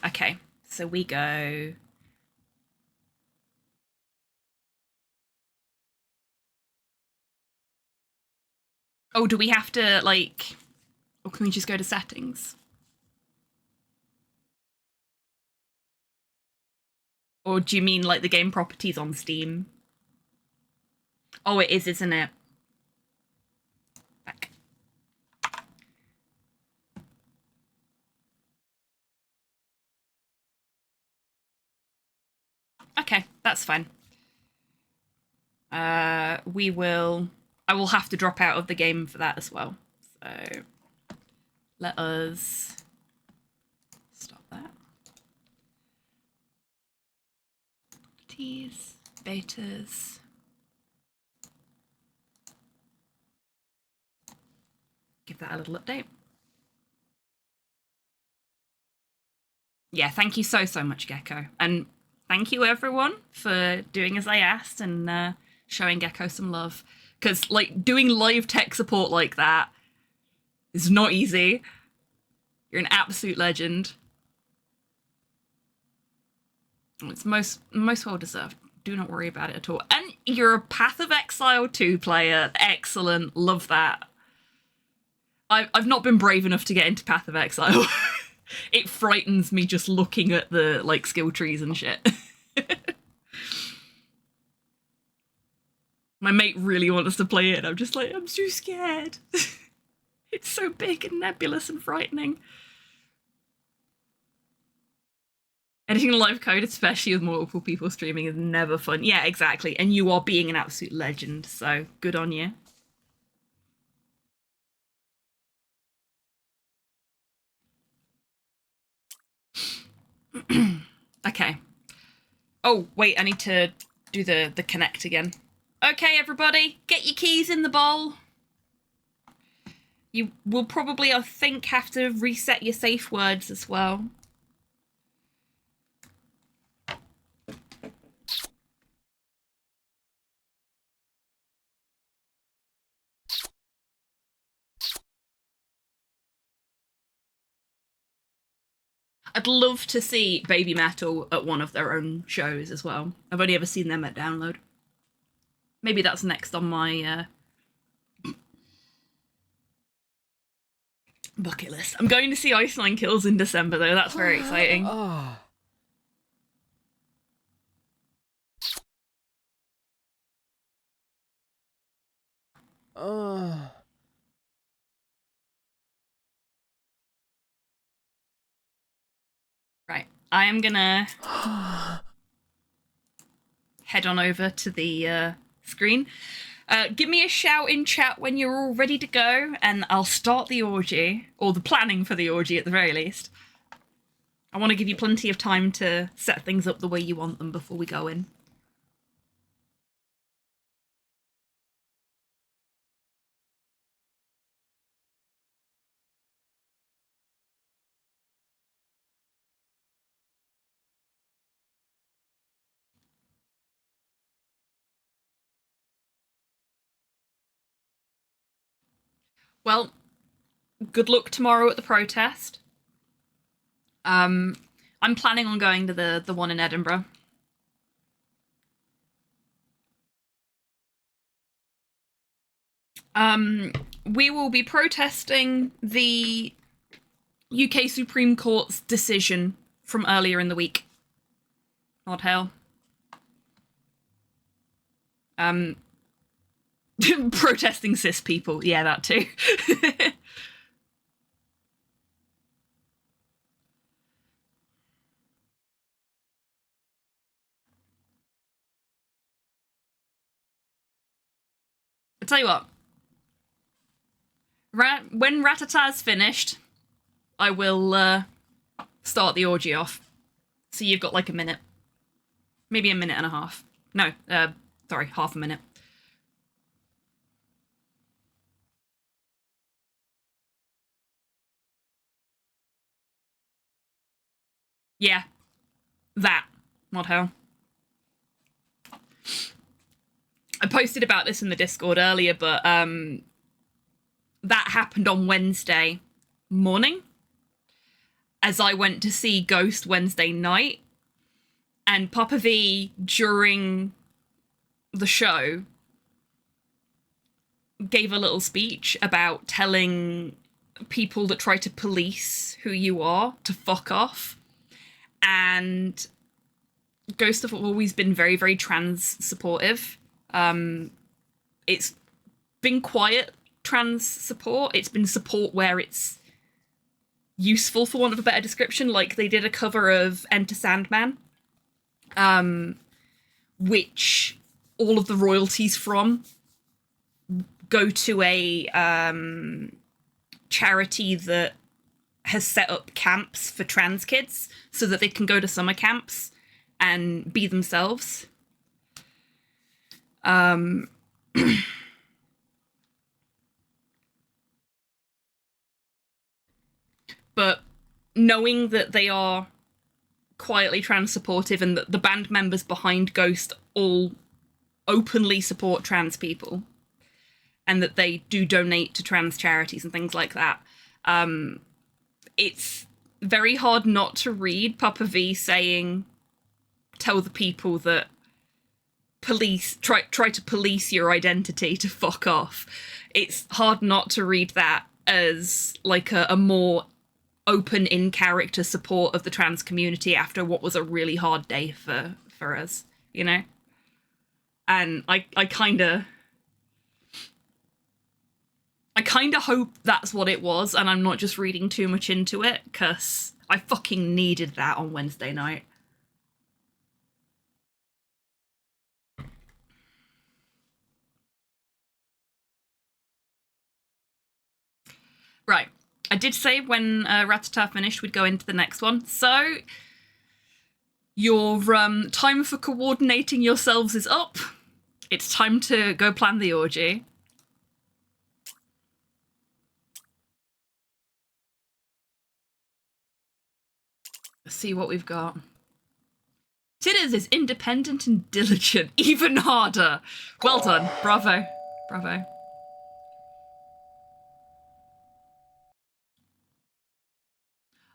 Okay, so we go. Oh, do we have to, like, or can we just go to settings? Or do you mean, like, the game properties on Steam? Oh, it is, isn't it? Back. Okay, that's fine. I will have to drop out of the game for that as well. So let us stop that. T's, betas. Give that a little update. Yeah, thank you so much, Gecko. And thank you, everyone, for doing as I asked and showing Gecko some love. Because, like, doing live tech support like that is not easy. You're an absolute legend. It's most well deserved. Do not worry about it at all. And you're a Path of Exile 2 player. Excellent. Love that. I've not been brave enough to get into Path of Exile. It frightens me just looking at the, like, skill trees and shit. My mate really wants us to play it. I'm just like, I'm too scared. It's so big and nebulous and frightening. Editing live code, especially with multiple people streaming, is never fun. Yeah, exactly. And you are being an absolute legend, so good on you. Okay. Oh, wait, I need to do the connect again. Okay, everybody, get your keys in the bowl. You will probably, I think, have to reset your safe words as well. I'd love to see Baby Metal at one of their own shows as well. I've only ever seen them at Download. Maybe that's next on my bucket list. I'm going to see Ice Nine Kills in December, though. That's very exciting. Right. I am gonna head on over to the screen. Give me a shout in chat when you're all ready to go, and I'll start the orgy, or the planning for the orgy at the very least. I want to give you plenty of time to set things up the way you want them before we go in. Well, good luck tomorrow at the protest. I'm planning on going to the one in Edinburgh. We will be protesting the UK Supreme Court's decision from earlier in the week. Odd hell. Protesting cis people. Yeah, that too. I'll tell you what. When Ratata's finished, I will start the orgy off. So you've got like a minute. Maybe a minute and a half. No, sorry, half a minute. Yeah. That. What hell? I posted about this in the Discord earlier, but that happened on Wednesday morning as I went to see Ghost Wednesday night, and Papa V during the show gave a little speech about telling people that try to police who you are to fuck off. And Ghost have always been very, very trans supportive. It's been quiet trans support. It's been support where it's useful, for want of a better description. Like, they did a cover of Enter Sandman, which all of the royalties from go to a charity that has set up camps for trans kids so that they can go to summer camps and be themselves. But knowing that they are quietly trans supportive and that the band members behind Ghost all openly support trans people and that they do donate to trans charities and things like that, it's very hard not to read Papa V saying, tell the people that try to police your identity to fuck off. It's hard not to read that as like a more open in-character support of the trans community after what was a really hard day for us, you know? And I kind of kind of hope that's what it was, and I'm not just reading too much into it, because I fucking needed that on Wednesday night. Right. I did say when Ratata finished, we'd go into the next one. So, your time for coordinating yourselves is up. It's time to go plan the orgy. Let's see what we've got. Tidders is independent and diligent, even harder. Well done. Bravo. Bravo.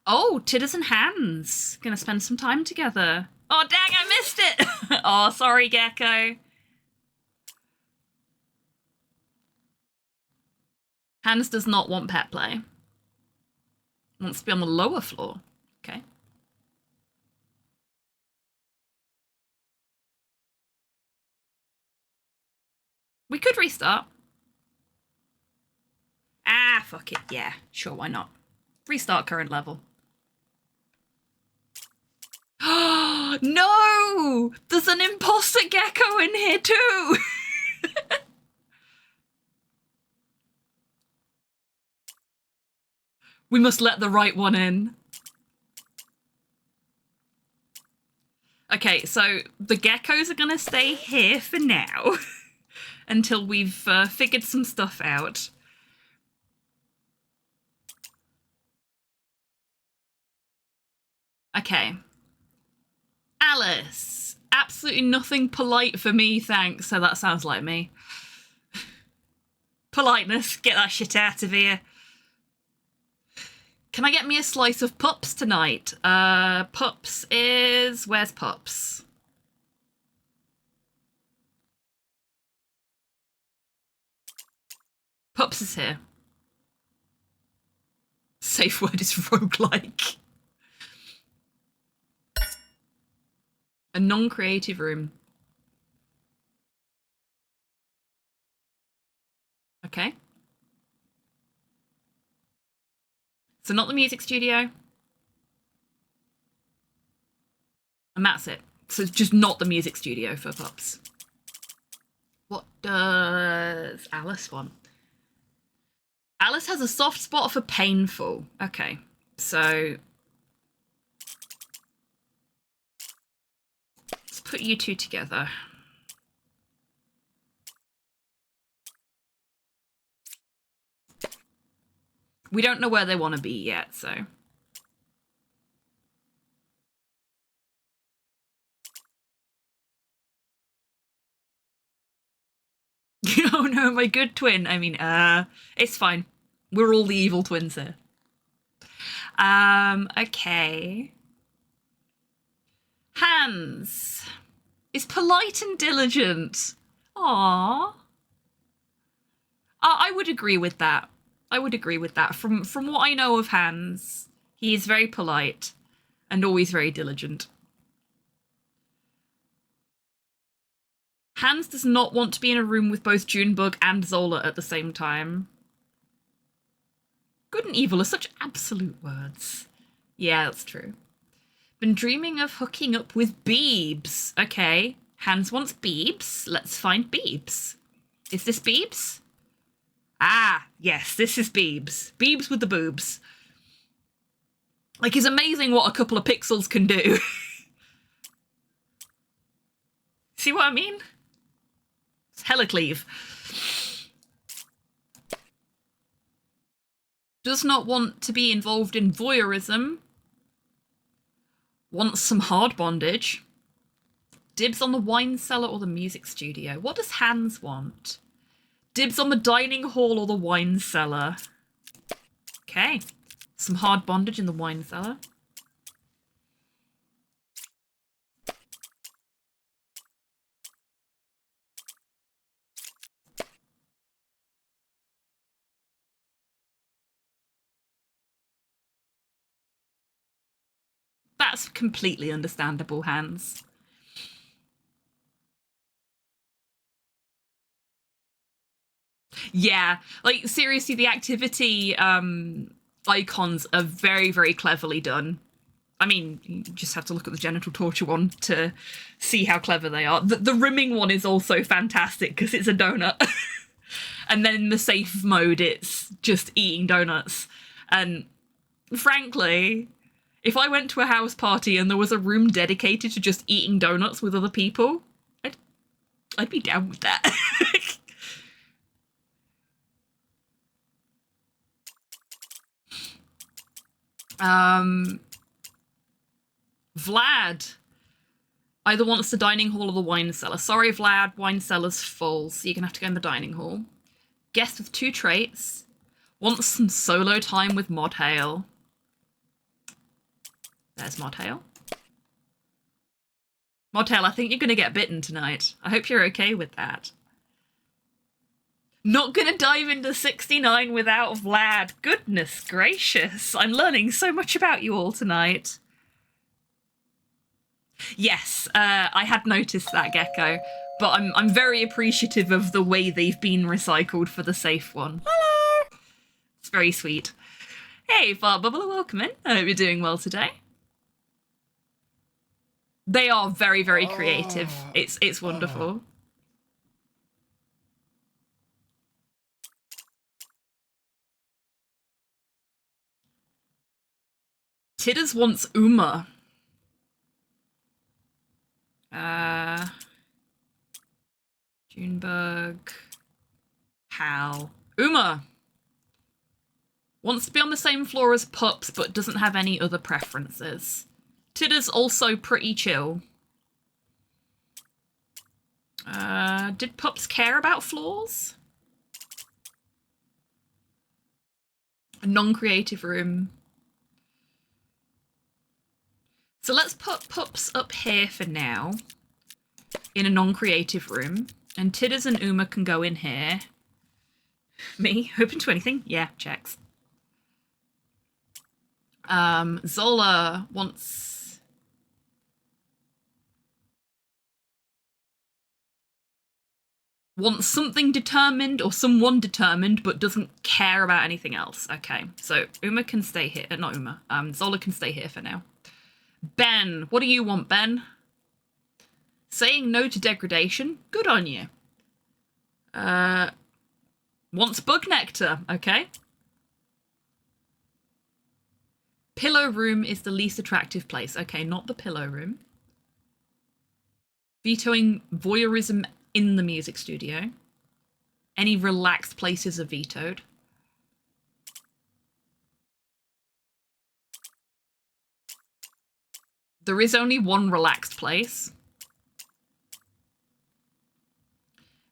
Oh, Tidders and Hands. Gonna spend some time together. Oh, dang, I missed it. Oh, sorry, Gecko. Hands does not want pet play. Wants to be on the lower floor. Okay. We could restart. Ah, fuck it. Yeah, sure, why not? Restart current level. No! There's an imposter gecko in here too! We must let the right one in. Okay, so the geckos are gonna stay here for now until we've figured some stuff out. Okay. Alice. Absolutely nothing polite for me, thanks. So that sounds like me. Politeness. Get that shit out of here. Can I get me a slice of Pups tonight? Pups is... Where's Pups? Pups is here. Safe word is roguelike. A non-creative room. Okay. So not the music studio. And that's it. So it's just not the music studio for Pups. What does Alice want? Alice has a soft spot for painful. Okay. So let's put you two together. We don't know where they want to be yet, so. Oh no, my good twin. I mean, it's fine. We're all the evil twins here. Okay. Hands is polite and diligent. Aww. I would agree with that. I would agree with that. From what I know of Hans, he is very polite and always very diligent. Hans does not want to be in a room with both Junebug and Zola at the same time. Good and evil are such absolute words. Yeah, that's true. Been dreaming of hooking up with Beebs. Okay, Hans wants Beebs. Let's find Beebs. Is this Beebs? Ah, yes, this is Beebs. Beebs with the boobs. Like, it's amazing what a couple of pixels can do. See what I mean? It's hella cleave. Does not want to be involved in voyeurism. Wants some hard bondage. Dibs on the wine cellar or the music studio. What does Hans want? Dibs on the dining hall or the wine cellar. Okay. Some hard bondage in the wine cellar. That's completely understandable, Hans. Yeah, like seriously, the activity icons are very, very cleverly done. I mean, you just have to look at the genital torture one to see how clever they are. The rimming one is also fantastic because it's a donut. And then in the safe mode, it's just eating donuts. And frankly, if I went to a house party and there was a room dedicated to just eating donuts with other people, I'd be down with that. Vlad either wants the dining hall or the wine cellar. Sorry, Vlad, wine cellar's full, so you're gonna have to go in the dining hall. Guest with 2 traits. Wants some solo time with Mod Hale. There's Mod Hale. Mod Hale, I think you're gonna get bitten tonight. I hope you're okay with that. Not gonna dive into 69 without Vlad. Goodness gracious. I'm learning so much about you all tonight. Yes, I had noticed that, Gecko, but I'm very appreciative of the way they've been recycled for the safe one. Hello! It's very sweet. Hey, Fart Bubble, welcome in. I hope you're doing well today. They are very, very creative. It's wonderful. Tidders wants Uma. Junebug. Hal. Uma! Wants to be on the same floor as Pups, but doesn't have any other preferences. Tidder's also pretty chill. Did Pups care about floors? A non-creative room. So let's put Pups up here for now, in a non-creative room, and Tidders and Uma can go in here. Me? Open to anything? Yeah, checks. Zola wants... wants something determined or someone determined, but doesn't care about anything else. Okay, so Uma can stay here. Not Uma. Zola can stay here for now. Ben, what do you want, Ben? Saying no to degradation. Good on you. Wants bug nectar. Okay. Pillow room is the least attractive place. Okay, not the pillow room. Vetoing voyeurism in the music studio. Any relaxed places are vetoed. There is only one relaxed place.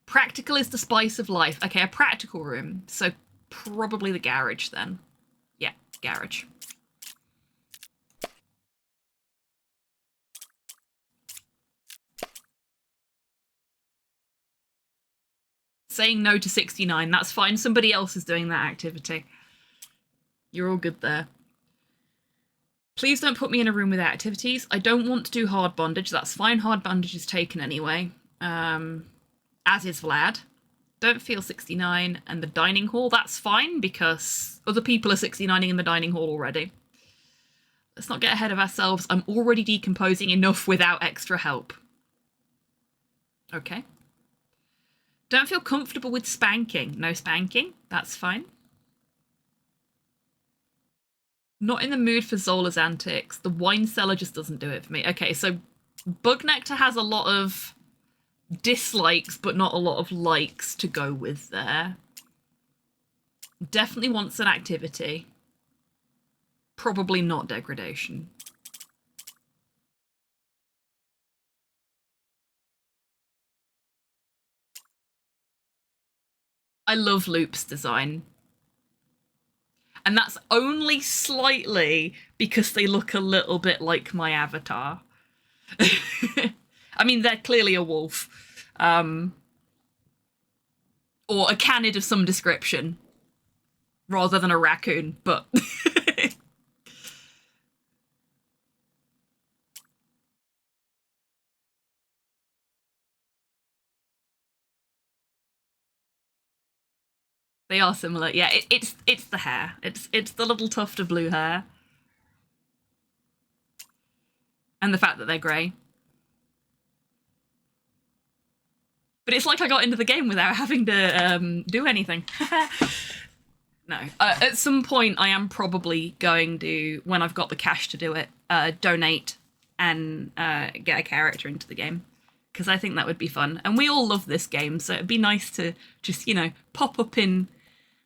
Practical is the spice of life. Okay, a practical room. So probably the garage then. Yeah, garage. Saying no to 69. That's fine. Somebody else is doing that activity. You're all good there. Please don't put me in a room with activities. I don't want to do hard bondage. That's fine. Hard bondage is taken anyway. As is Vlad. Don't feel 69. And the dining hall, that's fine because other people are 69ing in the dining hall already. Let's not get ahead of ourselves. I'm already decomposing enough without extra help. Okay. Don't feel comfortable with spanking. No spanking. That's fine. Not in the mood for Zola's antics. The wine cellar just doesn't do it for me. Okay, so Bug Nectar has a lot of dislikes, but not a lot of likes to go with there. Definitely wants an activity. Probably not degradation. I love Loop's design. And that's only slightly because they look a little bit like my avatar. I mean, they're clearly a wolf. Or a canid of some description. Rather than a raccoon, but... They are similar. Yeah, it's the hair. It's the little tuft of blue hair. And the fact that they're grey. But it's like I got into the game without having to do anything. No. At some point, I am probably going to, when I've got the cash to do it, donate and get a character into the game. Because I think that would be fun. And we all love this game, so it'd be nice to just, you know, pop up in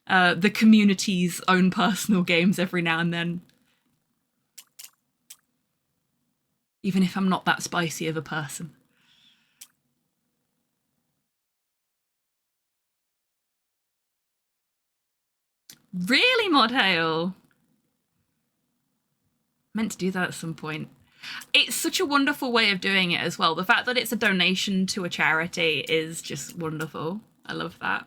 the community's own personal games every now and then. Even if I'm not that spicy of a person. Really, Modhail? Meant to do that at some point. It's such a wonderful way of doing it as well. The fact that it's a donation to a charity is just wonderful. I love that.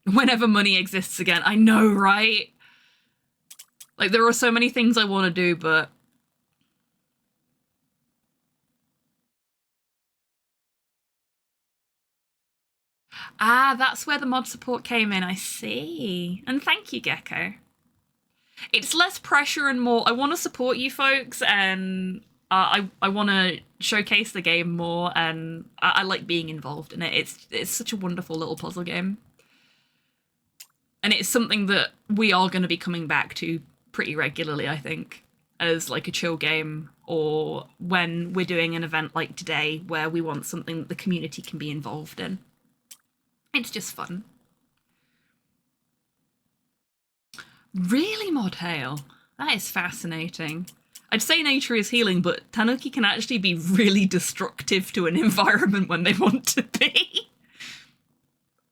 Whenever money exists again. I know, right? Like, there are so many things I want to do, but... Ah, that's where the mod support came in, I see. And thank you, Gecko. It's less pressure and more, I want to support you folks, and I want to showcase the game more, and I like being involved in it. It's such a wonderful little puzzle game. And it's something that we are going to be coming back to pretty regularly, I think, as like a chill game, or when we're doing an event like today where we want something that the community can be involved in. It's just fun. Really, Modhail? That is fascinating. I'd say nature is healing, but Tanuki can actually be really destructive to an environment when they want to be.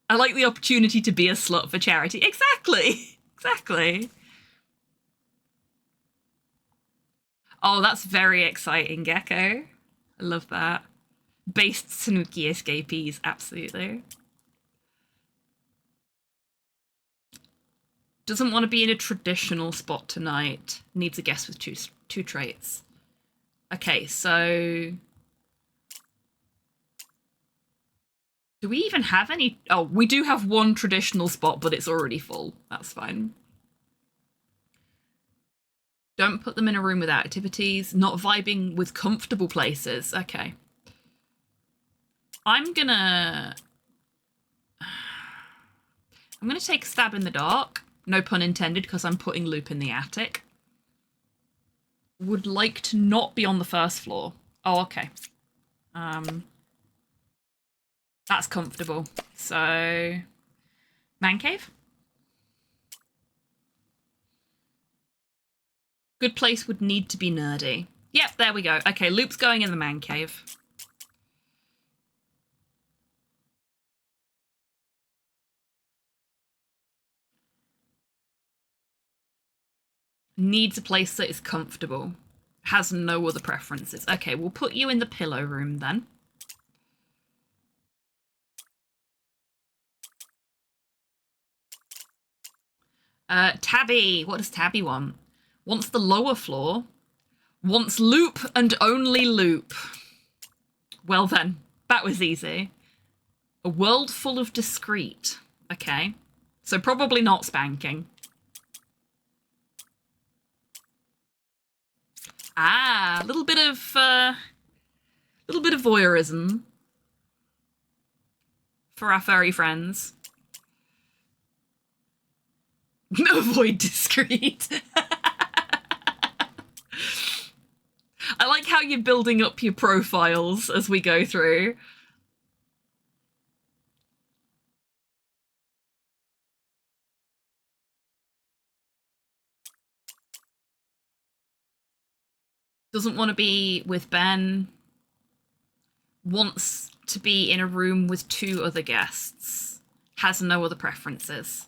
I like the opportunity to be a slut for charity. Exactly. Exactly. Oh, that's very exciting, Gecko. I love that. Based Tanuki escapees, absolutely. Doesn't want to be in a traditional spot tonight. Needs a guest with two traits. Okay, so... do we even have any? Oh, we do have one traditional spot, but it's already full. That's fine. Don't put them in a room with activities. Not vibing with comfortable places. Okay. I'm gonna take a stab in the dark. No pun intended, because I'm putting Loop in the attic. Would like to not be on the first floor. Oh, okay. That's comfortable. So, man cave? Good place would need to be nerdy. Yep, there we go. Okay, Loop's going in the man cave. Needs a place that is comfortable. Has no other preferences. Okay, we'll put you in the pillow room then. Tabby. What does Tabby want? Wants the lower floor. Wants Loop and only Loop. Well then, that was easy. A world full of discreet. Okay. So probably not spanking. Ah, a little bit of voyeurism for our furry friends. Avoid discreet. I like how you're building up your profiles as we go through. Doesn't want to be with Ben. Wants to be in a room with 2 other guests. Has no other preferences.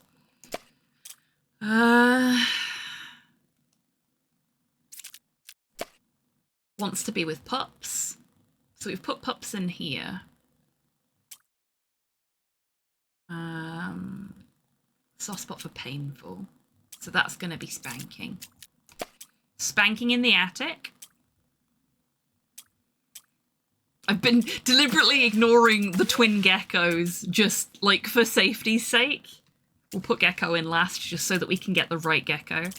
Wants to be with pups. So we've put pups in here. Soft spot for painful. So that's going to be spanking. Spanking in the attic. I've been deliberately ignoring the twin geckos just, like, for safety's sake. We'll put Gecko in last just so that we can get the right gecko.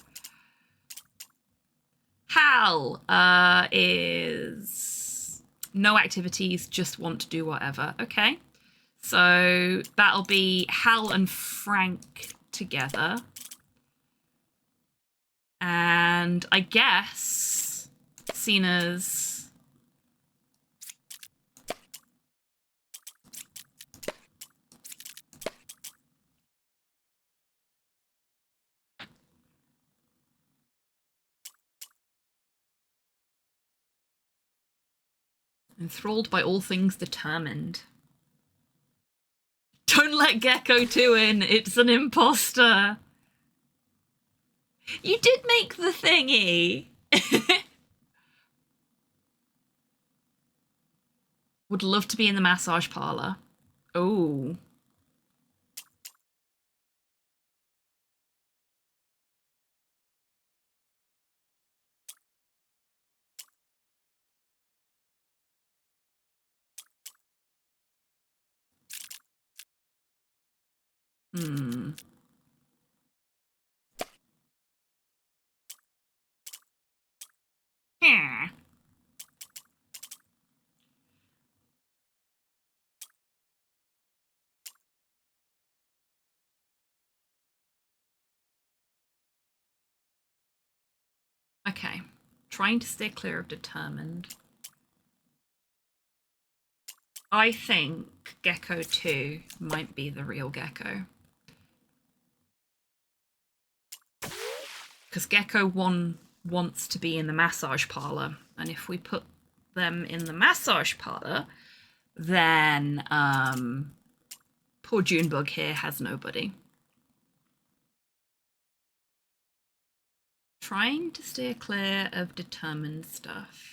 Hal is no activities, just want to do whatever. Okay. So that'll be Hal and Frank together. And I guess Cena's... Enthralled by all things determined. Don't let Gecko 2 in, it's an imposter. You did make the thingy. Would love to be in the massage parlor. Oh. Hmm. Yeah. Okay. Trying to stay clear of determined. I think Gecko 2 might be the real Gecko. Because Gecko 1 wants to be in the massage parlor, and if we put them in the massage parlor, then poor Junebug here has nobody. Trying to steer clear of determined stuff.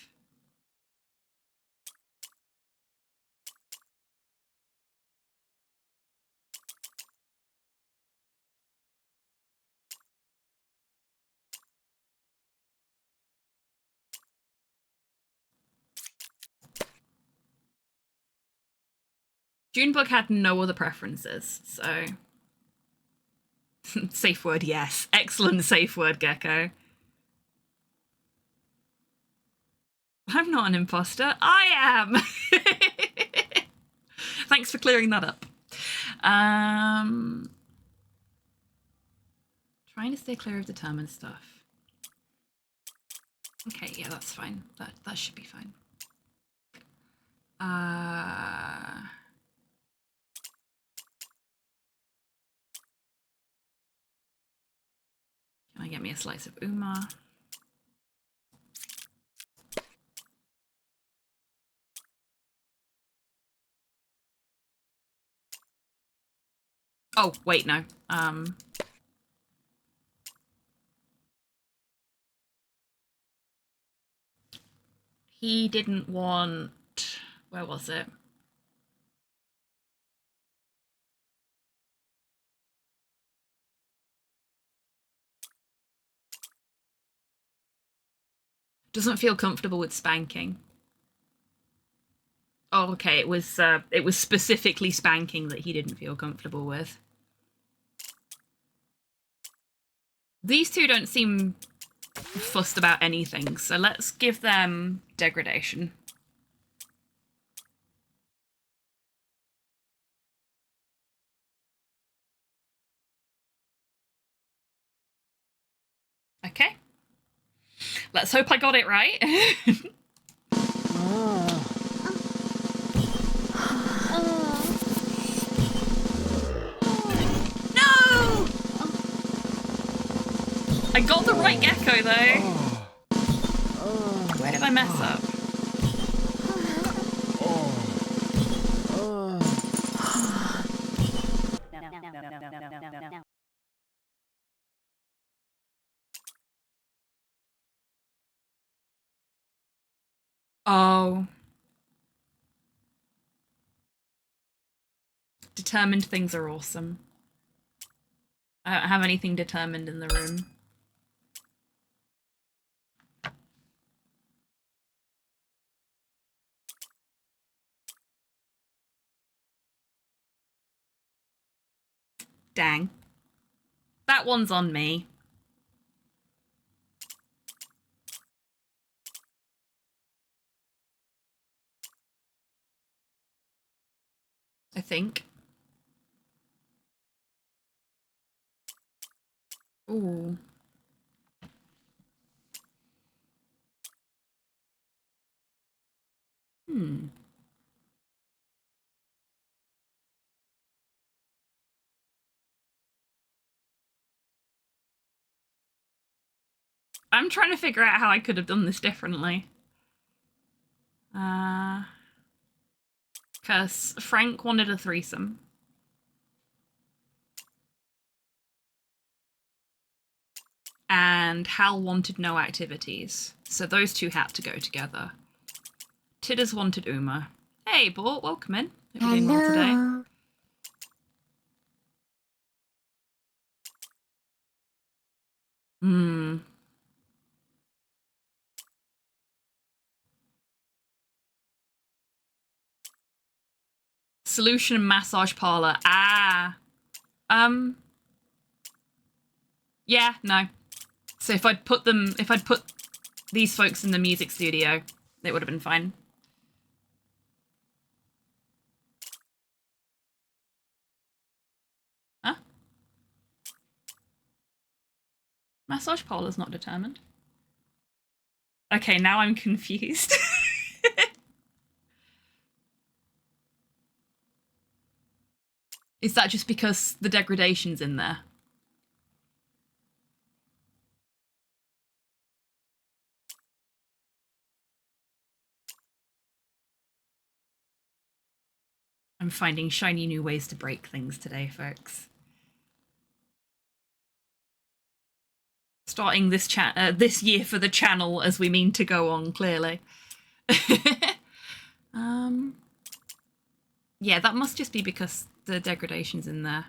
Junebug had no other preferences, so... Safe word, yes. Excellent safe word, Gecko. I'm not an imposter. I am! Thanks for clearing that up. Trying to stay clear of determined stuff. Okay, yeah, that's fine. That should be fine. Can I get me a slice of Uma? Oh, wait, no. He didn't want... Where was it? Doesn't feel comfortable with spanking. Oh, okay, it was specifically spanking that he didn't feel comfortable with. These two don't seem fussed about anything, so let's give them degradation. Okay. Let's hope I got it right. No! I got the right gecko though. Where did I mess up? Oh. Determined things are awesome. I don't have anything determined in the room. Dang. That one's on me. I think. Ooh. Hmm. I'm trying to figure out how I could have done this differently. Because Frank wanted a threesome. And Hal wanted no activities. So those two had to go together. Tidders wanted Uma. Hey, Bort, welcome in. Hope you're doing well today. Hmm. Solution and massage parlor. Ah. Yeah, no. So if I'd put these folks in the music studio, it would have been fine. Huh? Massage parlor's not determined. Okay, now I'm confused. Is that just because the degradation's in there? I'm finding shiny new ways to break things today, folks. Starting this year for the channel as we mean to go on, clearly. Yeah, that must just be because the degradation's in there.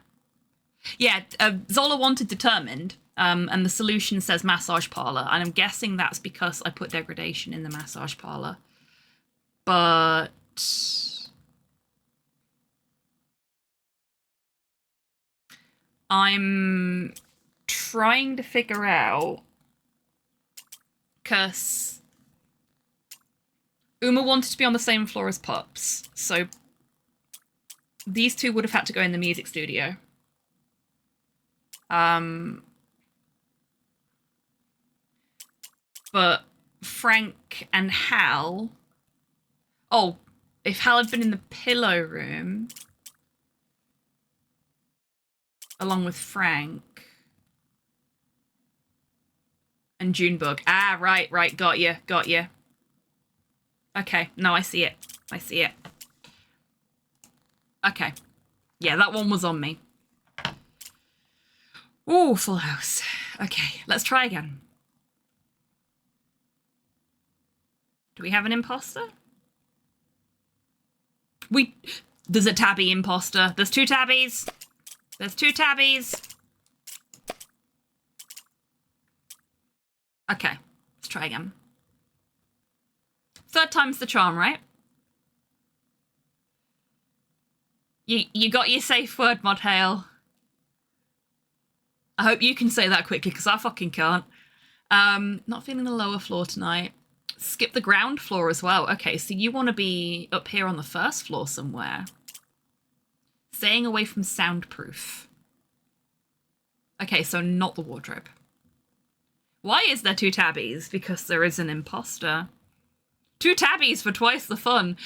Yeah, Zola wanted determined, and the solution says massage parlor, and I'm guessing that's because I put degradation in the massage parlor. But I'm trying to figure out, because Uma wanted to be on the same floor as Pups, so these two would have had to go in the music studio. But Frank and Hal... Oh, if Hal had been in the pillow room, along with Frank and Junebug. Ah, right, got you. Okay, no, I see it. Okay. Yeah, that one was on me. Ooh, full house. Okay, let's try again. Do we have an imposter? There's a tabby imposter. There's two tabbies. Okay, let's try again. Third time's the charm, right? You got your safe word, Mod Hale. I hope you can say that quickly, because I fucking can't. Not feeling the lower floor tonight. Skip the ground floor as well. Okay, so you want to be up here on the first floor somewhere. Staying away from soundproof. Okay, so not the wardrobe. Why is there two tabbies? Because there is an imposter. Two tabbies for twice the fun.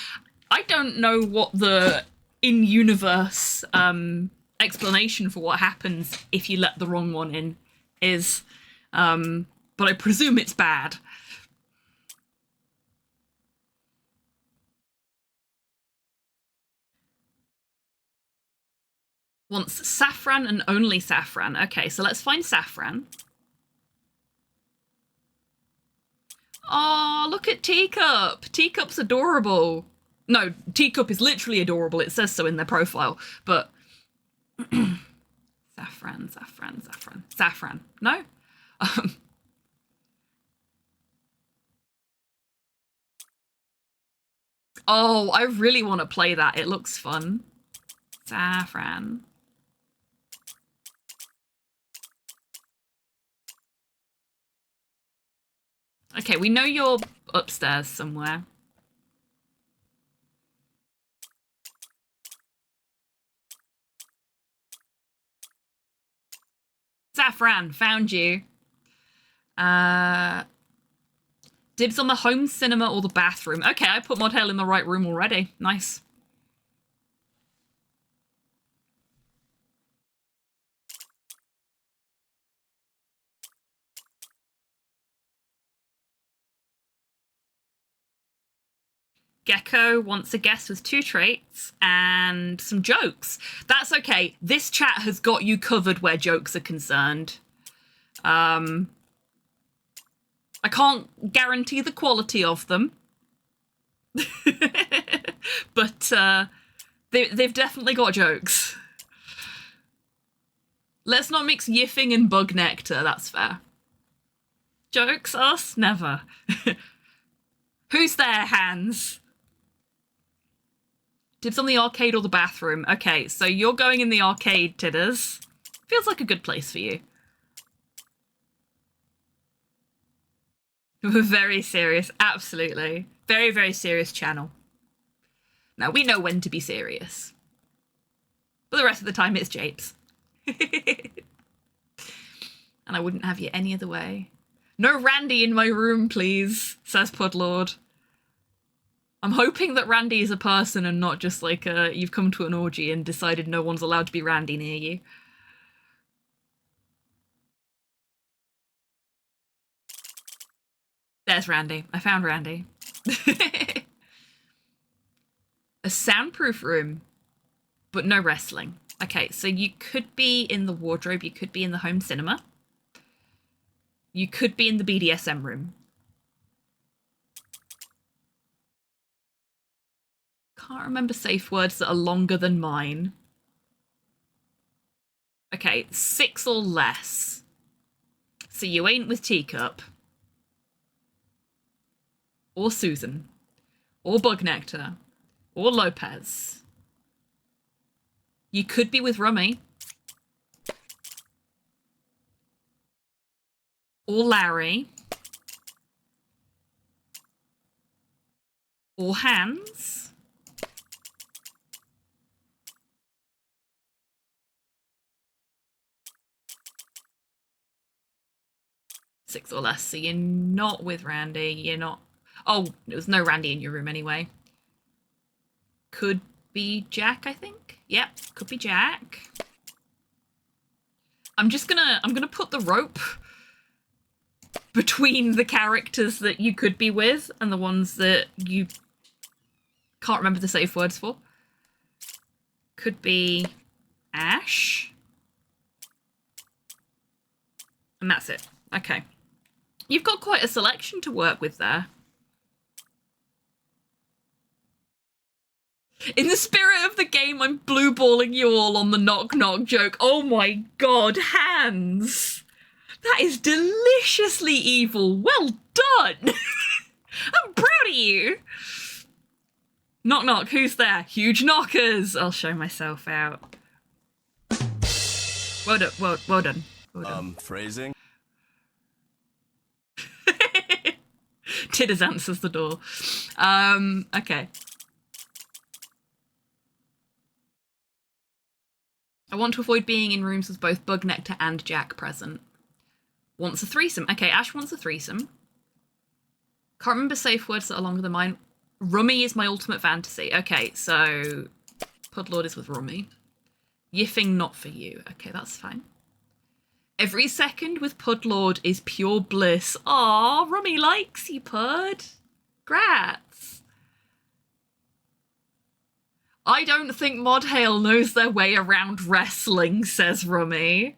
I don't know what the in-universe explanation for what happens if you let the wrong one in is, but I presume it's bad. Wants Saffron and only Saffron. Okay, so let's find Saffron. Oh, look at Teacup. Teacup's adorable. No, Teacup is literally adorable. It says so in their profile, but... Saffron. No? Oh, I really want to play that. It looks fun. Saffron. Okay, we know you're upstairs somewhere. Saffron, found you. Dibs on the home cinema or the bathroom. Okay, I put Modhail in the right room already. Nice. Gecko wants a guest with 2 traits and some jokes. That's okay. This chat has got you covered where jokes are concerned. I can't guarantee the quality of them. But they've definitely got jokes. Let's not mix yiffing and bug nectar, that's fair. Jokes, us? Never. Who's there, Hans? Dibs on the arcade or the bathroom. Okay, so you're going in the arcade, Tidders. Feels like a good place for you. We're very serious, absolutely. Very, very serious channel. Now, we know when to be serious. But the rest of the time, it's japes. And I wouldn't have you any other way. No Randy in my room, please, says Pudlord. I'm hoping that Randy is a person and not just like you've come to an orgy and decided no one's allowed to be Randy near you. There's Randy. I found Randy. A soundproof room, but no wrestling. Okay, so you could be in the wardrobe, you could be in the home cinema. You could be in the BDSM room. Can't remember safe words that are longer than mine. Okay, 6 or less. So you ain't with Teacup. Or Susan. Or Bug Nectar. Or Lopez. You could be with Rummy. Or Larry. Or Hans. Six or less, so you're not with Randy, you're not... Oh, there was no Randy in your room anyway. Could be Jack, I think? Yep, could be Jack. I'm gonna put the rope between the characters that you could be with and the ones that you can't remember the safe words for. Could be Ash. And that's it. Okay. You've got quite a selection to work with there. In the spirit of the game, I'm blue-balling you all on the knock-knock joke. Oh my god, Hans! That is deliciously evil. Well done! I'm proud of you! Knock knock, who's there? Huge knockers! I'll show myself out. Well done, well done. Well done. Phrasing? Tidders answers the door. Okay. I want to avoid being in rooms with both Bug Nectar and Jack present. Wants a threesome. Okay, Ash wants a threesome. Can't remember safe words that are longer than mine. Rummy is my ultimate fantasy. Okay, so Pudlord is with Rummy. Yiffing not for you. Okay, that's fine. Every second with Pudlord is pure bliss. Aw, Rummy likes you, Pud. Grats. I don't think Modhail knows their way around wrestling, says Rummy.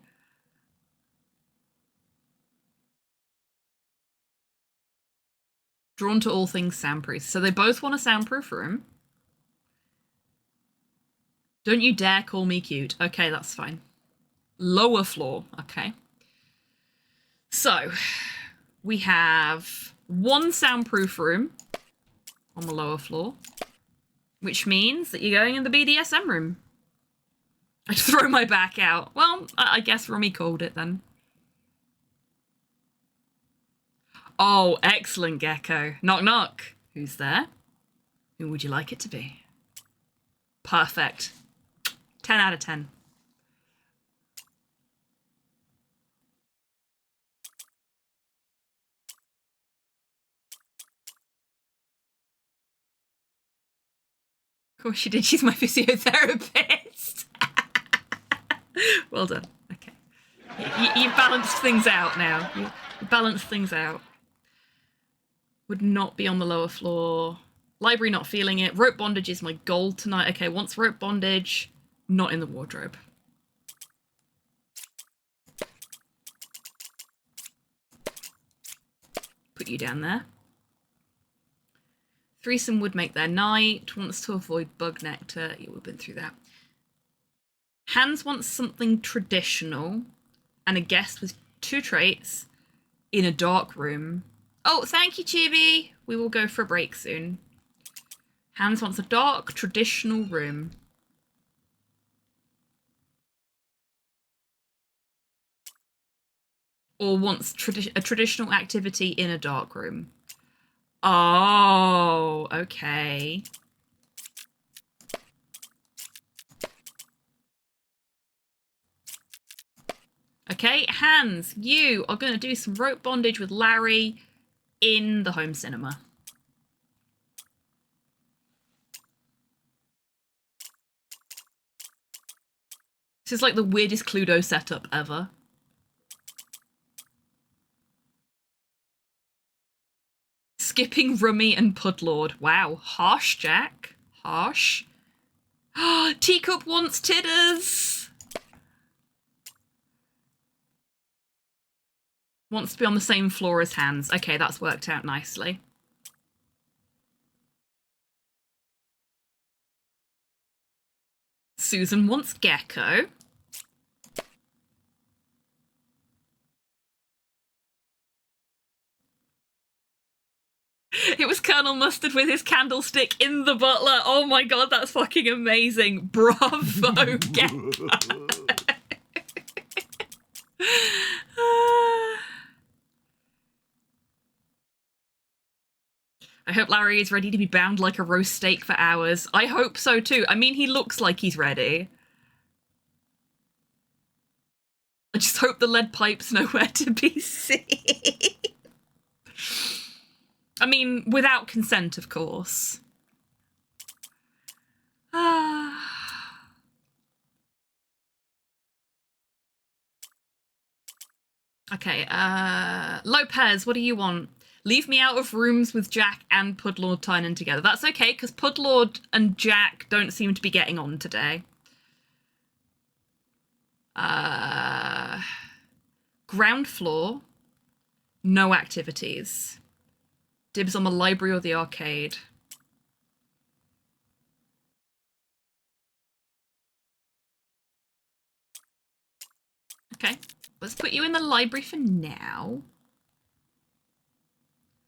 Drawn to all things soundproof. So they both want a soundproof room. Don't you dare call me cute. Okay, that's fine. Lower floor. Okay. So we have one soundproof room on the lower floor, which means that you're going in the BDSM room. I'd throw my back out. Well, I guess Rummy called it then. Oh, excellent, Gecko. Knock, knock. Who's there? Who would you like it to be? Perfect. 10 out of 10. Of course she did. She's my physiotherapist. Well done. Okay. You've balanced things out now. You balanced things out. Would not be on the lower floor. Library not feeling it. Rope bondage is my goal tonight. Okay, once rope bondage, not in the wardrobe. Put you down there. Threesome would make their night. Wants to avoid bug nectar. Yeah, we've been through that. Hans wants something traditional and a guest with 2 traits in a dark room. Oh, thank you, Chibi. We will go for a break soon. Hans wants a dark, traditional room. Or wants a traditional activity in a dark room. Oh, okay. Okay, Hans, you are going to do some rope bondage with Larry in the home cinema. This is like the weirdest Cluedo setup ever. Skipping Rummy and Pudlord. Wow, harsh, Jack. Harsh. Teacup wants titters. Wants to be on the same floor as Hans. Okay, that's worked out nicely. Susan wants Gecko. It was Colonel Mustard with his candlestick in the butler. Oh my god, that's fucking amazing. Bravo, Gecko. I hope Larry is ready to be bound like a roast steak for hours. I hope so too. I mean, he looks like he's ready. I just hope the lead pipe's nowhere to be seen. I mean, without consent, of course. Okay, Lopez, what do you want? Leave me out of rooms with Jack and Pudlord Tynan together. That's okay, because Pudlord and Jack don't seem to be getting on today. Ground floor, no activities. Dibs on the library or the arcade. Okay, let's put you in the library for now.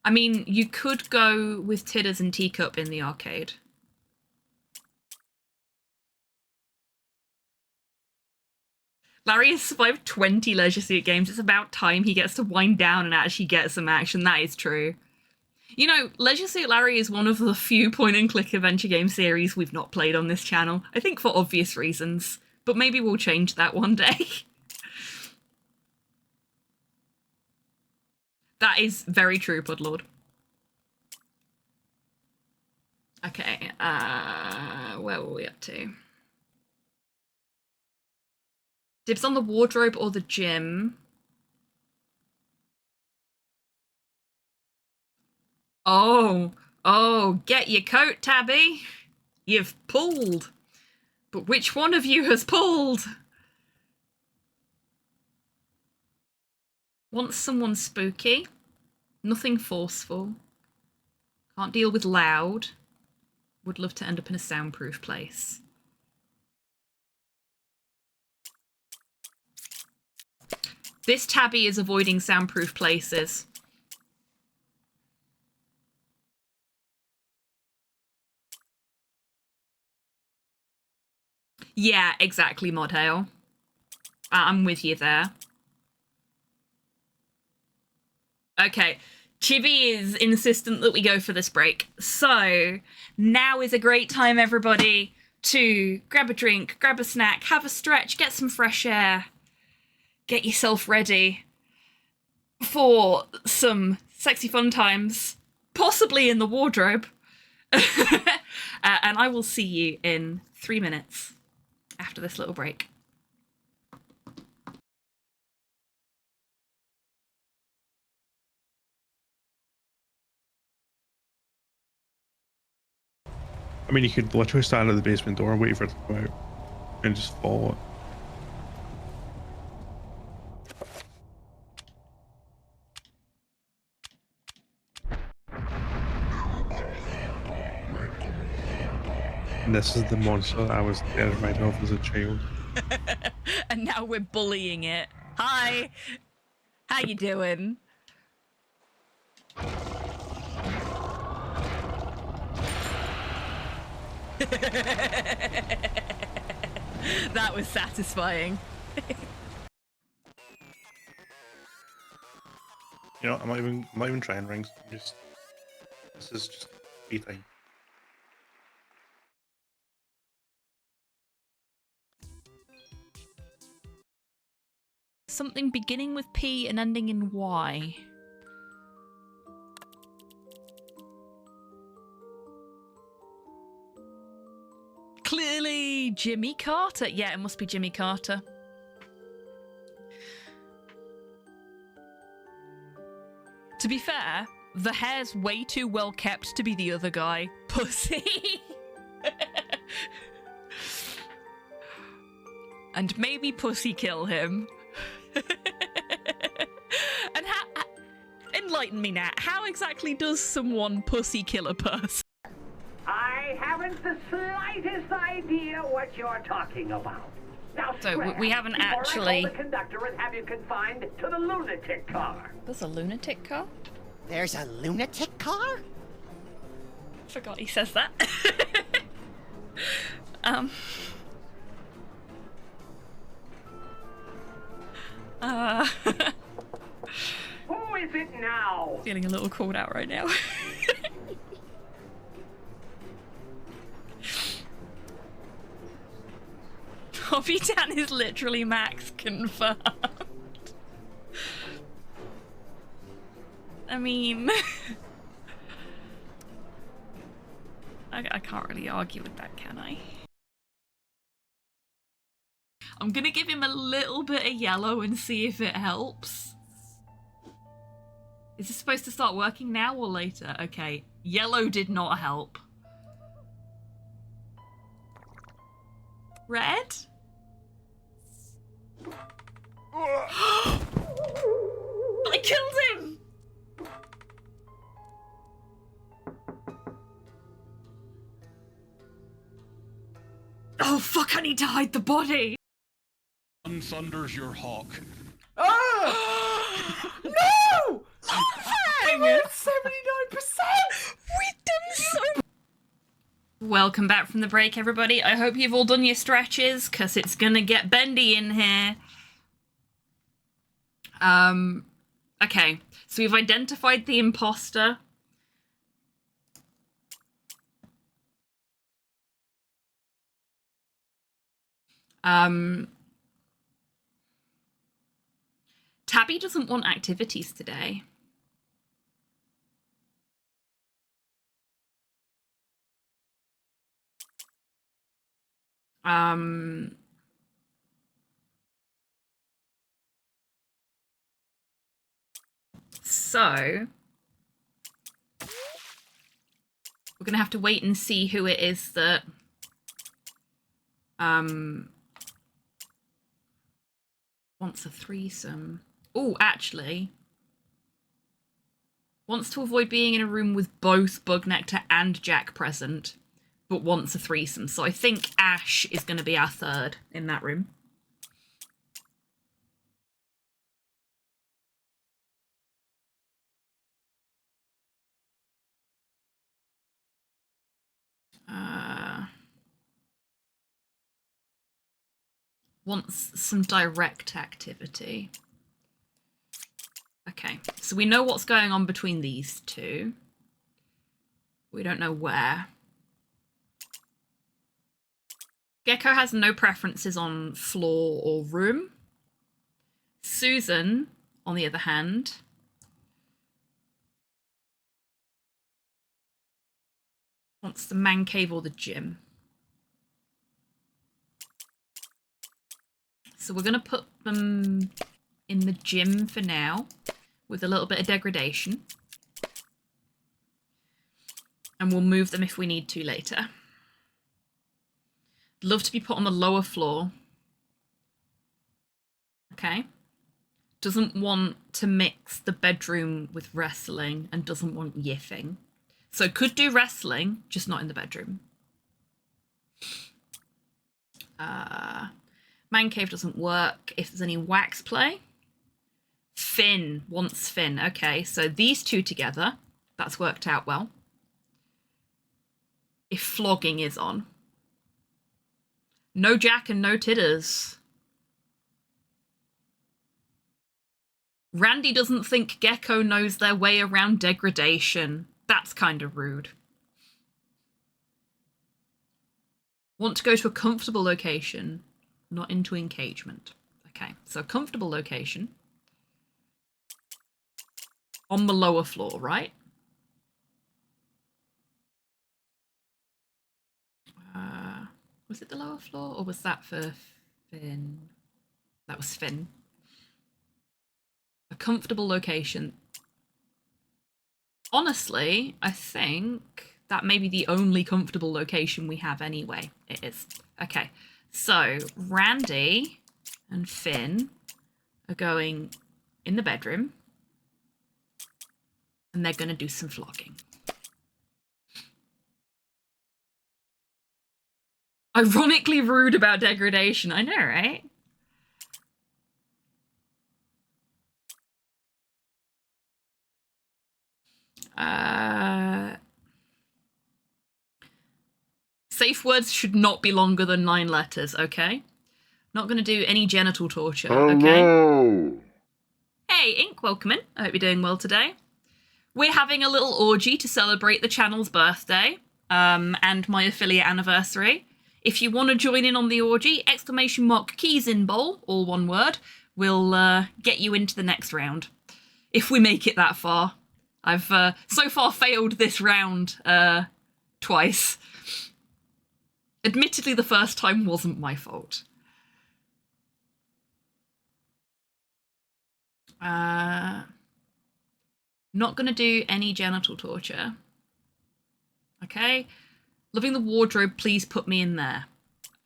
I mean, you could go with Titters and Teacup in the arcade. Larry has survived 20 Leisure Suit games. It's about time he gets to wind down and actually get some action. That is true. You know, Leisure Suit Larry is one of the few point-and-click adventure game series we've not played on this channel. I think for obvious reasons. But maybe we'll change that one day. That is very true, Pudlord. Okay, where were we up to? Dibs on the wardrobe or the gym? Oh, get your coat, Tabby. You've pulled. But which one of you has pulled? Wants someone spooky. Nothing forceful. Can't deal with loud. Would love to end up in a soundproof place. This Tabby is avoiding soundproof places. Yeah, exactly, Modhale. I'm with you there. Okay, Chibi is insistent that we go for this break. So now is a great time, everybody, to grab a drink, grab a snack, have a stretch, get some fresh air, get yourself ready for some sexy fun times, possibly in the wardrobe. And I will see you in 3 minutes after this little break. I mean, you could literally stand at the basement door and wait for it to come out and just follow it. And this is the monster I was terrified of as a child. And now we're bullying it. Hi! How you doing? That was satisfying. You know, I'm not even trying rings. This is just free time. Something beginning with P and ending in Y. Clearly Jimmy Carter. Yeah, it must be Jimmy Carter. To be fair, the hair's way too well kept to be the other guy. Pussy. And maybe Pussy kill him. And enlighten me now. How exactly does someone pussy kill a person? I haven't the slightest idea what you're talking about. Now, So we haven't actually. I call the conductor and have you confined to the lunatic car. There's a lunatic car? There's a lunatic car? Forgot he says that. Who is it now? Feeling a little called out right now. Hobby Dan is literally Max confirmed. I mean, I can't really argue with that, can I? I'm gonna give him a little bit of yellow and see if it helps. Is this supposed to start working now or later? Okay, yellow did not help. Red? I killed him! Oh fuck, I need to hide the body! Thunders your hawk. Ah! No! Dang it! 79%! We've done so. Welcome back from the break, everybody. I hope you've all done your stretches, because it's gonna get bendy in here. Okay, so we've identified the imposter. Tabby doesn't want activities today. So we're gonna have to wait and see who it is that wants a threesome. Oh, actually wants to avoid being in a room with both Bugnectar and Jack present, but wants a threesome. So I think Ash is going to be our third in that room. Wants some direct activity. Okay, so we know what's going on between these two. We don't know where. Gecko has no preferences on floor or room. Susan, on the other hand, wants the man cave or the gym. So we're going to put them in the gym for now, with a little bit of degradation. And we'll move them if we need to later. Love to be put on the lower floor. Okay. Doesn't want to mix the bedroom with wrestling and doesn't want yiffing. So could do wrestling, just not in the bedroom. Man cave doesn't work if there's any wax play. Finn wants Finn. Okay, so these two together, that's worked out well. If flogging is on. No Jack and no Titters. Randy doesn't think Gecko knows their way around degradation. That's kind of rude. Want to go to a comfortable location, not into engagement. Okay, so a comfortable location. On the lower floor, right? Was it the lower floor or was that for Finn? That was Finn. A comfortable location. Honestly, I think that may be the only comfortable location we have anyway. It is. Okay, so Randy and Finn are going in the bedroom and they're going to do some flogging. Ironically rude about degradation. I know, right? Safe words should not be longer than 9 letters, okay? Not going to do any genital torture, okay? No. Hey, Ink, welcome in. I hope you're doing well today. We're having a little orgy to celebrate the channel's birthday and my affiliate anniversary. If you want to join in on the orgy, ! Keys in bowl, all one word, will get you into the next round. If we make it that far. I've so far failed this round twice. Admittedly, the first time wasn't my fault. Not going to do any genital torture. Okay. Loving the wardrobe, please put me in there.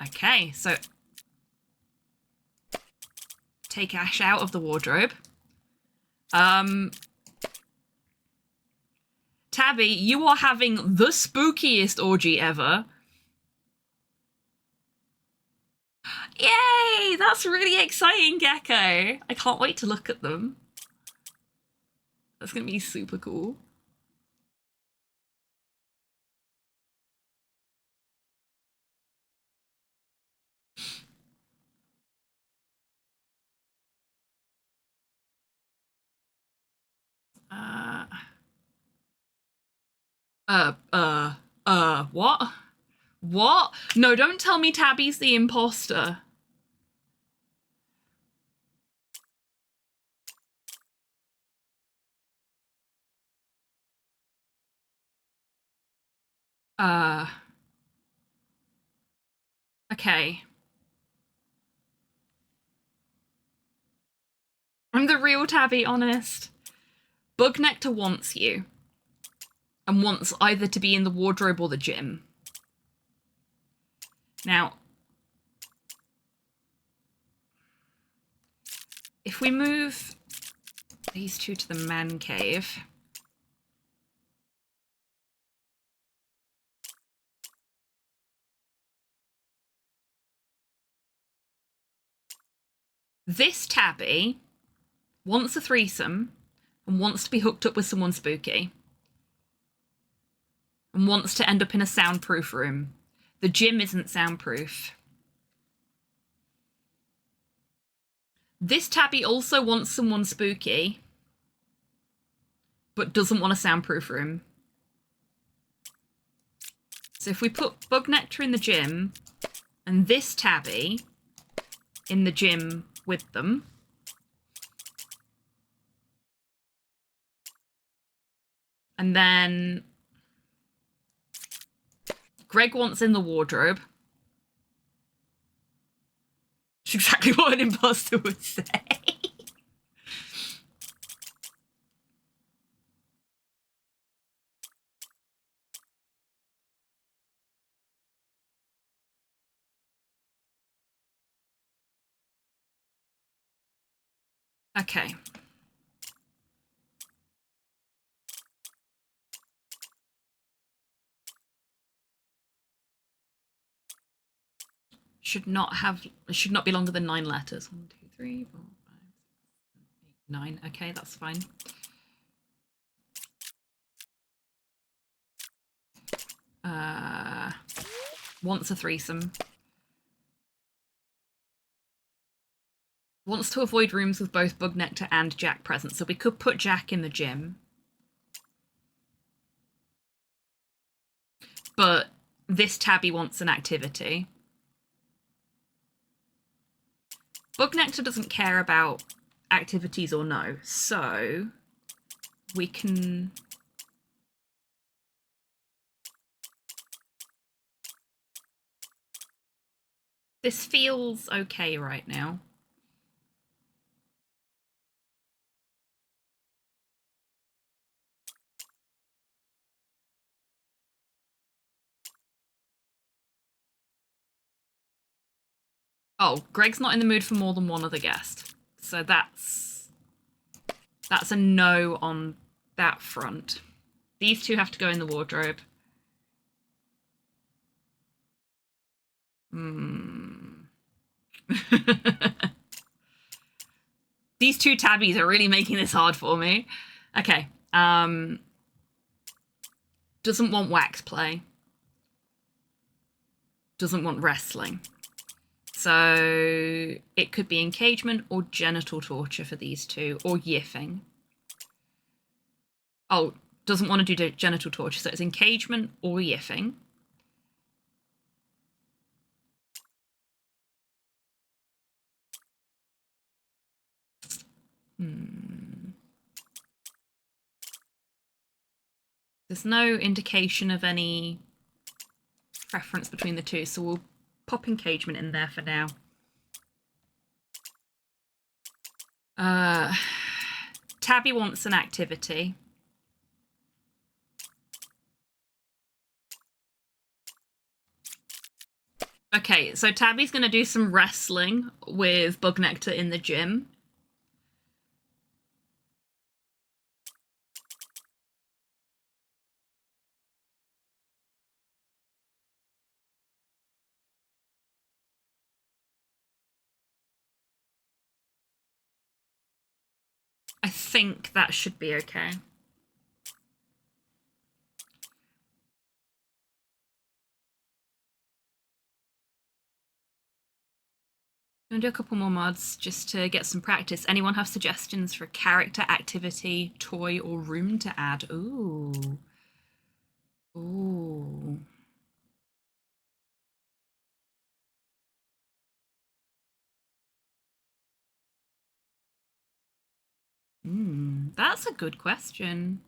Okay, so take Ash out of the wardrobe. Tabby, you are having the spookiest orgy ever. Yay! That's really exciting, Gecko. I can't wait to look at them. That's going to be super cool. What? What? No, don't tell me Tabby's the imposter. Okay. I'm the real Tabby, honest. Bug Nectar wants you. And wants either to be in the wardrobe or the gym. Now, if we move these two to the man cave. This Tabby wants a threesome and wants to be hooked up with someone spooky. And wants to end up in a soundproof room. The gym isn't soundproof. This Tabby also wants someone spooky but doesn't want a soundproof room. So if we put Bug Nectar in the gym and this tabby in the gym with them, and then Greg wants in the wardrobe. It's exactly what an imposter would say. Okay. Should not be longer than 9 letters. 1, 2, 3, 4, 5, 6, 7, 8, 9. Okay, that's fine. Wants a threesome. Wants to avoid rooms with both Bug Nectar and Jack present. So we could put Jack in the gym. But this tabby wants an activity. Bug Nectar doesn't care about activities or no, so we can... This feels okay right now. Oh, Greg's not in the mood for more than one other guest. So that's a no on that front. These two have to go in the wardrobe. These two tabbies are really making this hard for me. Okay. Doesn't want wax play. Doesn't want wrestling. So it could be engagement or genital torture for these two, or yiffing. Oh, doesn't want to do genital torture, so it's engagement or yiffing. There's no indication of any preference between the two, so we'll pop engagement in there for now. Tabby wants an activity. Okay, so Tabby's going to do some wrestling with Bug Nectar in the gym. I think that should be okay. I'm gonna do a couple more mods just to get some practice. Anyone have suggestions for character, activity, toy, or room to add? Ooh. Ooh. That's a good question.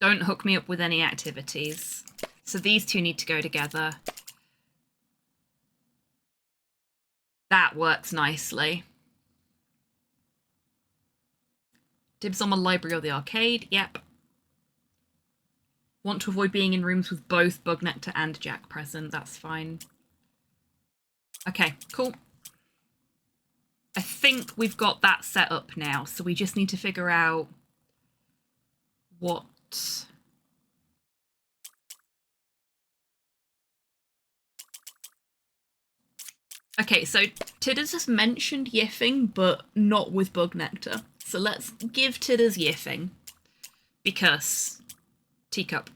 Don't hook me up with any activities. So these two need to go together. That works nicely. Dibs on the library or the arcade. Yep. Want to avoid being in rooms with both Bug Nectar and Jack present. That's fine. Okay, cool. I think we've got that set up now, so we just need to figure out what... Okay, so Tidders has mentioned yiffing, but not with Bug Nectar. So let's give Tidders yiffing. Because teacup.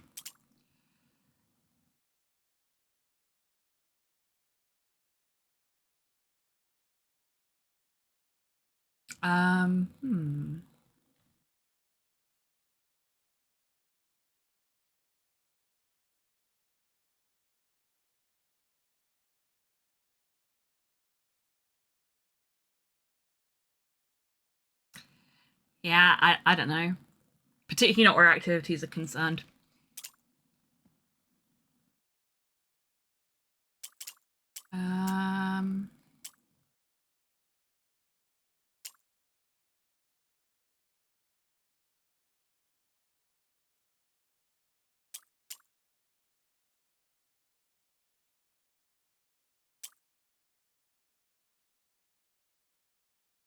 Hmm. Yeah, I don't know. Particularly not where activities are concerned.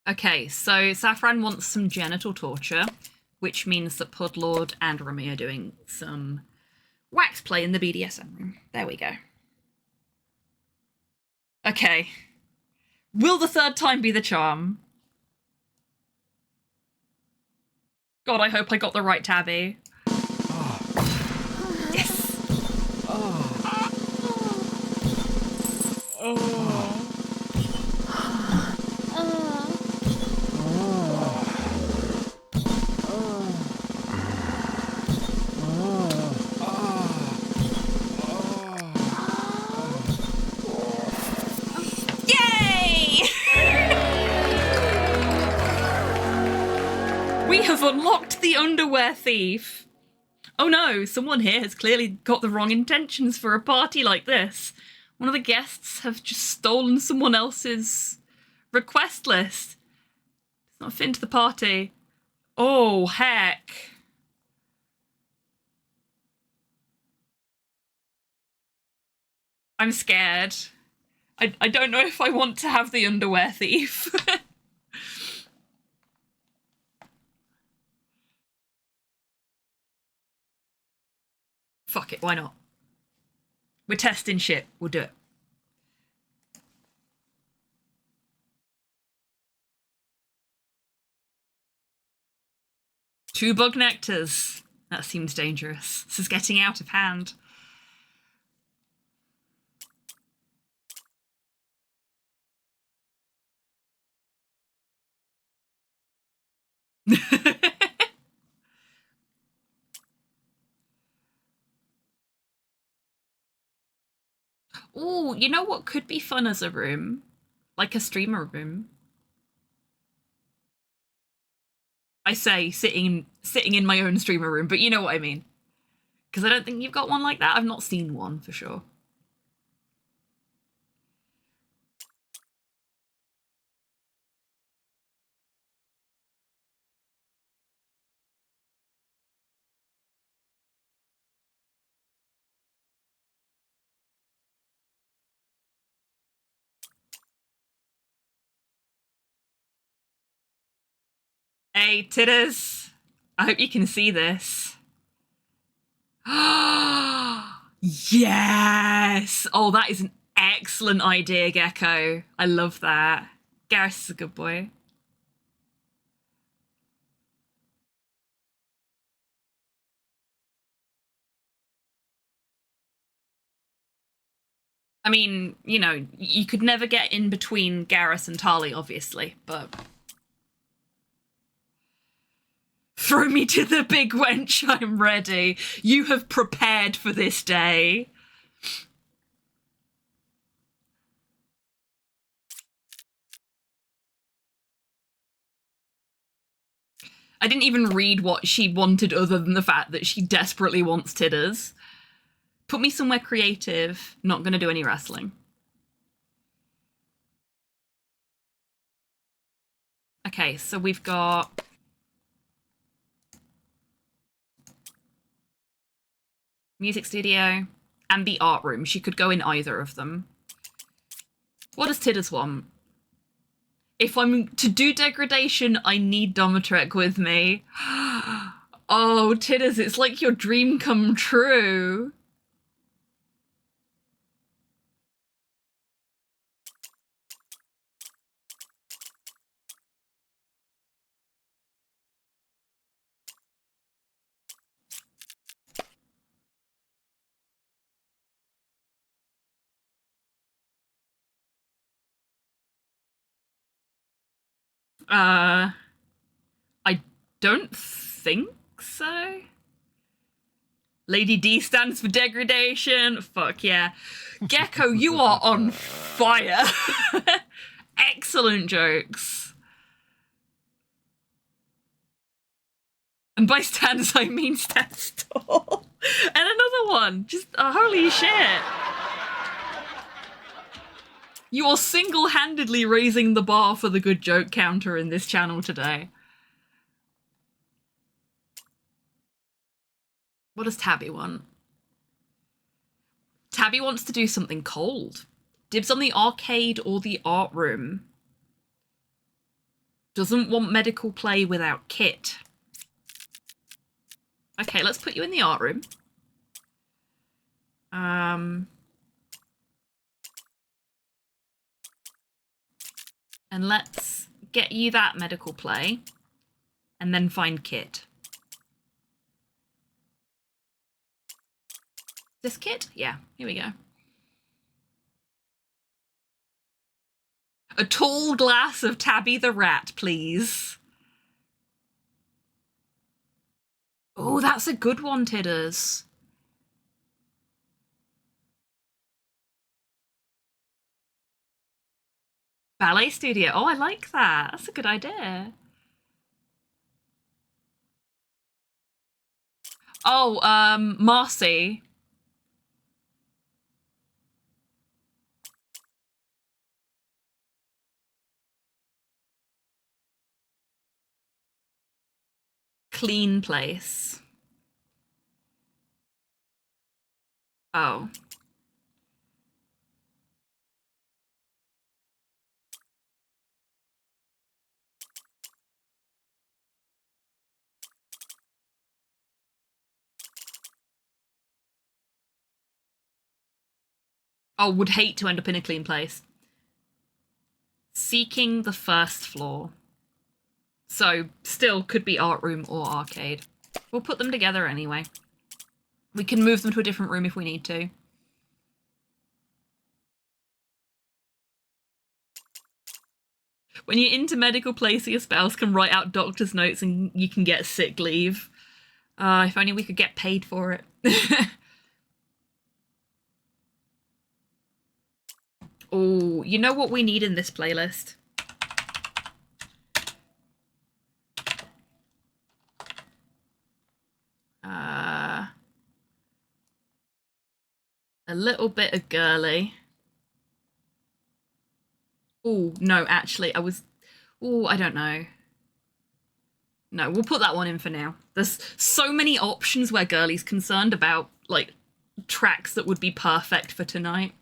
Okay, so Saffron wants some genital torture, which means that Pudlord and Remy are doing some wax play in the BDSM room. There we go. Okay. Will the third time be the charm? God, I hope I got the right tabby. Yes! Yay! We have unlocked the underwear thief. Oh no, someone here has clearly got the wrong intentions for a party like this. One of the guests have just stolen someone else's request list. It's not fit into the party. Oh, heck. I'm scared. I don't know if I want to have the underwear thief. Fuck it, why not? We're testing shit. We'll do it. Two bug nectars. That seems dangerous. This is getting out of hand. Ooh, you know what could be fun as a room? Like a streamer room. I say sitting in my own streamer room, but you know what I mean. Because I don't think you've got one like that. I've not seen one for sure. Hey, Titters. I hope you can see this. Yes! Oh, that is an excellent idea, Gecko. I love that. Gareth is a good boy. I mean, you know, you could never get in between Gareth and Tali, obviously, but... Throw me to the big wench, I'm ready. You have prepared for this day. I didn't even read what she wanted other than the fact that she desperately wants Titters. Put me somewhere creative, not gonna do any wrestling. Okay, so we've got... music studio and the art room. She could go in either of them. What does Titters want? If I'm to do degradation, I need Domitrek with me. Oh, Titters, it's like your dream come true. I don't think so. Lady D stands for degradation. Fuck yeah. Gecko, you are on fire. Excellent jokes. And by stands, I mean stands tall. And another one. Just, holy shit. You are single-handedly raising the bar for the good joke counter in this channel today. What does Tabby want? Tabby wants to do something cold. Dibs on the arcade or the art room. Doesn't want medical play without Kit. Okay, let's put you in the art room. And let's get you that medical play. And then find Kit. This Kit? Yeah, here we go. A tall glass of Tabby the Rat, please. Oh, that's a good one, Tidders. Ballet studio. Oh, I like that. That's a good idea. Oh, Marcy. Clean place. Oh. Oh, would hate to end up in a clean place. Seeking the first floor. So, still could be art room or arcade. We'll put them together anyway. We can move them to a different room if we need to. When you're into medical place, your spouse can write out doctor's notes and you can get sick leave. If only we could get paid for it. Oh, you know what we need in this playlist? A little bit of girly. Oh, no, actually, I don't know. No, we'll put that one in for now. There's so many options where girly's concerned about, like, tracks that would be perfect for tonight.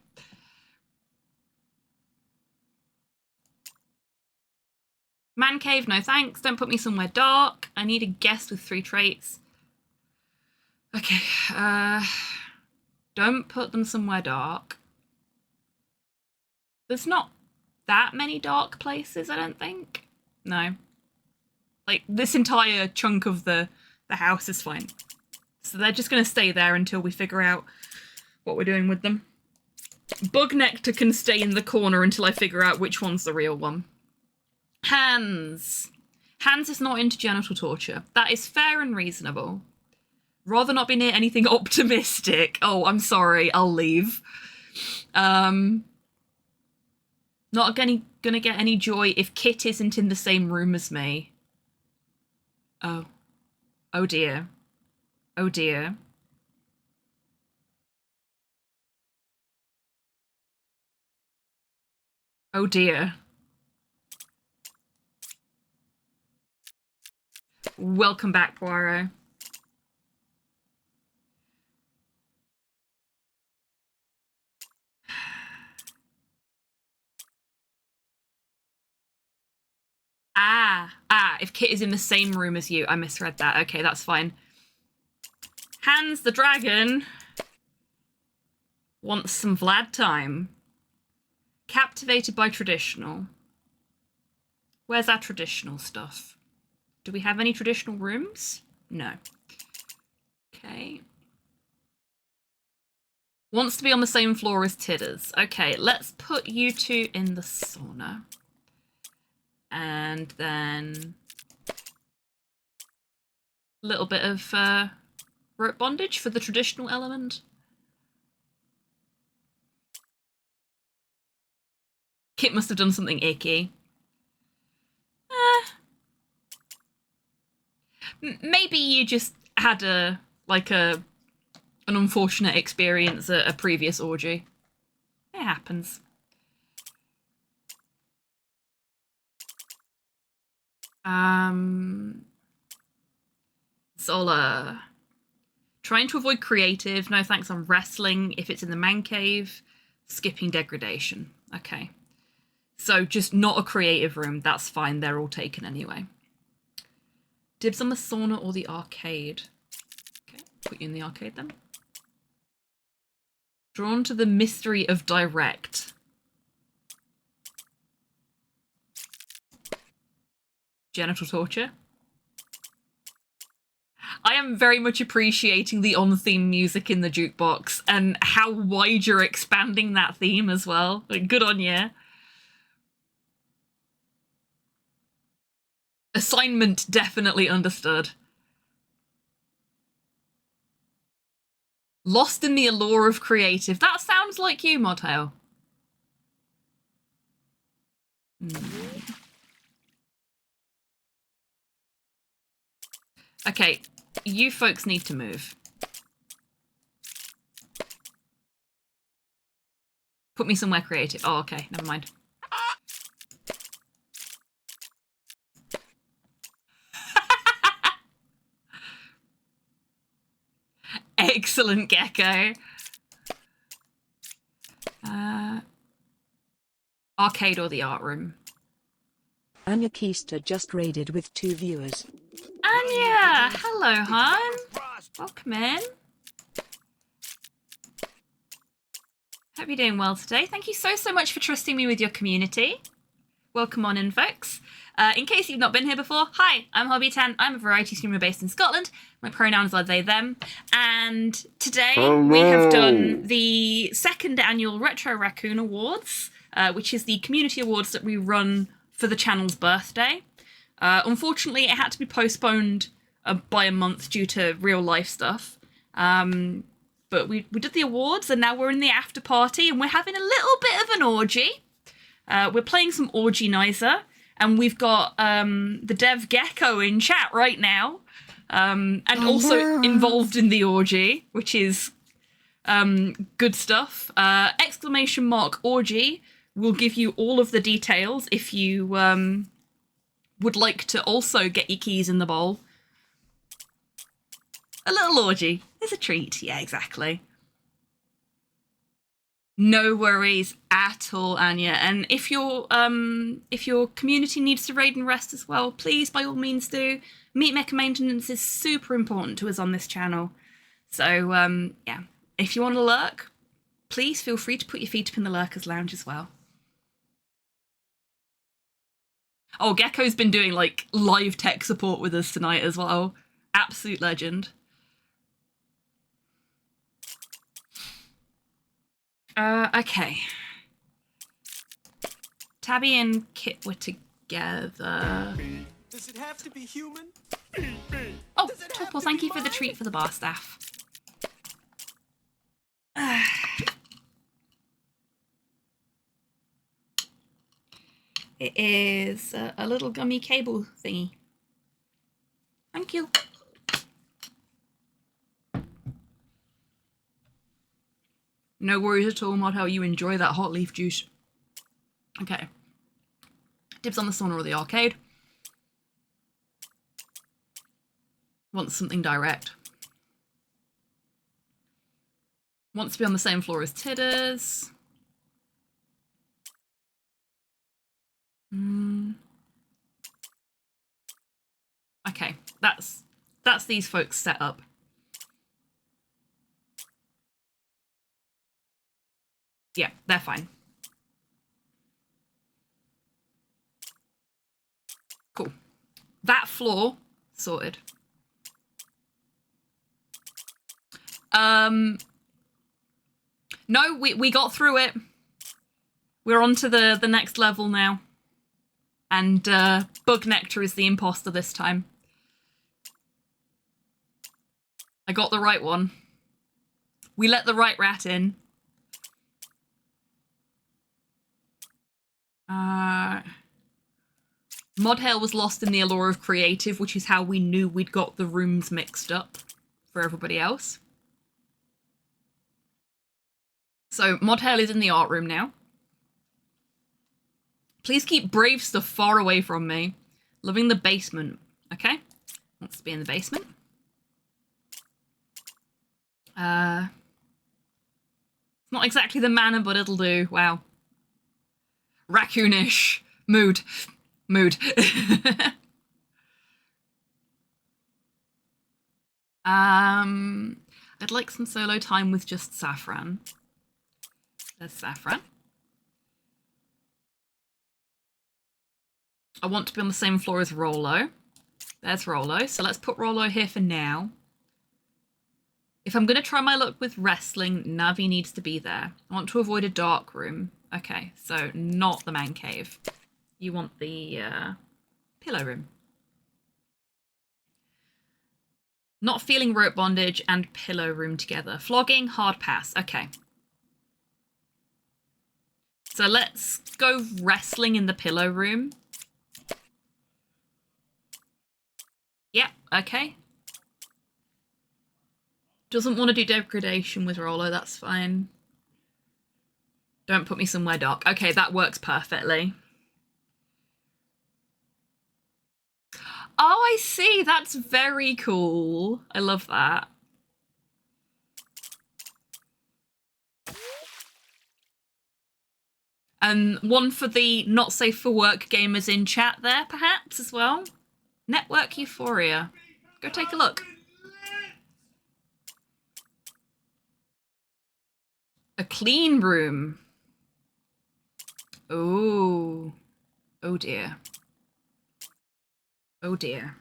Man cave, no thanks. Don't put me somewhere dark. I need a guest with 3 traits. Okay, don't put them somewhere dark. There's not that many dark places, I don't think. No. Like, this entire chunk of the house is fine. So they're just going to stay there until we figure out what we're doing with them. Bug Nectar can stay in the corner until I figure out which one's the real one. Hands. Hands is not into genital torture. That is fair and reasonable. Rather not be near anything optimistic. Oh, I'm sorry. I'll leave. Not gonna get any joy if Kit isn't in the same room as me. Oh. Oh dear. Oh dear. Oh dear. Welcome back, Poirot. If Kit is in the same room as you. I misread that. Okay, that's fine. Hans the dragon wants some Vlad time. Captivated by traditional. Where's our traditional stuff? Do we have any traditional rooms? No. Okay. Wants to be on the same floor as Tidders. Okay, let's put you two in the sauna. And then a little bit of rope bondage for the traditional element. Kit must have done something icky. Maybe you just had an unfortunate experience at a previous orgy. It happens. Zola. Trying to avoid creative. No thanks on wrestling if it's in the man cave. Skipping degradation. Okay. So just not a creative room. That's fine. They're all taken anyway. Dibs on the sauna or the arcade. Okay, put you in the arcade then. Drawn to the mystery of direct. Genital torture. I am very much appreciating the on-theme music in the jukebox and how wide you're expanding that theme as well. Like, good on you. Assignment definitely understood. Lost in the allure of creative. That sounds like you, Modtail. Okay, you folks need to move. Put me somewhere creative. Oh, okay, never mind. Excellent, Gecko. Arcade or the art room? Anya Keister just raided with 2 viewers. Anya! Hello, hon. Welcome in. Hope you're doing well today. Thank you so much for trusting me with your community. Welcome on in, folks. In case you've not been here before, hi, I'm Hobby10. I'm a variety streamer based in Scotland. My pronouns are they, them. And today we have done the 2nd annual Retro Raccoon Awards, which is the community awards that we run for the channel's birthday. Unfortunately, it had to be postponed by a month due to real life stuff. But we did the awards and now we're in the after party and we're having a little bit of an orgy. We're playing some Orgy-nizer and we've got the dev Gecko in chat right now and also involved in the orgy, which is good stuff. Exclamation mark orgy will give you all of the details if you would like to also get your keys in the bowl. A little orgy is a treat. Yeah, exactly. No worries at all, Anya. And if your community needs to raid and rest as well, please, by all means, do. Meat Mecha maintenance is super important to us on this channel. So, yeah, if you want to lurk, please feel free to put your feet up in the Lurkers Lounge as well. Oh, Gecko's been doing, like, live tech support with us tonight as well. Absolute legend. Okay. Tabby and Kit were together. Does it have to be human? Oh, Topple, thank you for the treat for the bar staff. It is a little gummy cable thingy. Thank you. No worries at all, Mod, how you enjoy that hot leaf juice. Okay. Dibs on the sauna or the arcade. Wants something direct. Wants to be on the same floor as Tidders. Okay, that's these folks set up. Yeah, they're fine. Cool. That floor sorted. No, we got through it. We're on to the next level now. And Bug Nectar is the imposter this time. I got the right one. We let the right rat in. Modhail was lost in the allure of creative, which is how we knew we'd got the rooms mixed up for everybody else. So Modhail is in the art room now. Please keep brave stuff far away from me. Loving the basement. Okay. Wants to be in the basement. Not exactly the manner, but it'll do. Wow. Raccoonish. Mood. I'd like some solo time with just Saffron. There's Saffron. I want to be on the same floor as Rollo. There's Rollo. So let's put Rollo here for now. If I'm going to try my luck with wrestling, Navi needs to be there. I want to avoid a dark room. Okay, so not the man cave. You want the pillow room. Not feeling rope bondage and pillow room together. Flogging, hard pass. Okay. So let's go wrestling in the pillow room. Yep, okay. Doesn't want to do degradation with Rollo, that's fine. Don't put me somewhere dark. Okay, that works perfectly. Oh, I see. That's very cool. I love that. And one for the not safe for work gamers in chat there, perhaps, as well. Network Euphoria. Go take a look. A clean room. Oh. Oh dear. Oh dear.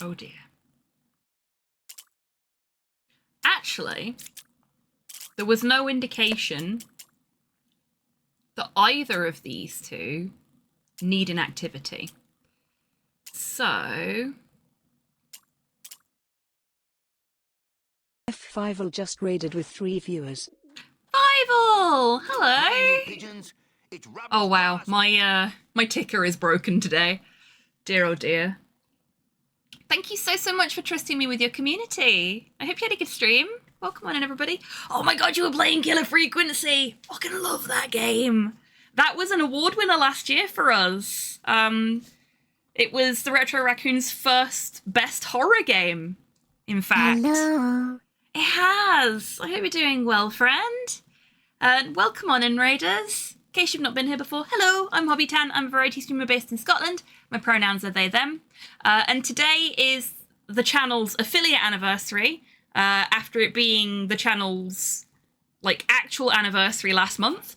Oh dear. Actually, there was no indication that either of these two need an activity. So... F5 just raided with 3 viewers. Fivel! Hello! Oh wow, my ticker is broken today. Dear oh dear. Thank you so much for trusting me with your community. I hope you had a good stream. Welcome on in, everybody. Oh my god, you were playing Killer Frequency. Fucking love that game. That was an award winner last year for us. It was the Retro Raccoon's first best horror game, in fact. Hello. It has. I hope you're doing well, friend. Welcome on in, Raiders. In case you've not been here before, hello, I'm Hobbytan. I'm a variety streamer based in Scotland. My pronouns are they, them. And today is the channel's affiliate anniversary, after it being the channel's, actual anniversary last month.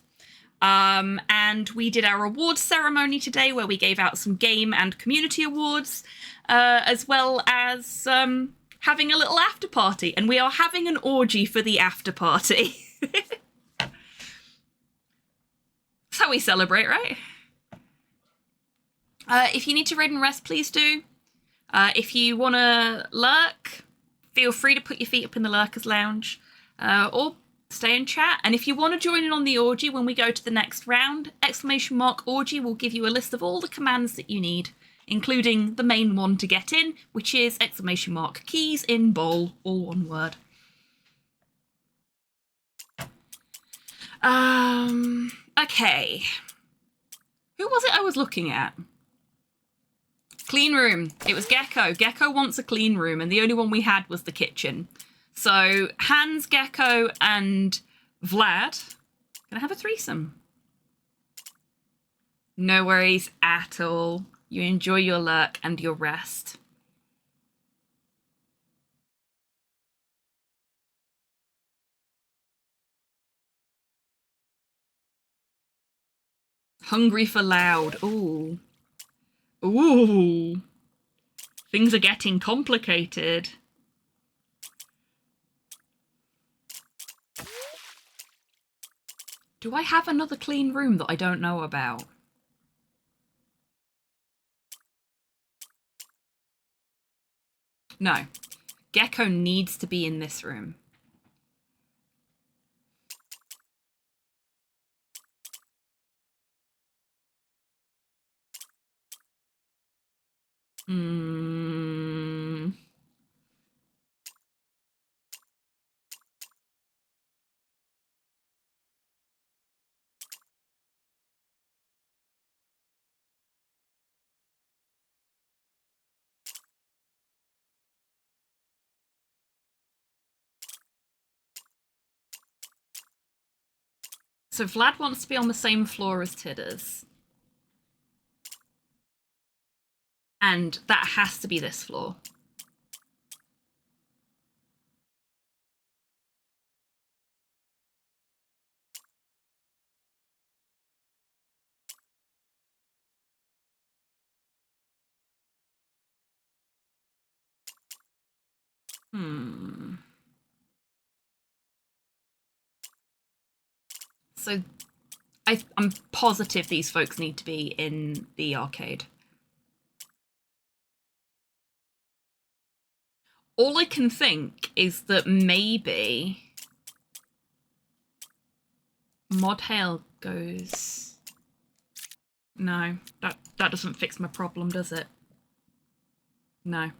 And we did our awards ceremony today where we gave out some game and community awards, as well as having a little after party. And we are having an orgy for the after party. That's how we celebrate, right? If you need to raid and rest, please do. If you want to lurk, feel free to put your feet up in the Lurkers Lounge, or stay and chat. And if you want to join in on the orgy when we go to the next round, !orgy will give you a list of all the commands that you need, including the main one to get in, which is !keys in bowl, all one word. Okay. Who was it I was looking at? Clean room. It was Gecko. Gecko wants a clean room, and the only one we had was the kitchen. So Hans, Gecko, and Vlad. Can I have a threesome? No worries at all. You enjoy your lurk and your rest. Hungry for loud. Ooh. Ooh. Things are getting complicated. Do I have another clean room that I don't know about? No. Gecko needs to be in this room. So Vlad wants to be on the same floor as Tidders. And that has to be this floor. So I'm positive these folks need to be in the arcade. All I can think is that maybe Modhail goes... No, that doesn't fix my problem, does it? No.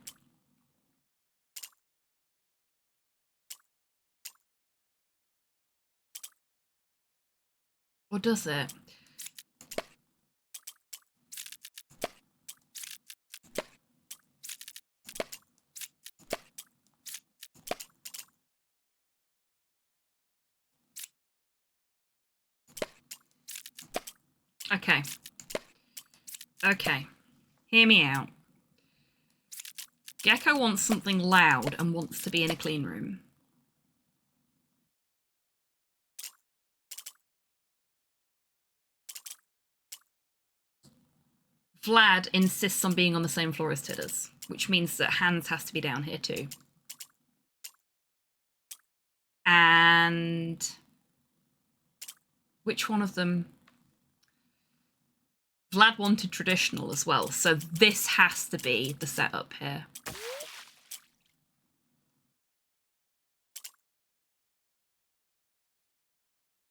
Or does it? Okay. Okay. Hear me out. Gecko wants something loud and wants to be in a clean room. Vlad insists on being on the same floor as Tidders, which means that Hans has to be down here too. And which one of them? Vlad wanted traditional as well, so this has to be the setup here.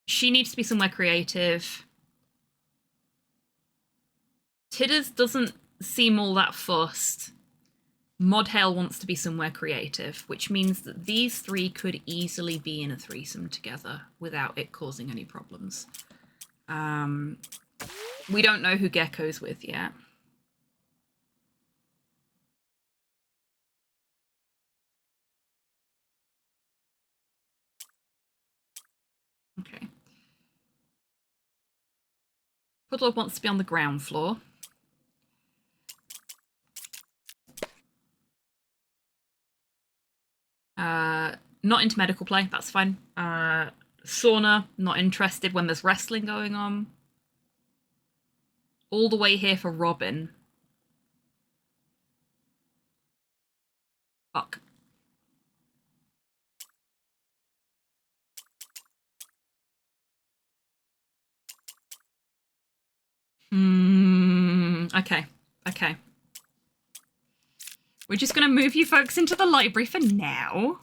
She needs to be somewhere creative. Tidders doesn't seem all that fussed. Modhail wants to be somewhere creative, which means that these three could easily be in a threesome together without it causing any problems. We don't know who Gecko's with yet. Okay. Puddle wants to be on the ground floor. Not into medical play, that's fine. Sauna, not interested when there's wrestling going on. All the way here for Robin. Fuck. Okay. Okay. We're just going to move you folks into the library for now.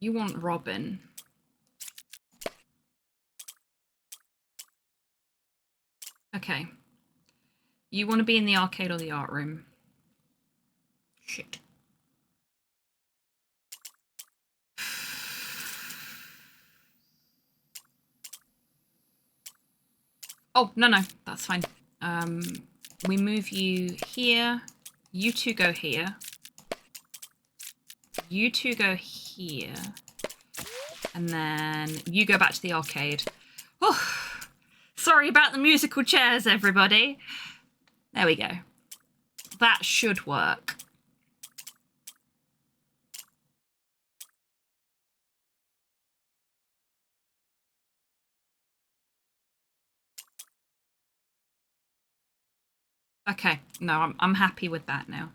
You want Robin. Okay. You want to be in the arcade or the art room? Shit. Oh, no, that's fine. We move you here. You two go here. You two go here. here. And then you go back to the arcade. Oh, sorry about the musical chairs, everybody. There we go. That should work. Okay, no, I'm happy with that now.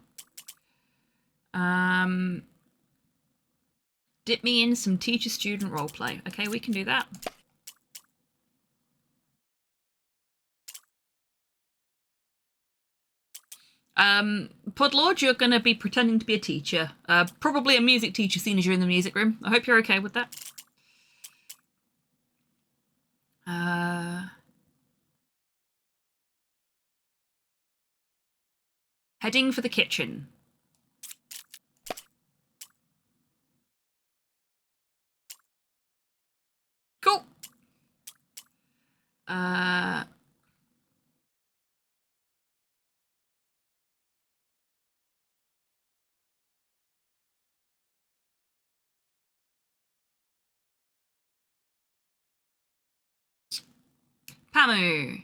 Dip me in some teacher-student roleplay. Okay, we can do that. Podlord, you're going to be pretending to be a teacher. Probably a music teacher, seeing as you're in the music room. I hope you're okay with that. Heading for the kitchen. Cool. Pamu.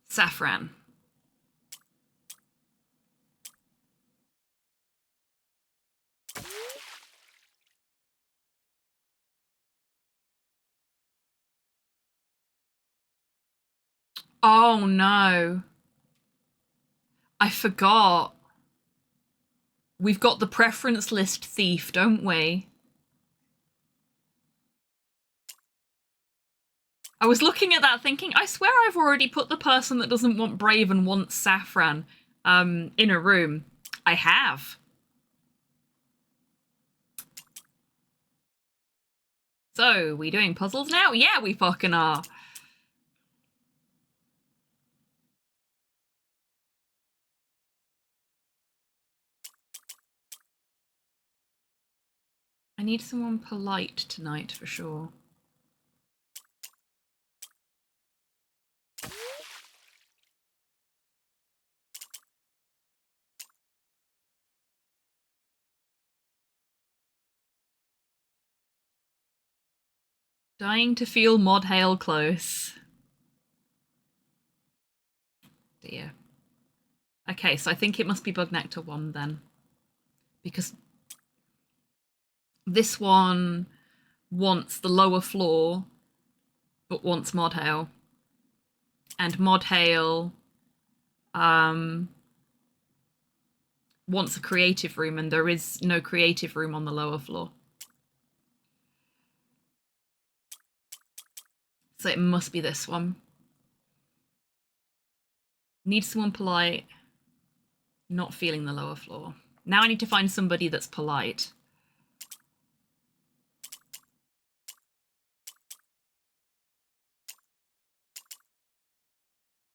Saffron. Oh no. I forgot. We've got the preference list thief, don't we? I was looking at that thinking, I swear I've already put the person that doesn't want brave and wants saffron in a room. I have. So, we doing puzzles now? Yeah, we fucking are. I need someone polite tonight for sure. Dying to feel Mod Hail close. Dear. Okay, so I think it must be Bug Nectar 1 then. Because this one wants the lower floor, but wants Mod Hail. And Mod Hail wants a creative room, and there is no creative room on the lower floor. So it must be this one. Need someone polite, not feeling the lower floor. Now I need to find somebody that's polite.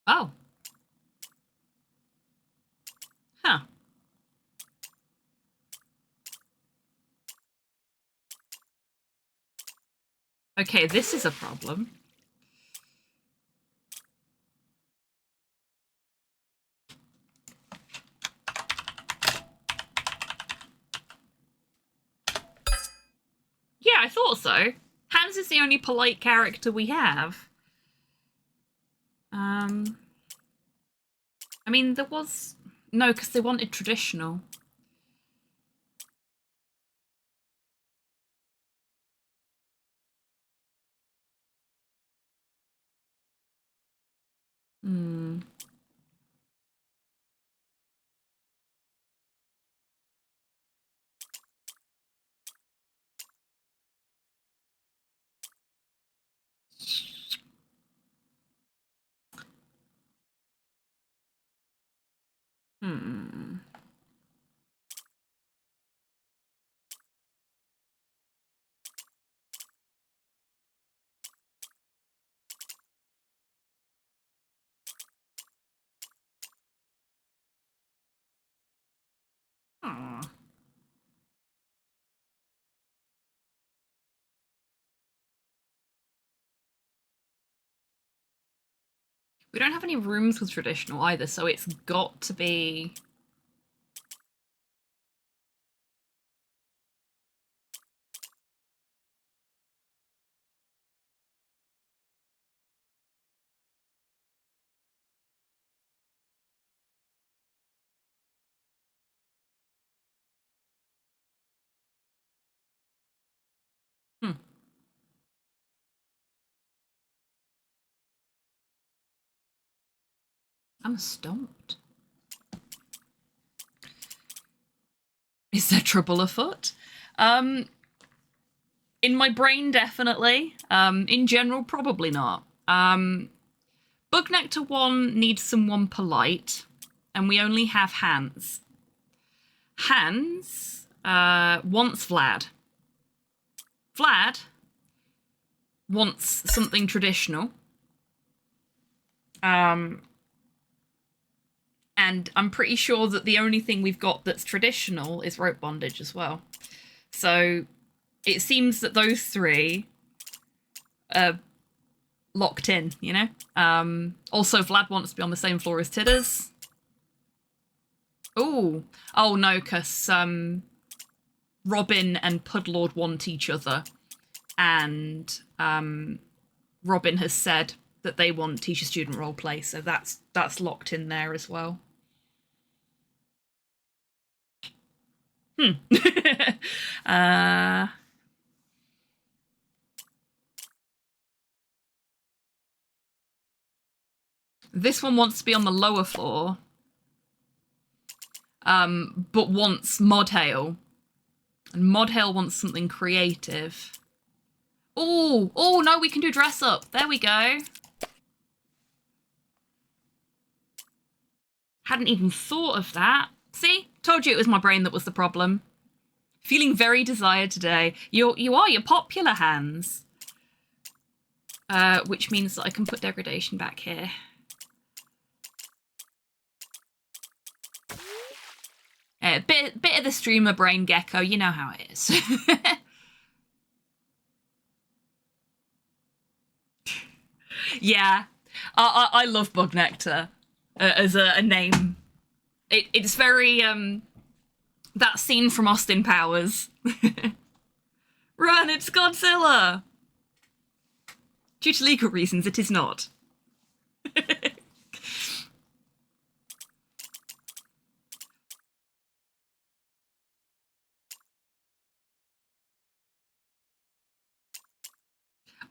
Oh. Huh. Okay, this is a problem. Yeah, I thought so. Hans is the only polite character we have. I mean, there was... No, because they wanted traditional. Hmm. Hmm. Aww. We don't have any rooms with traditional either, so it's got to be... I'm stumped. Is there trouble afoot? In my brain, definitely. In general, probably not. Bug Nectar 1 needs someone polite, and we only have Hans. Hans wants Vlad. Vlad wants something traditional. And I'm pretty sure that the only thing we've got that's traditional is rope bondage as well. So it seems that those three are locked in, you know? Also, Vlad wants to be on the same floor as Tidders. Ooh. Oh, no, because Robin and Pudlord want each other. And Robin has said that they want teacher-student roleplay, so that's locked in there as well. This one wants to be on the lower floor, but wants Modhail. And Modhail wants something creative. Oh, no, we can do dress up. There we go. Hadn't even thought of that. See? Told you it was my brain that was the problem. Feeling very desired today. You're popular, Hans. Which means that I can put degradation back here. Bit of the streamer brain gecko, you know how it is. Yeah, I love Bug Nectar as a name. It's very that scene from Austin Powers. Run, it's Godzilla. Due to legal reasons, it is not.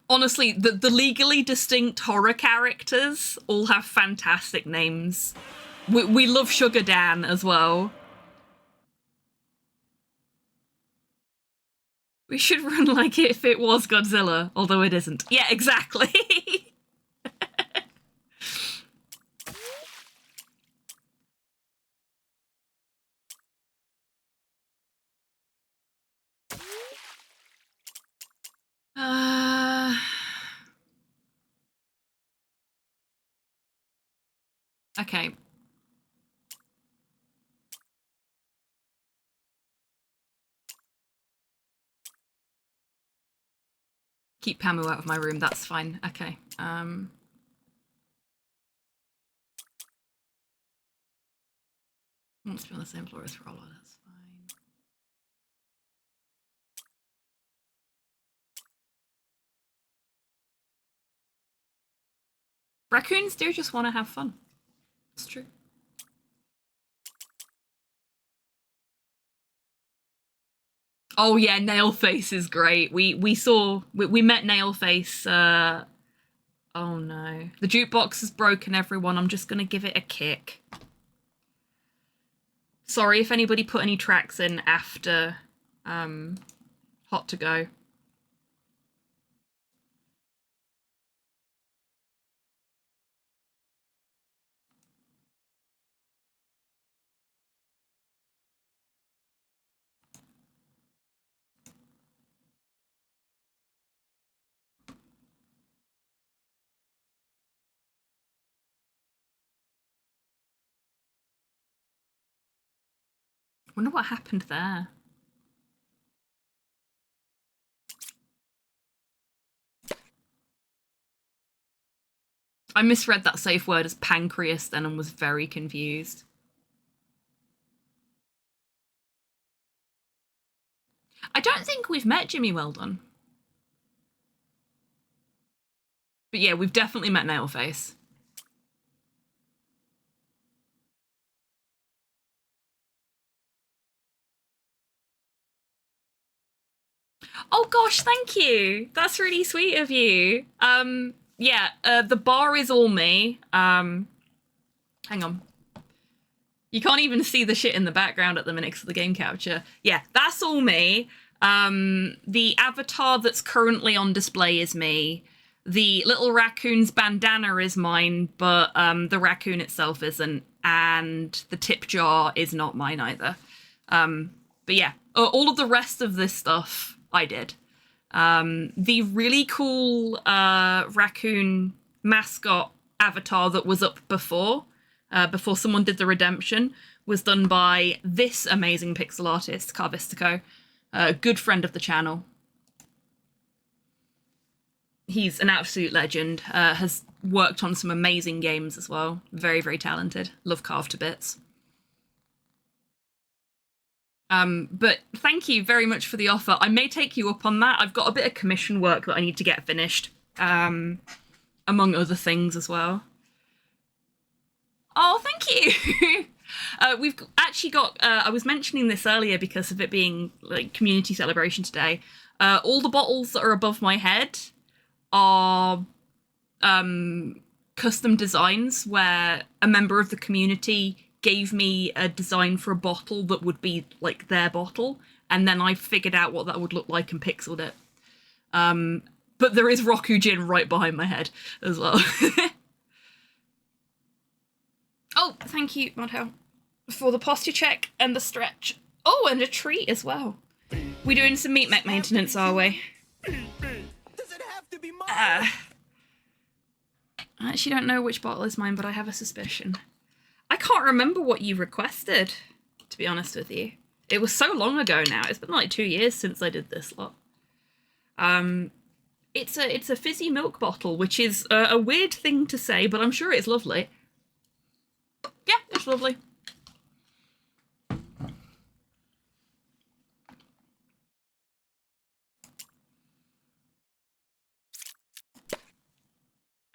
Honestly, the legally distinct horror characters all have fantastic names. We love Sugar Dan as well. We should run like if it was Godzilla, although it isn't. Yeah, exactly. Okay. Keep Pamu out of my room, that's fine. Okay. Wants to be on the same floor as Roller, that's fine. Raccoons do just want to have fun. It's true. Oh yeah, Nailface is great. We met Nailface. Oh no. The jukebox is broken, everyone. I'm just gonna give it a kick. Sorry if anybody put any tracks in after Hot to Go. Wonder what happened there. I misread that safe word as pancreas then and was very confused. I don't think we've met Jimmy Weldon. But yeah, we've definitely met Nailface. Oh gosh, thank you. That's really sweet of you. Yeah, the bar is all me. Hang on. You can't even see the shit in the background at the minute because of the game capture. Yeah, that's all me. The avatar that's currently on display is me. The little raccoon's bandana is mine, but the raccoon itself isn't. And the tip jar is not mine either. But yeah, all of the rest of this stuff I did. The really cool raccoon mascot avatar that was up before someone did the redemption, was done by this amazing pixel artist, Carvistico, a good friend of the channel. He's an absolute legend, has worked on some amazing games as well. Very, very talented. Love Carved to bits. But thank you very much for the offer. I may take you up on that. I've got a bit of commission work that I need to get finished, among other things as well. Oh, thank you. We've actually got, I was mentioning this earlier because of it being like community celebration today. All the bottles that are above my head are custom designs where a member of the community gave me a design for a bottle that would be like their bottle, and then I figured out what that would look like and pixeled it. But there is Roku Gin right behind my head as well. Oh, thank you, Modhel, for the posture check and the stretch. Oh, and a treat as well. We're doing some meat mech maintenance, are we? Does it have to be mine? I actually don't know which bottle is mine, but I have a suspicion. I can't remember what you requested, to be honest with you. It was so long ago now. It's been like 2 years since I did this lot. It's a fizzy milk bottle, which is a weird thing to say, but I'm sure it's lovely. Yeah, it's lovely.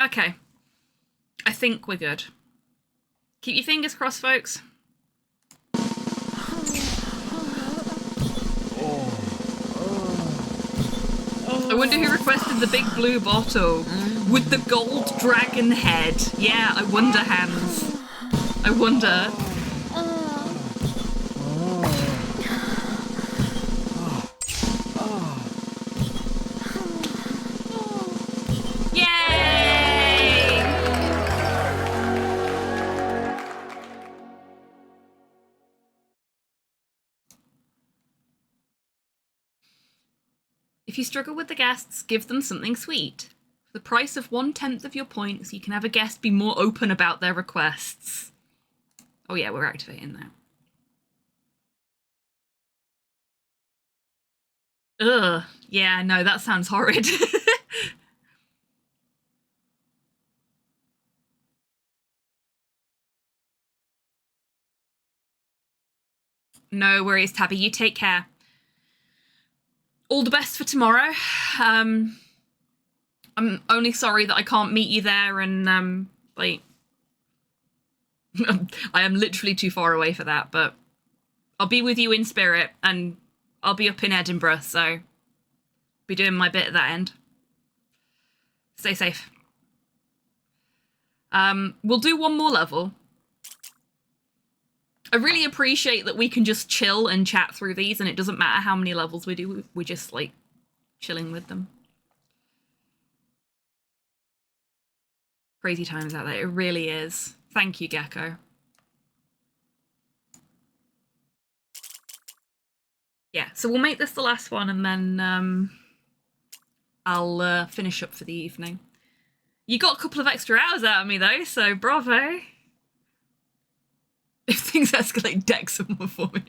Okay. I think we're good. Keep your fingers crossed, folks. I wonder who requested the big blue bottle with the gold dragon head. Yeah, I wonder, Hans. I wonder. Yay! If you struggle with the guests, give them something sweet. For the price of 1/10 of your points, you can have a guest be more open about their requests. Oh yeah, we're activating that. Ugh. Yeah, no, that sounds horrid. No worries, Tabby. You take care. All the best for tomorrow. I'm only sorry that I can't meet you there, and like I am literally too far away for that, but I'll be with you in spirit, and I'll be up in Edinburgh, so be doing my bit at that end. Stay safe. We'll do one more level. I really appreciate that we can just chill and chat through these, and it doesn't matter how many levels we do, we're just like chilling with them. Crazy times out there, it really is. Thank you, Gecko. Yeah, so we'll make this the last one, and then I'll finish up for the evening. You got a couple of extra hours out of me though, so bravo. If things escalate, deck someone for me.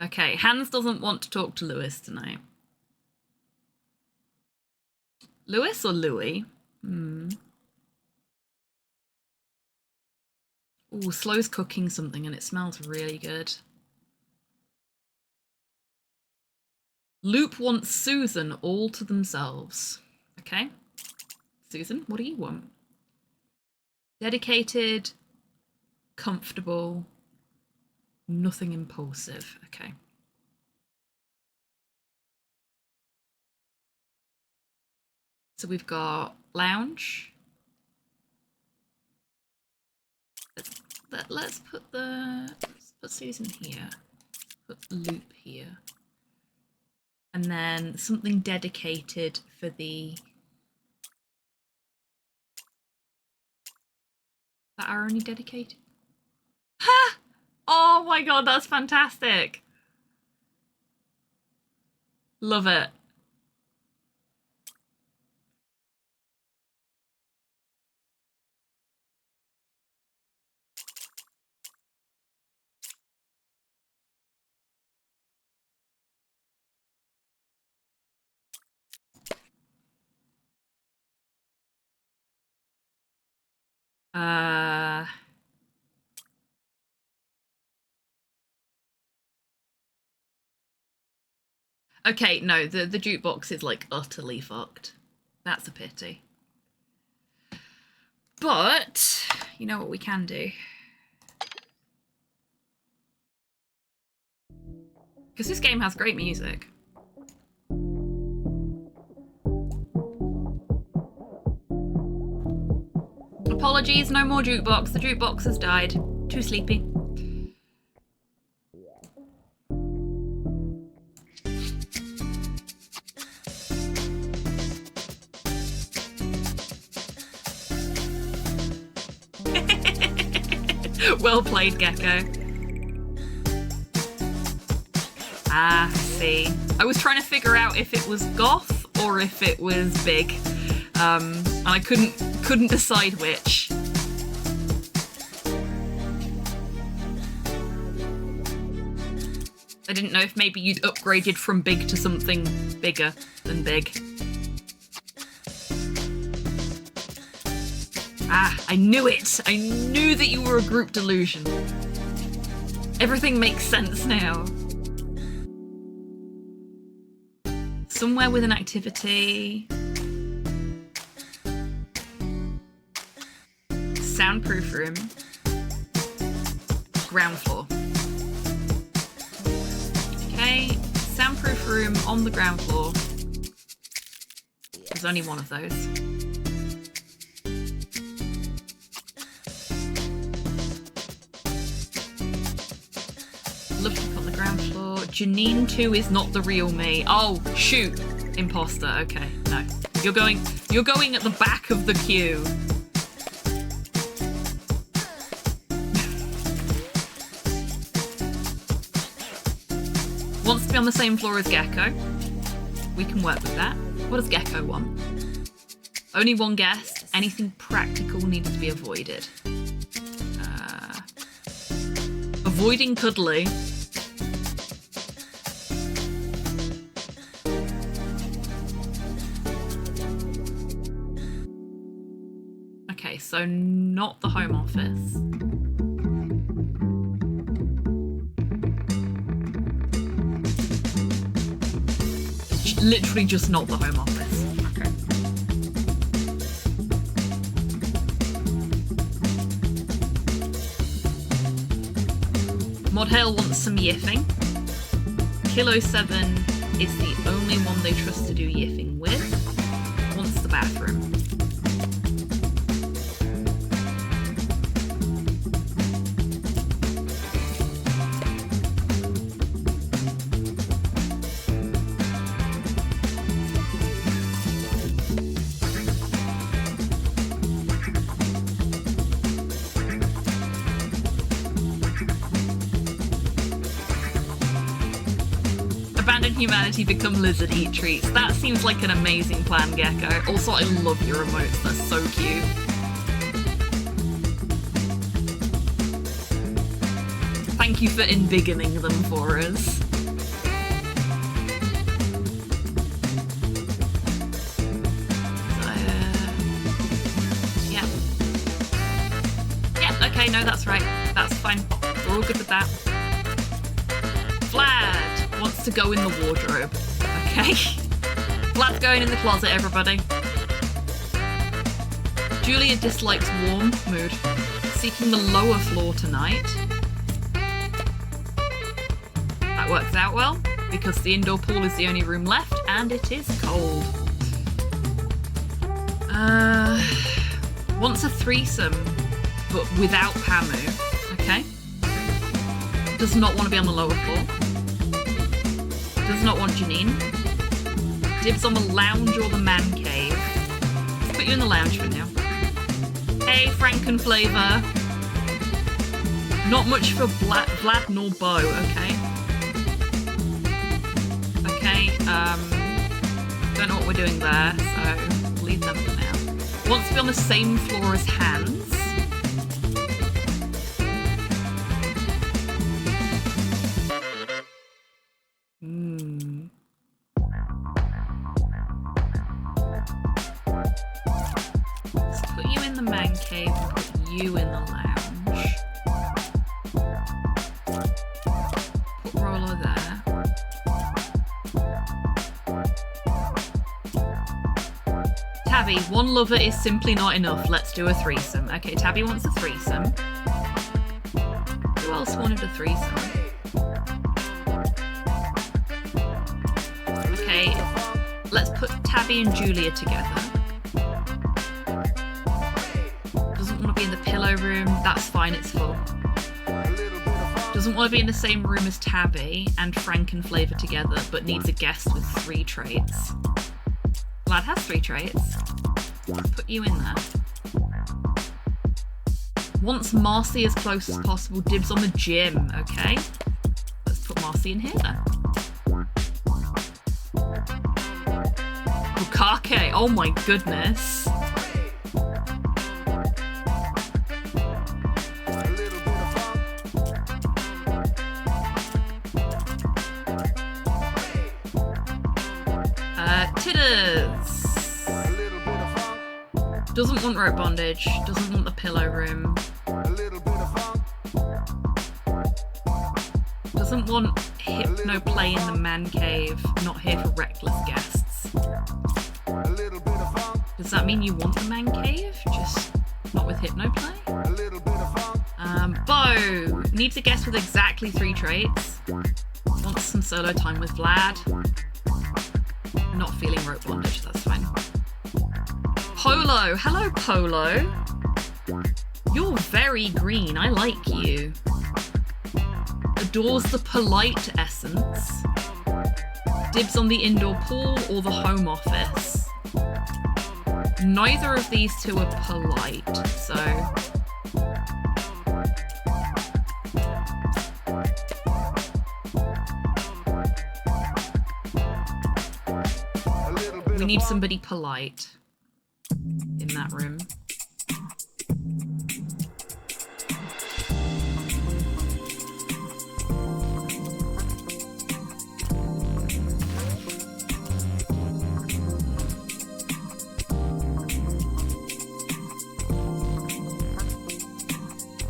Okay, Hans doesn't want to talk to Lewis tonight. Lewis or Louis? Ooh, Slow's cooking something and it smells really good. Loop wants Susan all to themselves. Okay. Susan, what do you want? Dedicated, comfortable, nothing impulsive. Okay. So we've got lounge. Let's put Susan here. Put loop here. And then something dedicated for the... That are only dedicated? Ha! Oh my god, that's fantastic. Love it. Okay, no, the jukebox is like utterly fucked. That's a pity. But, you know what we can do? Because this game has great music. Apologies, no more jukebox. The jukebox has died. Too sleepy. Well played, Gecko. Ah, see. I was trying to figure out if it was goth or if it was big. And I couldn't decide which. I didn't know if maybe you'd upgraded from big to something bigger than big. Ah, I knew it! I knew that you were a group delusion. Everything makes sense now. Somewhere with an activity. Soundproof room. Ground floor. Okay, soundproof room on the ground floor. There's only one of those. Looking on the ground floor. Janine 2 is not the real me. Oh, shoot. Imposter. Okay, no. You're going at the back of the queue. Wants to be on the same floor as Gecko. We can work with that. What does Gecko want? Only one guest. Anything practical needs to be avoided. Avoiding cuddly. Okay, so not the Home Office. Literally just not the Home Office. Okay. Modhale wants some yiffing. Kilo 7 is the only one they trust to do yiffing with. Wants the bathroom. Humanity become lizard eat treats. That seems like an amazing plan, Gecko. Also, I love your emotes, they're so cute. Thank you for embiggening them for us. Yeah. Yeah, okay, no, that's right. That's fine. We're all good with that. Vlad wants to go in the wardrobe. Okay. Vlad's going in the closet, everybody. Julia dislikes warm mood. Seeking the lower floor tonight. That works out well, because the indoor pool is the only room left, and it is cold. Wants a threesome, but without Pamu. Okay. Does not want to be on the lower floor. Does not want Janine. Dibs on the lounge or the man cave. Let's put you in the lounge for now. Hey, Frankenflavor. Not much for Vlad nor Bo, okay? Okay, don't know what we're doing there, so leave them for now. Wants to be on the same floor as Hans. Let's put you in the man cave and put you in the lounge. Put Rollo there. Tabby, one lover is simply not enough. Let's do a threesome. Okay, Tabby wants a threesome. Who else wanted a threesome? Okay, let's put Tabby and Julia together. Doesn't want to be in the pillow room. That's fine, it's full. Doesn't want to be in the same room as Tabby and Frankenflavor together, but needs a guest with 3 traits. Vlad has 3 traits. Let's put you in there. Wants Marcy as close as possible. Dibs on the gym, okay? Let's put Marcy in here then. Bukake, oh my goodness. Titters. Doesn't want rope bondage. Doesn't want the pillow room. Doesn't want hypno play in the man cave. Not here for reckless guests. Does that mean you want the man cave? Just not with hypno play? Bo needs a guest with exactly 3 traits. Wants some solo time with Vlad. Not feeling rope bondage, that's fine. Polo, hello Polo. You're very green, I like you. Adores the polite essence. Dibs on the indoor pool or the home office. Neither of these two are polite, so... We need somebody polite in that room.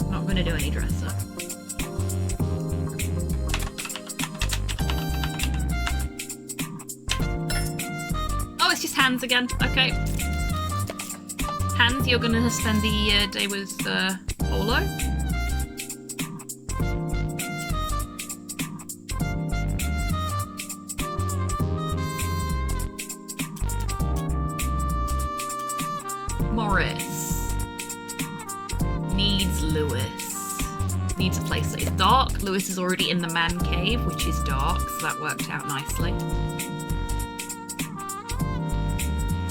Not going to do any dress up. Oh, it's just Hans again. Okay. Hans, you're gonna spend the day with Polo. Morris needs Lewis. Needs a place that is dark. Lewis is already in the man cave, which is dark, so that worked out nicely.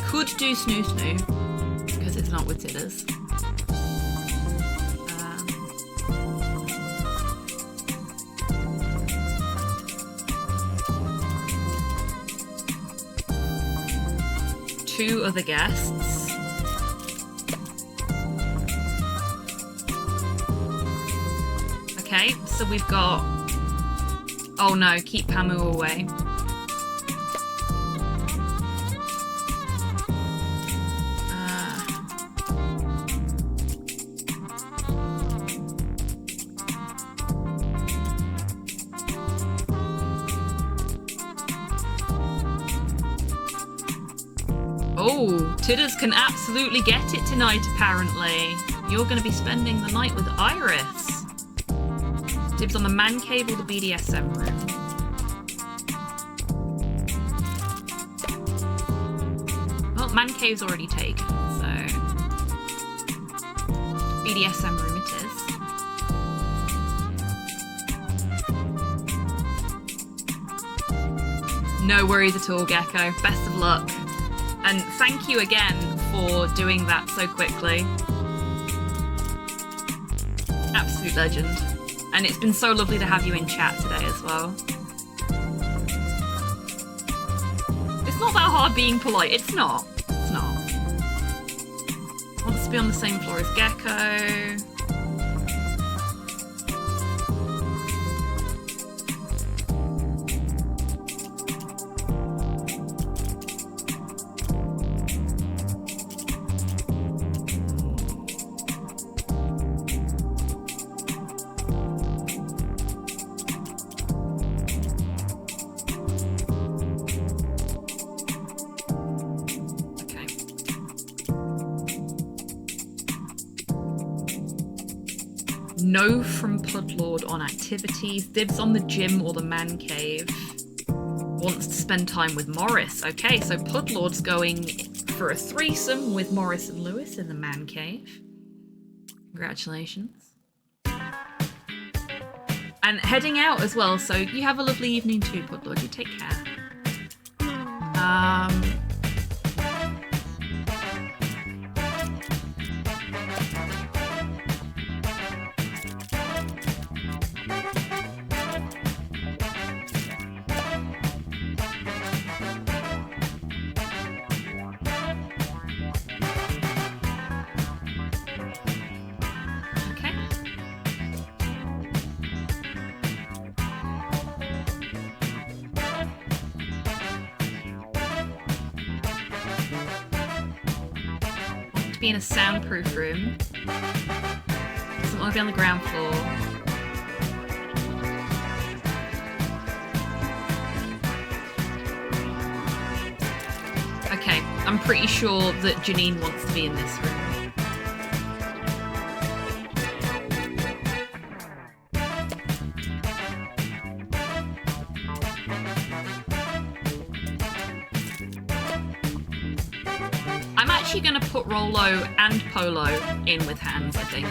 Could do Snoo Snoo, because it's not with Titters. Two other guests. Okay, so we've got... Oh no, keep Pamu away. Oh, Titters can absolutely get it tonight, apparently. You're going to be spending the night with Iris. Dibs on the man cave or the BDSM room. Well, man cave's already taken, BDSM room it is. No worries at all, Gecko. Best of luck. And thank you again for doing that so quickly. Absolute legend. And it's been so lovely to have you in chat today as well. It's not that hard being polite. It's not. It's not. Wants to be on the same floor as Gecko. No from Pudlord on activities. Dibs on the gym or the man cave. Wants to spend time with Morris. Okay, so Pudlord's going for a threesome with Morris and Lewis in the man cave. Congratulations. And heading out as well, so you have a lovely evening too, Pudlord. You take care. In a soundproof room. Doesn't want to be on the ground floor. Okay, I'm pretty sure that Janine wants to be in this room. Going to put Rolo and Polo in with hands, I think.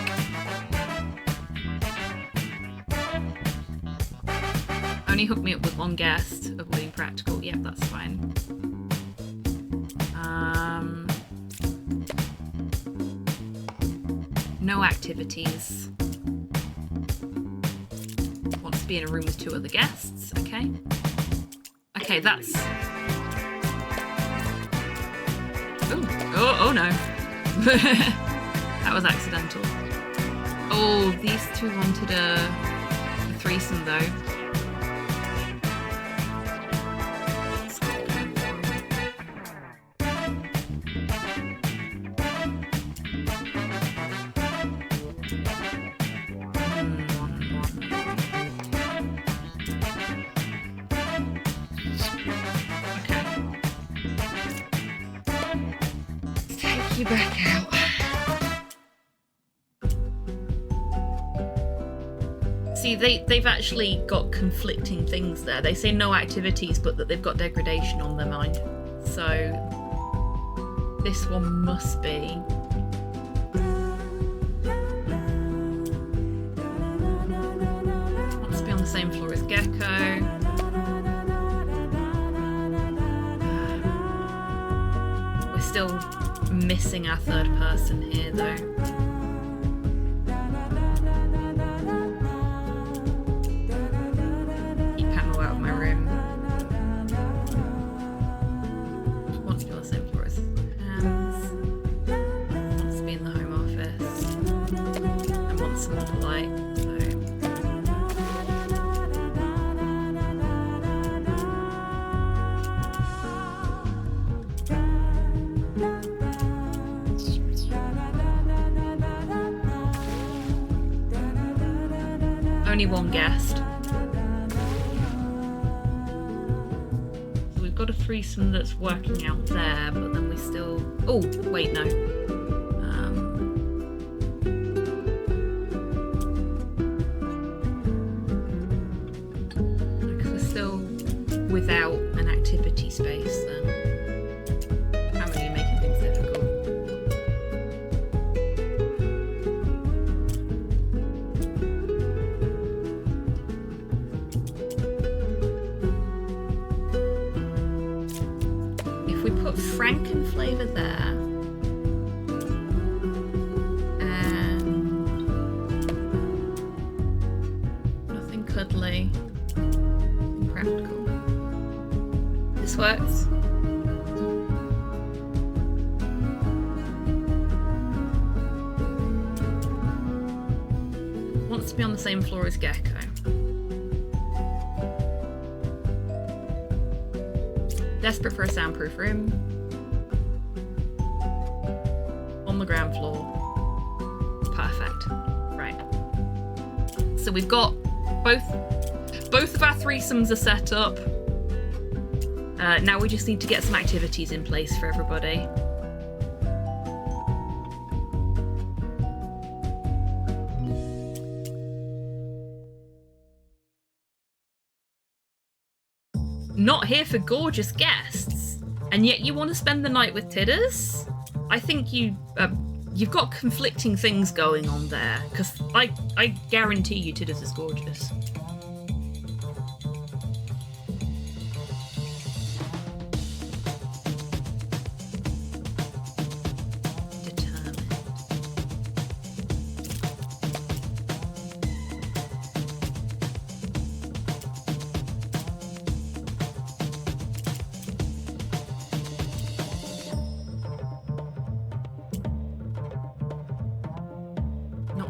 Only hook me up with one guest, avoiding practical. Yep, that's fine. No activities. Wants to be in a room with 2 other guests. Okay. Okay, that's... Oh no. That was accidental. Oh, these 2 wanted a threesome though. Back out. See, they've actually got conflicting things there. They say no activities, but that they've got degradation on their mind. So this one must be. Wants to be on the same floor as Gecko. We're still missing our 3rd person here though. Keep Pamela out of my room. Wants to be on the same floor as hands. Wants to be in the home office. And wants someone polite. Only one guest. So we've got a threesome that's working out there, but then we still... Oh, wait, no. Because we're still without an activity space then. How are you making things difficult? if we put Frankenflavor there, and nothing cuddly, nothing practical. This works. Wants to be on the same floor as Gecko. Desperate for a soundproof room. On the ground floor. Perfect. Right. So we've got both of our threesomes are set up. Now we just need to get some activities in place for everybody. Not here for gorgeous guests, and yet you want to spend the night with Tidders? I think you've got conflicting things going on there, because I guarantee you Tidders is gorgeous.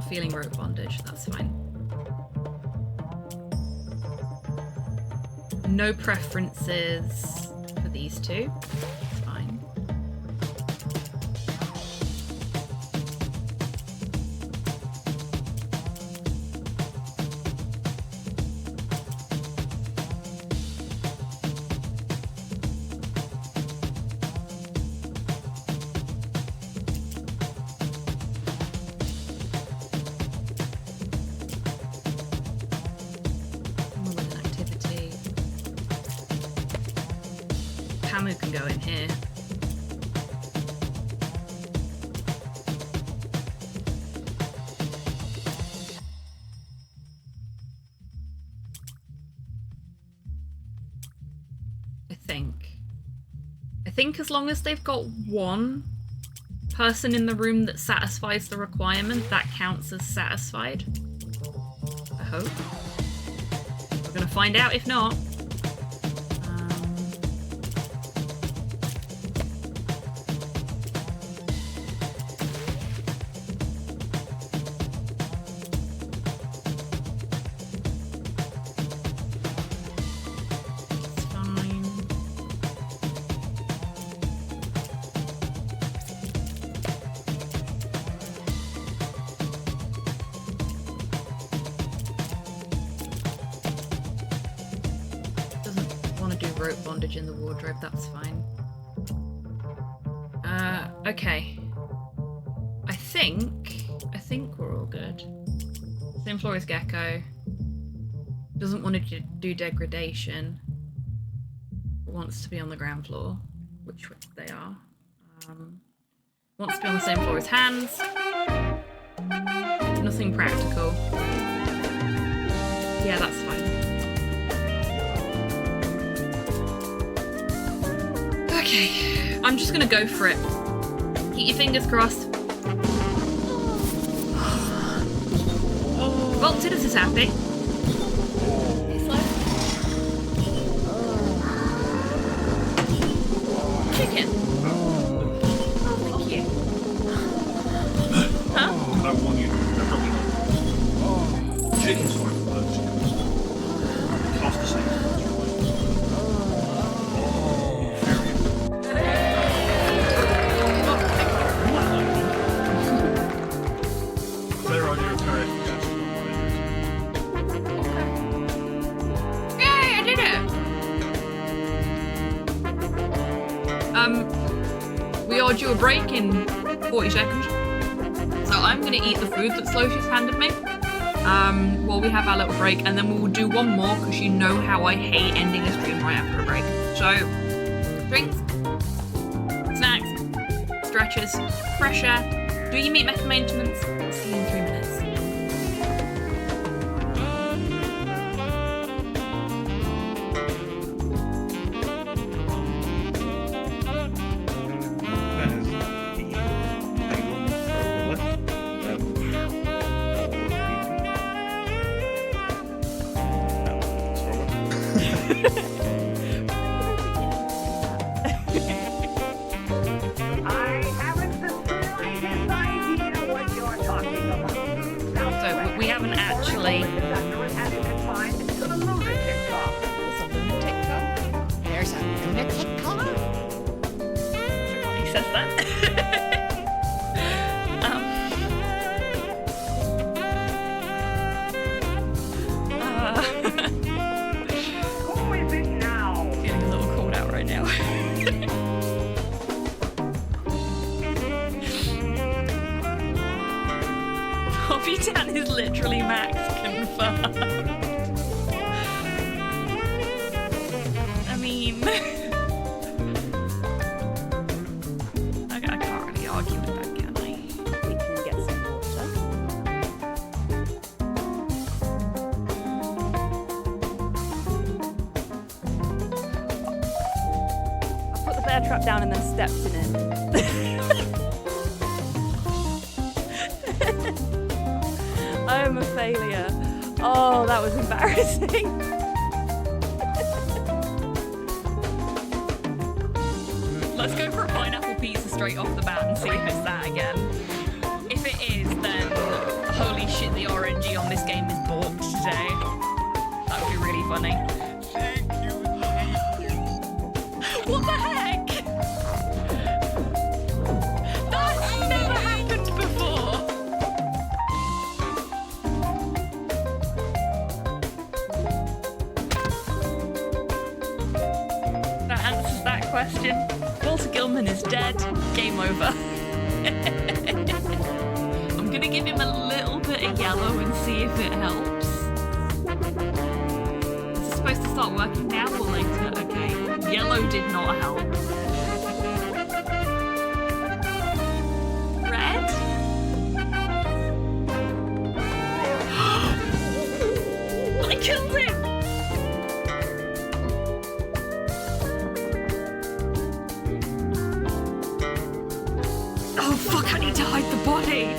Feeling rope bondage, that's fine. No preferences for these two, that's fine. Camu can go in here. I think as long as they've got one person in the room that satisfies the requirement, that counts as satisfied. I hope. We're gonna find out if not. Rope bondage in the wardrobe, that's fine. Okay. I think we're all good. Same floor as Gecko. Doesn't want to do degradation. Wants to be on the ground floor, which they are. Wants to be on the same floor as Hands. Nothing practical. Yeah, that's fine. Okay, I'm just gonna go for it. Keep your fingers crossed. Well, Tidders is happy. He's like... Chicken. Oh, thank you. Huh? I warn you, they're probably not. Chicken's fine, but chickens cost the same. We are due a break in 40 seconds. So I'm going to eat the food that Slosh has handed me while we have our little break, and then we will do one more because you know how I hate ending a stream right after a break. So, drinks, snacks, stretches, fresh air, do your meat method maintenance. See you in 3 minutes. There's a lunatic car? He says that. Who is it now? Feeling a little called out right now. Bobby Dan is literally Max confirmed. I mean, I can't really argue with that, can I? We can get some water. I put the bear trap down and then stepped in it. I'm a failure. Oh, that was embarrassing. Let's go for a pineapple pizza straight off the bat and see if it's that again. If it is, then holy shit, the RNG on this game is balked today. That would be really funny. Thank you. What the heck? That's never happened before. That answers that question. Walter Gilman is dead. Game over. I'm gonna give him a little bit of yellow and see if it helps. Is it supposed to start working now or later? Okay. Yellow did not help. Red? I killed him! Oh fuck, I need to hide the body!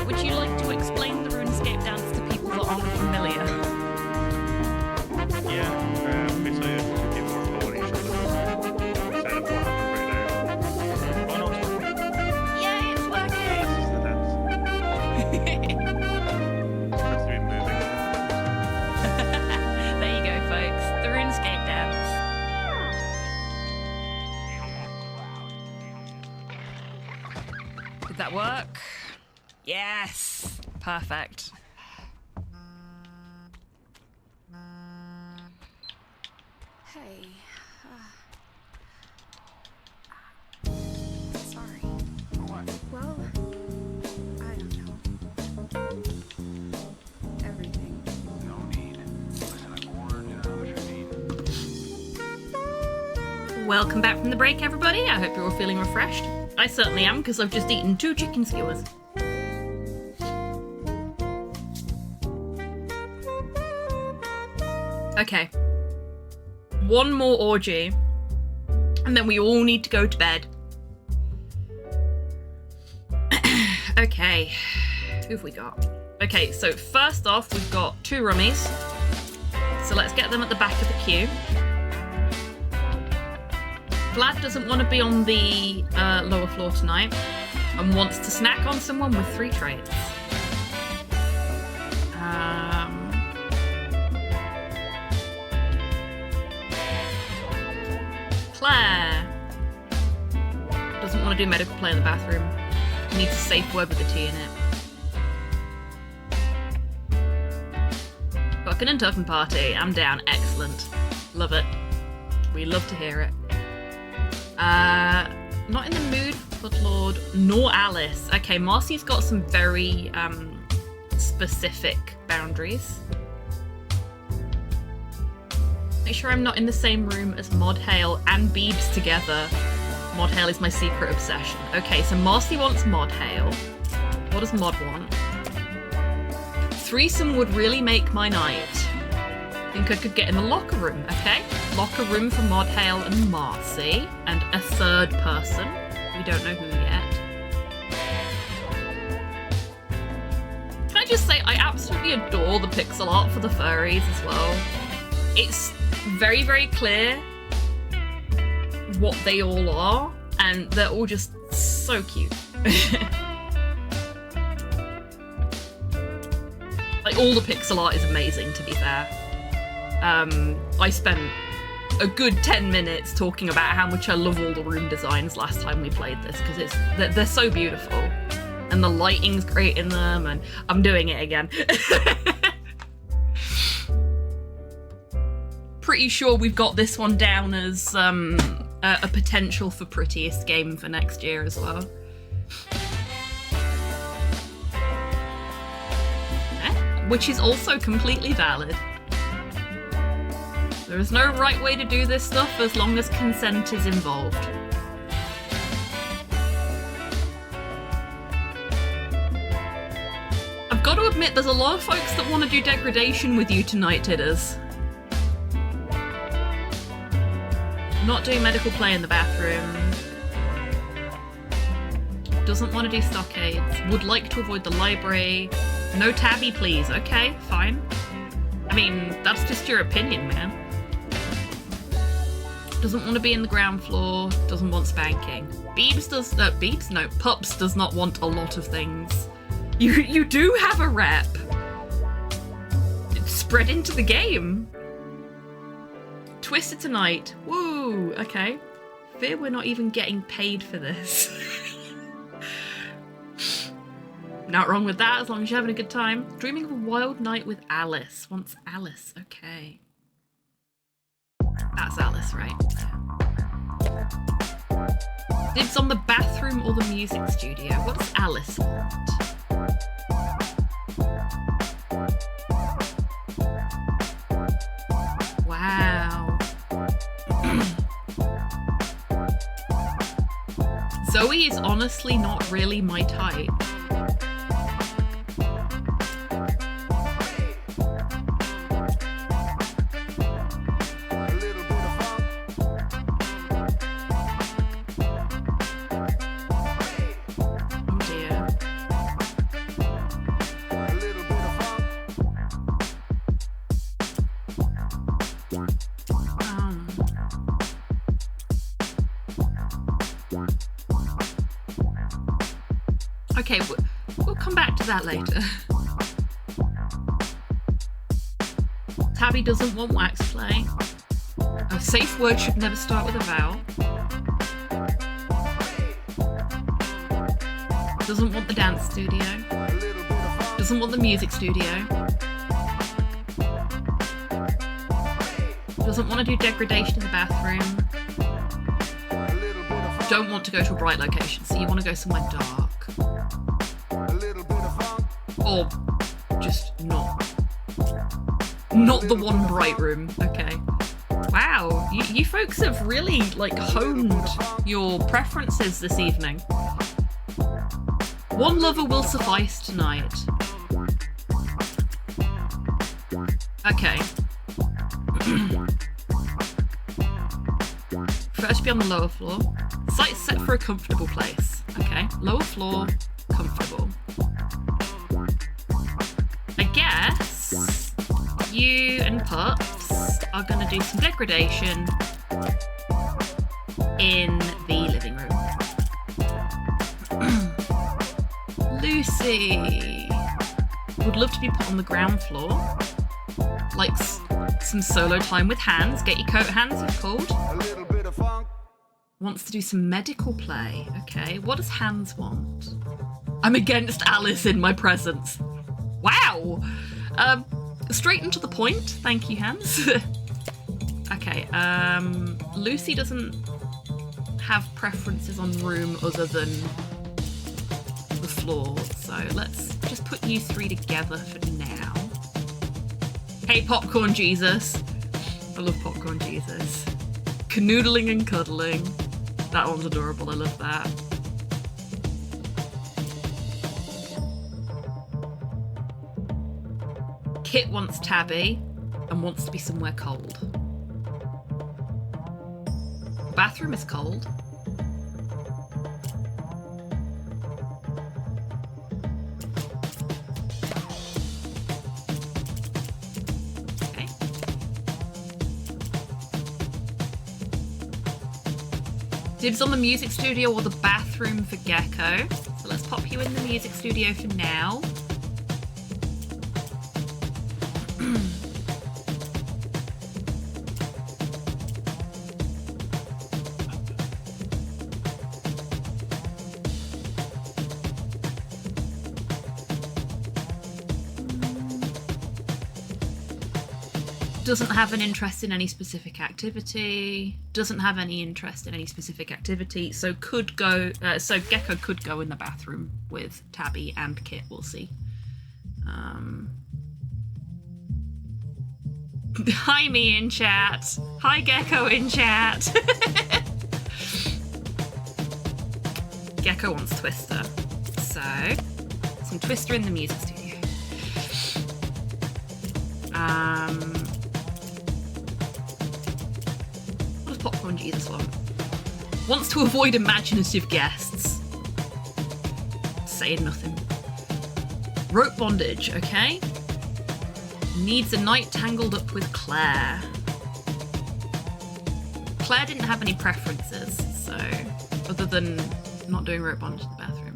Would you like to explain the RuneScape dance to people that aren't familiar? Yeah, basically if you get more gold on each other, set up 100 right there. Oh no, it's working. Yay, it's working! This is the dance. Has to be moving. There you go, folks. The RuneScape dance. Did that work? Yes! Perfect. Hey. Sorry. What? Well, I don't know. Everything. No need. Listen, I'm bored, you know, what you need. Welcome back from the break, everybody. I hope you're all feeling refreshed. I certainly am, because I've just eaten 2 chicken skewers. Okay. One more orgy, and then we all need to go to bed. Okay. Who have we got? Okay, so first off, we've got 2 rummies. So let's get them at the back of the queue. Vlad doesn't want to be on the lower floor tonight and wants to snack on someone with 3 traits. Claire doesn't want to do medical play in the bathroom. Needs a safe word with a T in it. Fucking and Tuffin party. I'm down. Excellent. Love it. We love to hear it. Not in the mood for Lord nor Alice. Okay, Marcy's got some very specific boundaries. Make sure I'm not in the same room as Mod Hale and Beebs together. Mod Hale is my secret obsession. Okay, so Marcy wants Mod Hale. What does Mod want? Threesome would really make my night. Think I could get in the locker room, okay? Locker room for Mod Hale and Marcy, and a third person. We don't know who yet. Can I just say, I absolutely adore the pixel art for the furries as well. It's very, very clear what they all are, and they're all just so cute. Like, all the pixel art is amazing, to be fair. I spent a good 10 minutes talking about how much I love all the room designs last time we played this, because they're so beautiful. And the lighting's great in them, and I'm doing it again. Pretty sure we've got this one down as a potential for prettiest game for next year as well. Which is also completely valid. There is no right way to do this stuff as long as consent is involved. I've got to admit, there's a lot of folks that want to do degradation with you tonight, Tidders. Not doing medical play in the bathroom. Doesn't want to do stockades. Would like to avoid the library. No tabby, please. Okay, fine. I mean, that's just your opinion, man. Doesn't want to be in the ground floor. Doesn't want spanking. Pups does not want a lot of things. You do have a rep. It's spread into the game. Twisted tonight. Woo, okay. Fear we're not even getting paid for this. Not wrong with that, as long as you're having a good time. Dreaming of a wild night with Alice. Wants Alice, okay. That's Alice, right? Dibs on the bathroom or the music studio. What does Alice want? Wow. Zoe is honestly not really my type. Okay, we'll come back to that later. Tabby doesn't want wax play. A safe word should never start with a vowel. Doesn't want the dance studio. Doesn't want the music studio. Doesn't want to do degradation in the bathroom. Don't want to go to a bright location, so you want to go somewhere dark. Or just not the one bright room. Okay. Wow, you folks have really like honed your preferences this evening. One lover will suffice tonight. Okay. First be on the lower floor. Site's set for a comfortable place. Okay, lower floor, comfortable. I guess you and Pups are gonna do some degradation in the living room. Lucy would love to be put on the ground floor. Like some solo time with Hands. Get your coat, Hands, it's called. Wants to do some medical play. Okay, what does Hands want? I'm against Alice in my presence. Wow! Straight and to the point. Thank you, Hands. Okay, Lucy doesn't have preferences on room other than the floor, so let's just put you three together for now. Hey, Popcorn Jesus. I love Popcorn Jesus. Canoodling and cuddling. That one's adorable, I love that. Kit wants Tabby and wants to be somewhere cold. The bathroom is cold. Okay. Dibs on the music studio or the bathroom for Gecko. So let's pop you in the music studio for now. Doesn't have an interest in any specific activity. Doesn't have any interest in any specific activity. So could go. So Gecko could go in the bathroom with Tabby and Kit. We'll see. Hi, me in chat. Hi, Gecko in chat. Gecko wants Twister. So, some Twister in the music studio. What does Popcorn Jesus want? Wants to avoid imaginative guests. Saying nothing. Rope bondage, okay. Needs a night tangled up with Claire. Claire didn't have any preferences, so other than not doing rope bondage in the bathroom.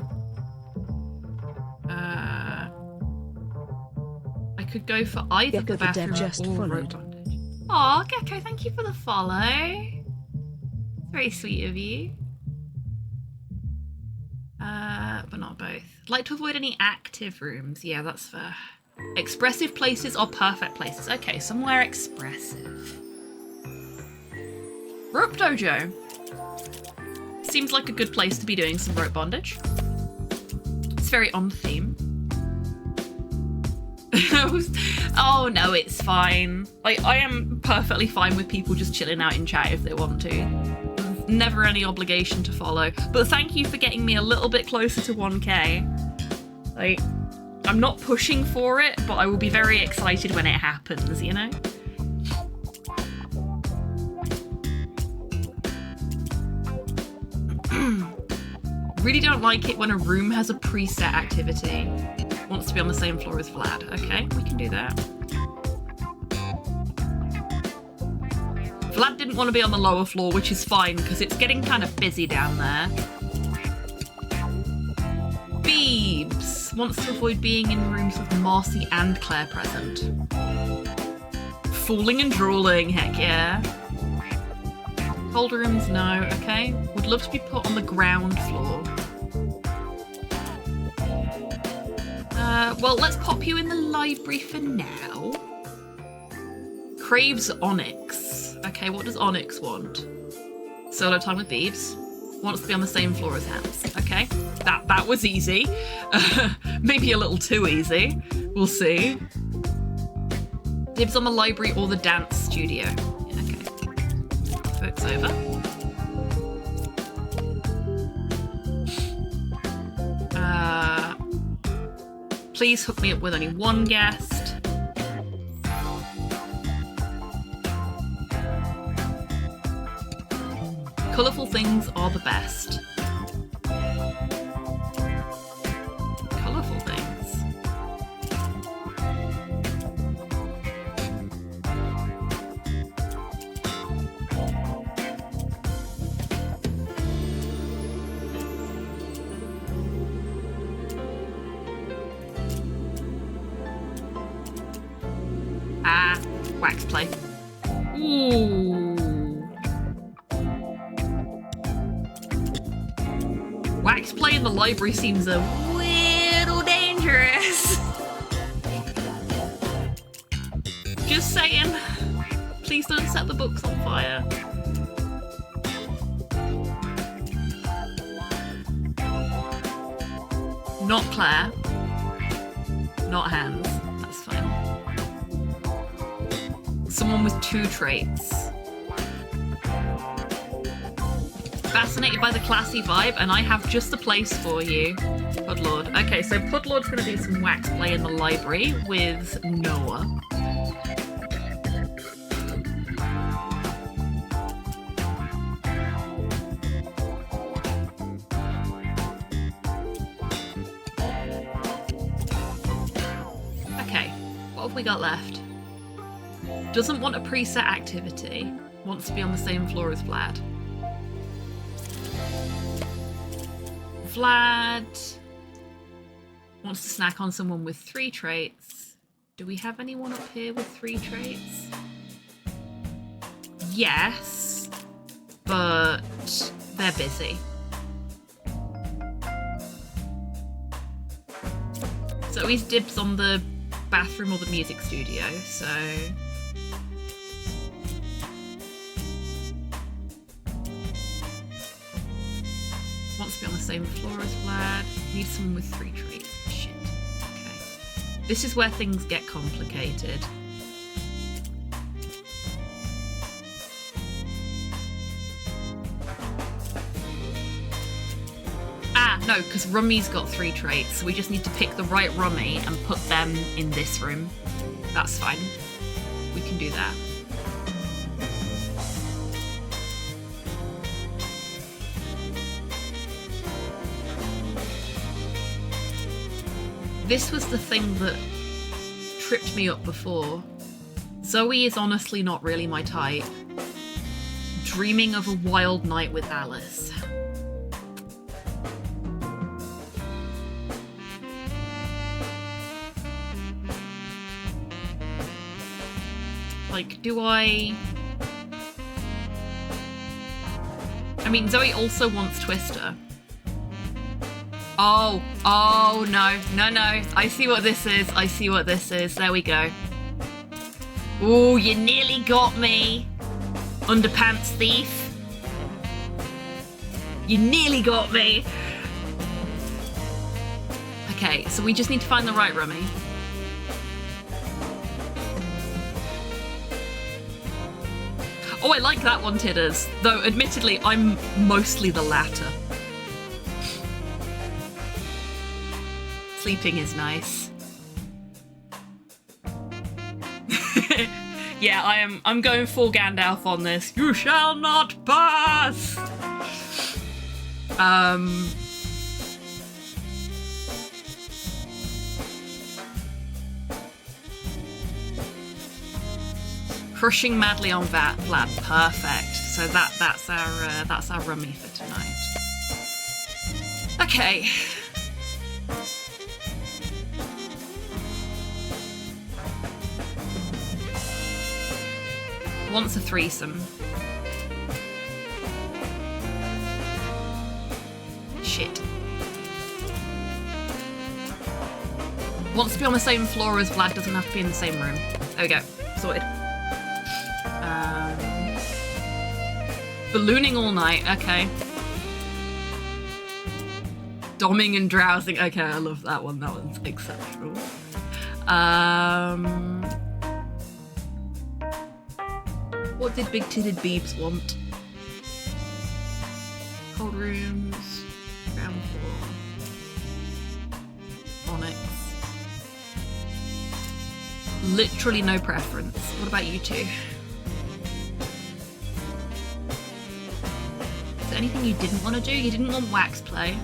I could go for either Gecko the bathroom just or rope bondage. Aw, Gecko, thank you for the follow. Very sweet of you. But not both. Like to avoid any active rooms. Yeah, that's fair. Expressive places or perfect places. Okay, somewhere expressive. Rope dojo. Seems like a good place to be doing some rope bondage. It's very on theme. Oh no, it's fine. Like, I am perfectly fine with people just chilling out in chat if they want to. Never any obligation to follow. But thank you for getting me a little bit closer to 1k. Like, I'm not pushing for it, but I will be very excited when it happens, you know? Really don't like it when a room has a preset activity. Wants to be on the same floor as Vlad. Okay, we can do that. Vlad didn't want to be on the lower floor, which is fine because it's getting kind of busy down there. Beebs wants to avoid being in rooms with Marcy and Claire present. Fooling and drooling, heck yeah. Cold rooms, no, okay. Would love to be put on the ground floor. Well, let's pop you in the library for now. Craves Onyx. Okay, what does Onyx want? Solo time with Beebs. Wants to be on the same floor as Hams. Okay, that was easy. Maybe a little too easy. We'll see. Dibs on the library or the dance studio. Yeah, okay. Folks over. Please hook me up with only one guest. Colourful things are the best. Colourful things. Ah, wax play. Ooh. Wax play in the library seems a little dangerous. Just saying. Please don't set the books on fire. Not Claire. Not Hans. That's fine. Someone with 2 traits. Fascinated by the classy vibe, and I have just the place for you. Pudlord. Okay, so Pudlord's going to do some wax play in the library with Noah. Okay, what have we got left? Doesn't want a preset activity. Wants to be on the same floor as Vlad. Vlad wants to snack on someone with 3 traits. Do we have anyone up here with 3 traits? Yes, but they're busy. So he's dibs on the bathroom or the music studio, so Wants to be on the same floor as Vlad. Needs someone with 3 traits. Shit. Okay. This is where things get complicated. Ah, no, because Rummy's got 3 traits, so we just need to pick the right Rummy and put them in this room. That's fine. We can do that. This was the thing that tripped me up before. Zoe is honestly not really my type. Dreaming of a wild night with Alice. Like, do I mean, Zoe also wants Twister. Oh, no. I see what this is. There we go. Ooh, you nearly got me. Underpants thief. You nearly got me. Okay, so we just need to find the right Rummy. Oh, I like that one, Tidders. Though, admittedly, I'm mostly the latter. Sleeping is nice. Yeah, I'm going full Gandalf on this. You shall not pass! Crushing madly on Vlad, perfect. So that's our Rummy for tonight. Okay. Wants a threesome. Shit. Wants to be on the same floor as Vlad, doesn't have to be in the same room. There we go. Sorted. Ballooning all night, okay. Domming and drowsing, okay, I love that one. That one's exceptional. What did big-titted Beebs want? Cold rooms, ground floor, Onyx. Literally no preference. What about you two? Is there anything you didn't want to do? You didn't want wax play.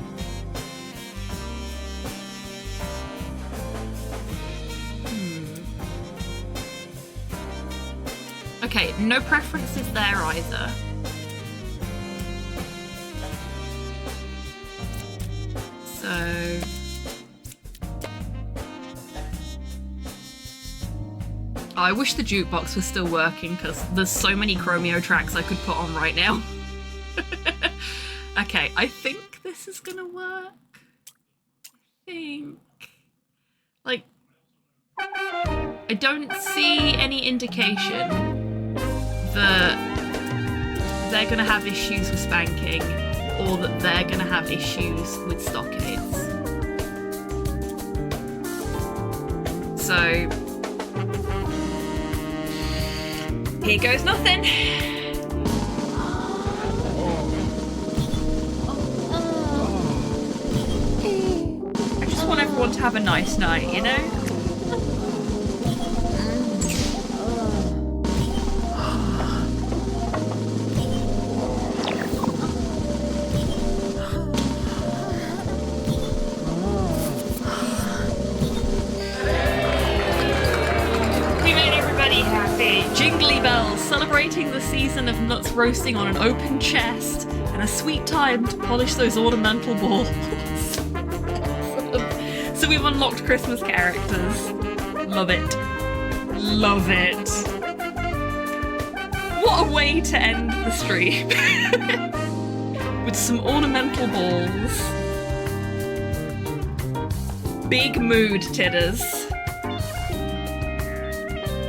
Okay, no preferences there either. So... Oh, I wish the jukebox was still working because there's so many Chromeo tracks I could put on right now. Okay, I think this is gonna work. I think... Like... I don't see any indication that they're going to have issues with spanking or that they're going to have issues with stockades. So, here goes nothing. I just want everyone to have a nice night, you know? Jingly bells, celebrating the season of nuts roasting on an open chest and a sweet time to polish those ornamental balls. So we've unlocked Christmas characters. Love it. Love it. What a way to end the stream. With some ornamental balls. Big mood, Tidders.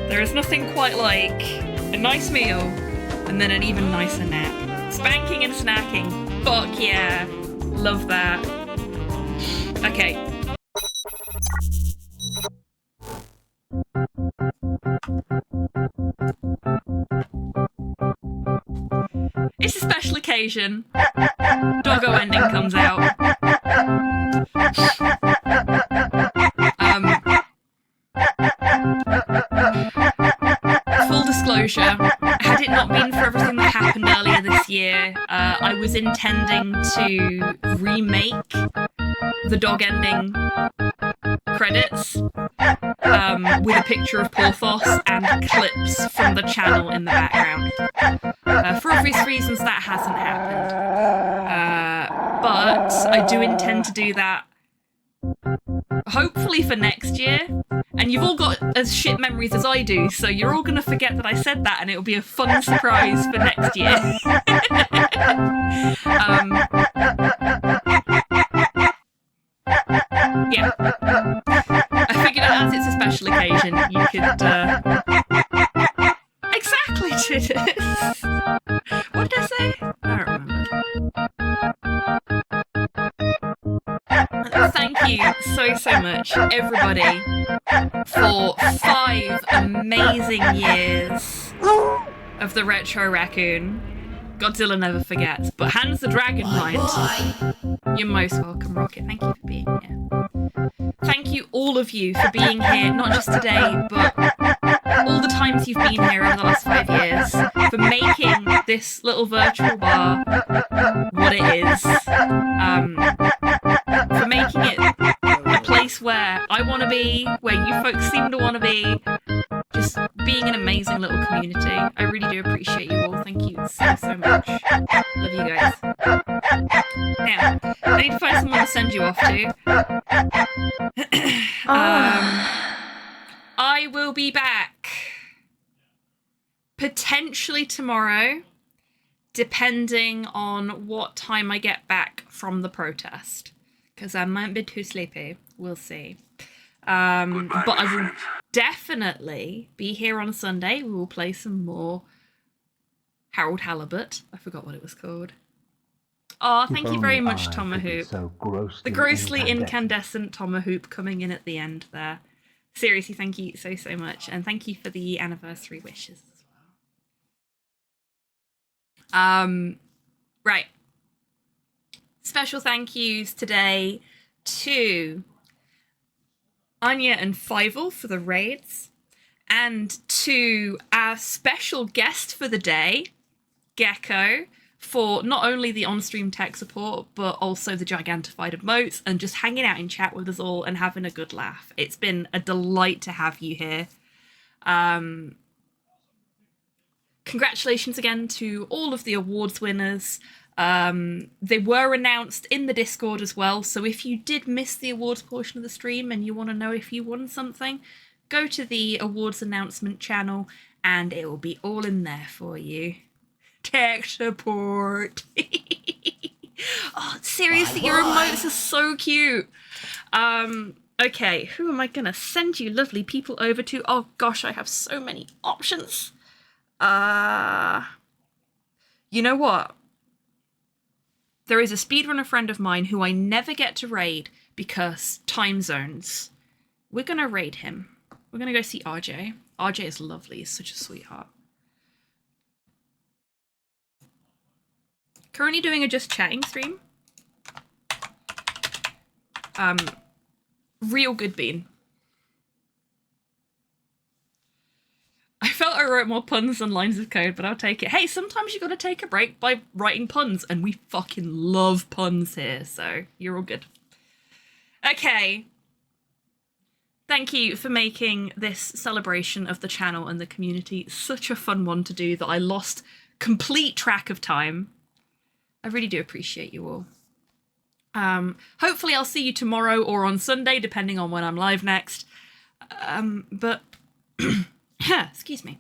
There is nothing quite like a nice meal and then an even nicer nap. Spanking and snacking. Fuck yeah. Love that. Okay. It's a special occasion. Doggo ending comes out. Full disclosure, had it not been for everything that happened earlier this year, I was intending to remake the dog ending credits with a picture of Porthos and clips from the channel in the background. For obvious reasons, that hasn't happened. But I do intend to do that hopefully for next year. And you've all got as shit memories as I do, so you're all gonna forget that I said that, and it'll be a fun surprise for next year. Yeah. I figured out as it's a special occasion, you could, Exactly, Titus! What did I say? I don't remember. Thank you so much, everybody, for 5 amazing years of the Retro Raccoon. Godzilla never forgets, but Hans the Dragon mind. You're most welcome, Rocket. Thank you for being here. Thank you, all of you, for being here, not just today, but all the times you've been here over the last 5 years, for making this little virtual bar what it is, for making it a place where I want to be, where you folks seem to want to be, just being an amazing little community. I really do appreciate you all. Thank you so much. Love you guys. Now, I need to find someone to send you off to. I will be back potentially tomorrow, depending on what time I get back from the protest, because I might be too sleepy. We'll see. But I will definitely be here on Sunday. We will play some more Harold Halibut. I forgot what it was called. Oh, thank you very much, Tomahoop. So The grossly incandescent Tomahoop coming in at the end there. Seriously, thank you so much. And thank you for the anniversary wishes as well. Right. Special thank yous today to Anya and Fievel for the raids, and to our special guest for the day, Gecko, for not only the on-stream tech support, but also the gigantified emotes and just hanging out in chat with us all and having a good laugh. It's been a delight to have you here. Congratulations again to all of the awards winners. They were announced in the Discord as well, so if you did miss the awards portion of the stream and you want to know if you won something, go to the awards announcement channel and it will be all in there for you. Tech support. Oh, seriously, your emotes are so cute. Okay, who am I gonna send you lovely people over to? Oh gosh, I have so many options. You know what? There is a speedrunner friend of mine who I never get to raid because time zones. We're gonna raid him. We're gonna go see RJ. RJ is lovely, he's such a sweetheart. Currently doing a just chatting stream. Real good bean. I felt I wrote more puns than lines of code, but I'll take it. Hey, sometimes you gotta take a break by writing puns, and we fucking love puns here, so you're all good. Okay. Thank you for making this celebration of the channel and the community such a fun one to do that I lost complete track of time. I really do appreciate you all. Hopefully I'll see you tomorrow or on Sunday, depending on when I'm live next. But excuse me.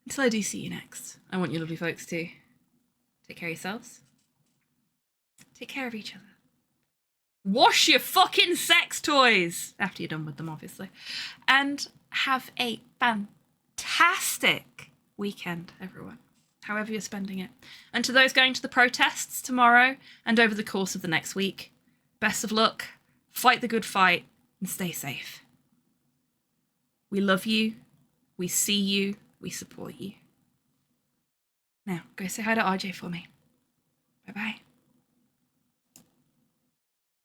Until I do see you next, I want you lovely folks to take care of yourselves. Take care of each other. Wash your fucking sex toys! After you're done with them, obviously. And have a fantastic weekend, everyone. however you're spending it. And to those going to the protests tomorrow and over the course of the next week, best of luck, fight the good fight, and stay safe. We love you, we see you, we support you. Now, go say hi to RJ for me. Bye-bye.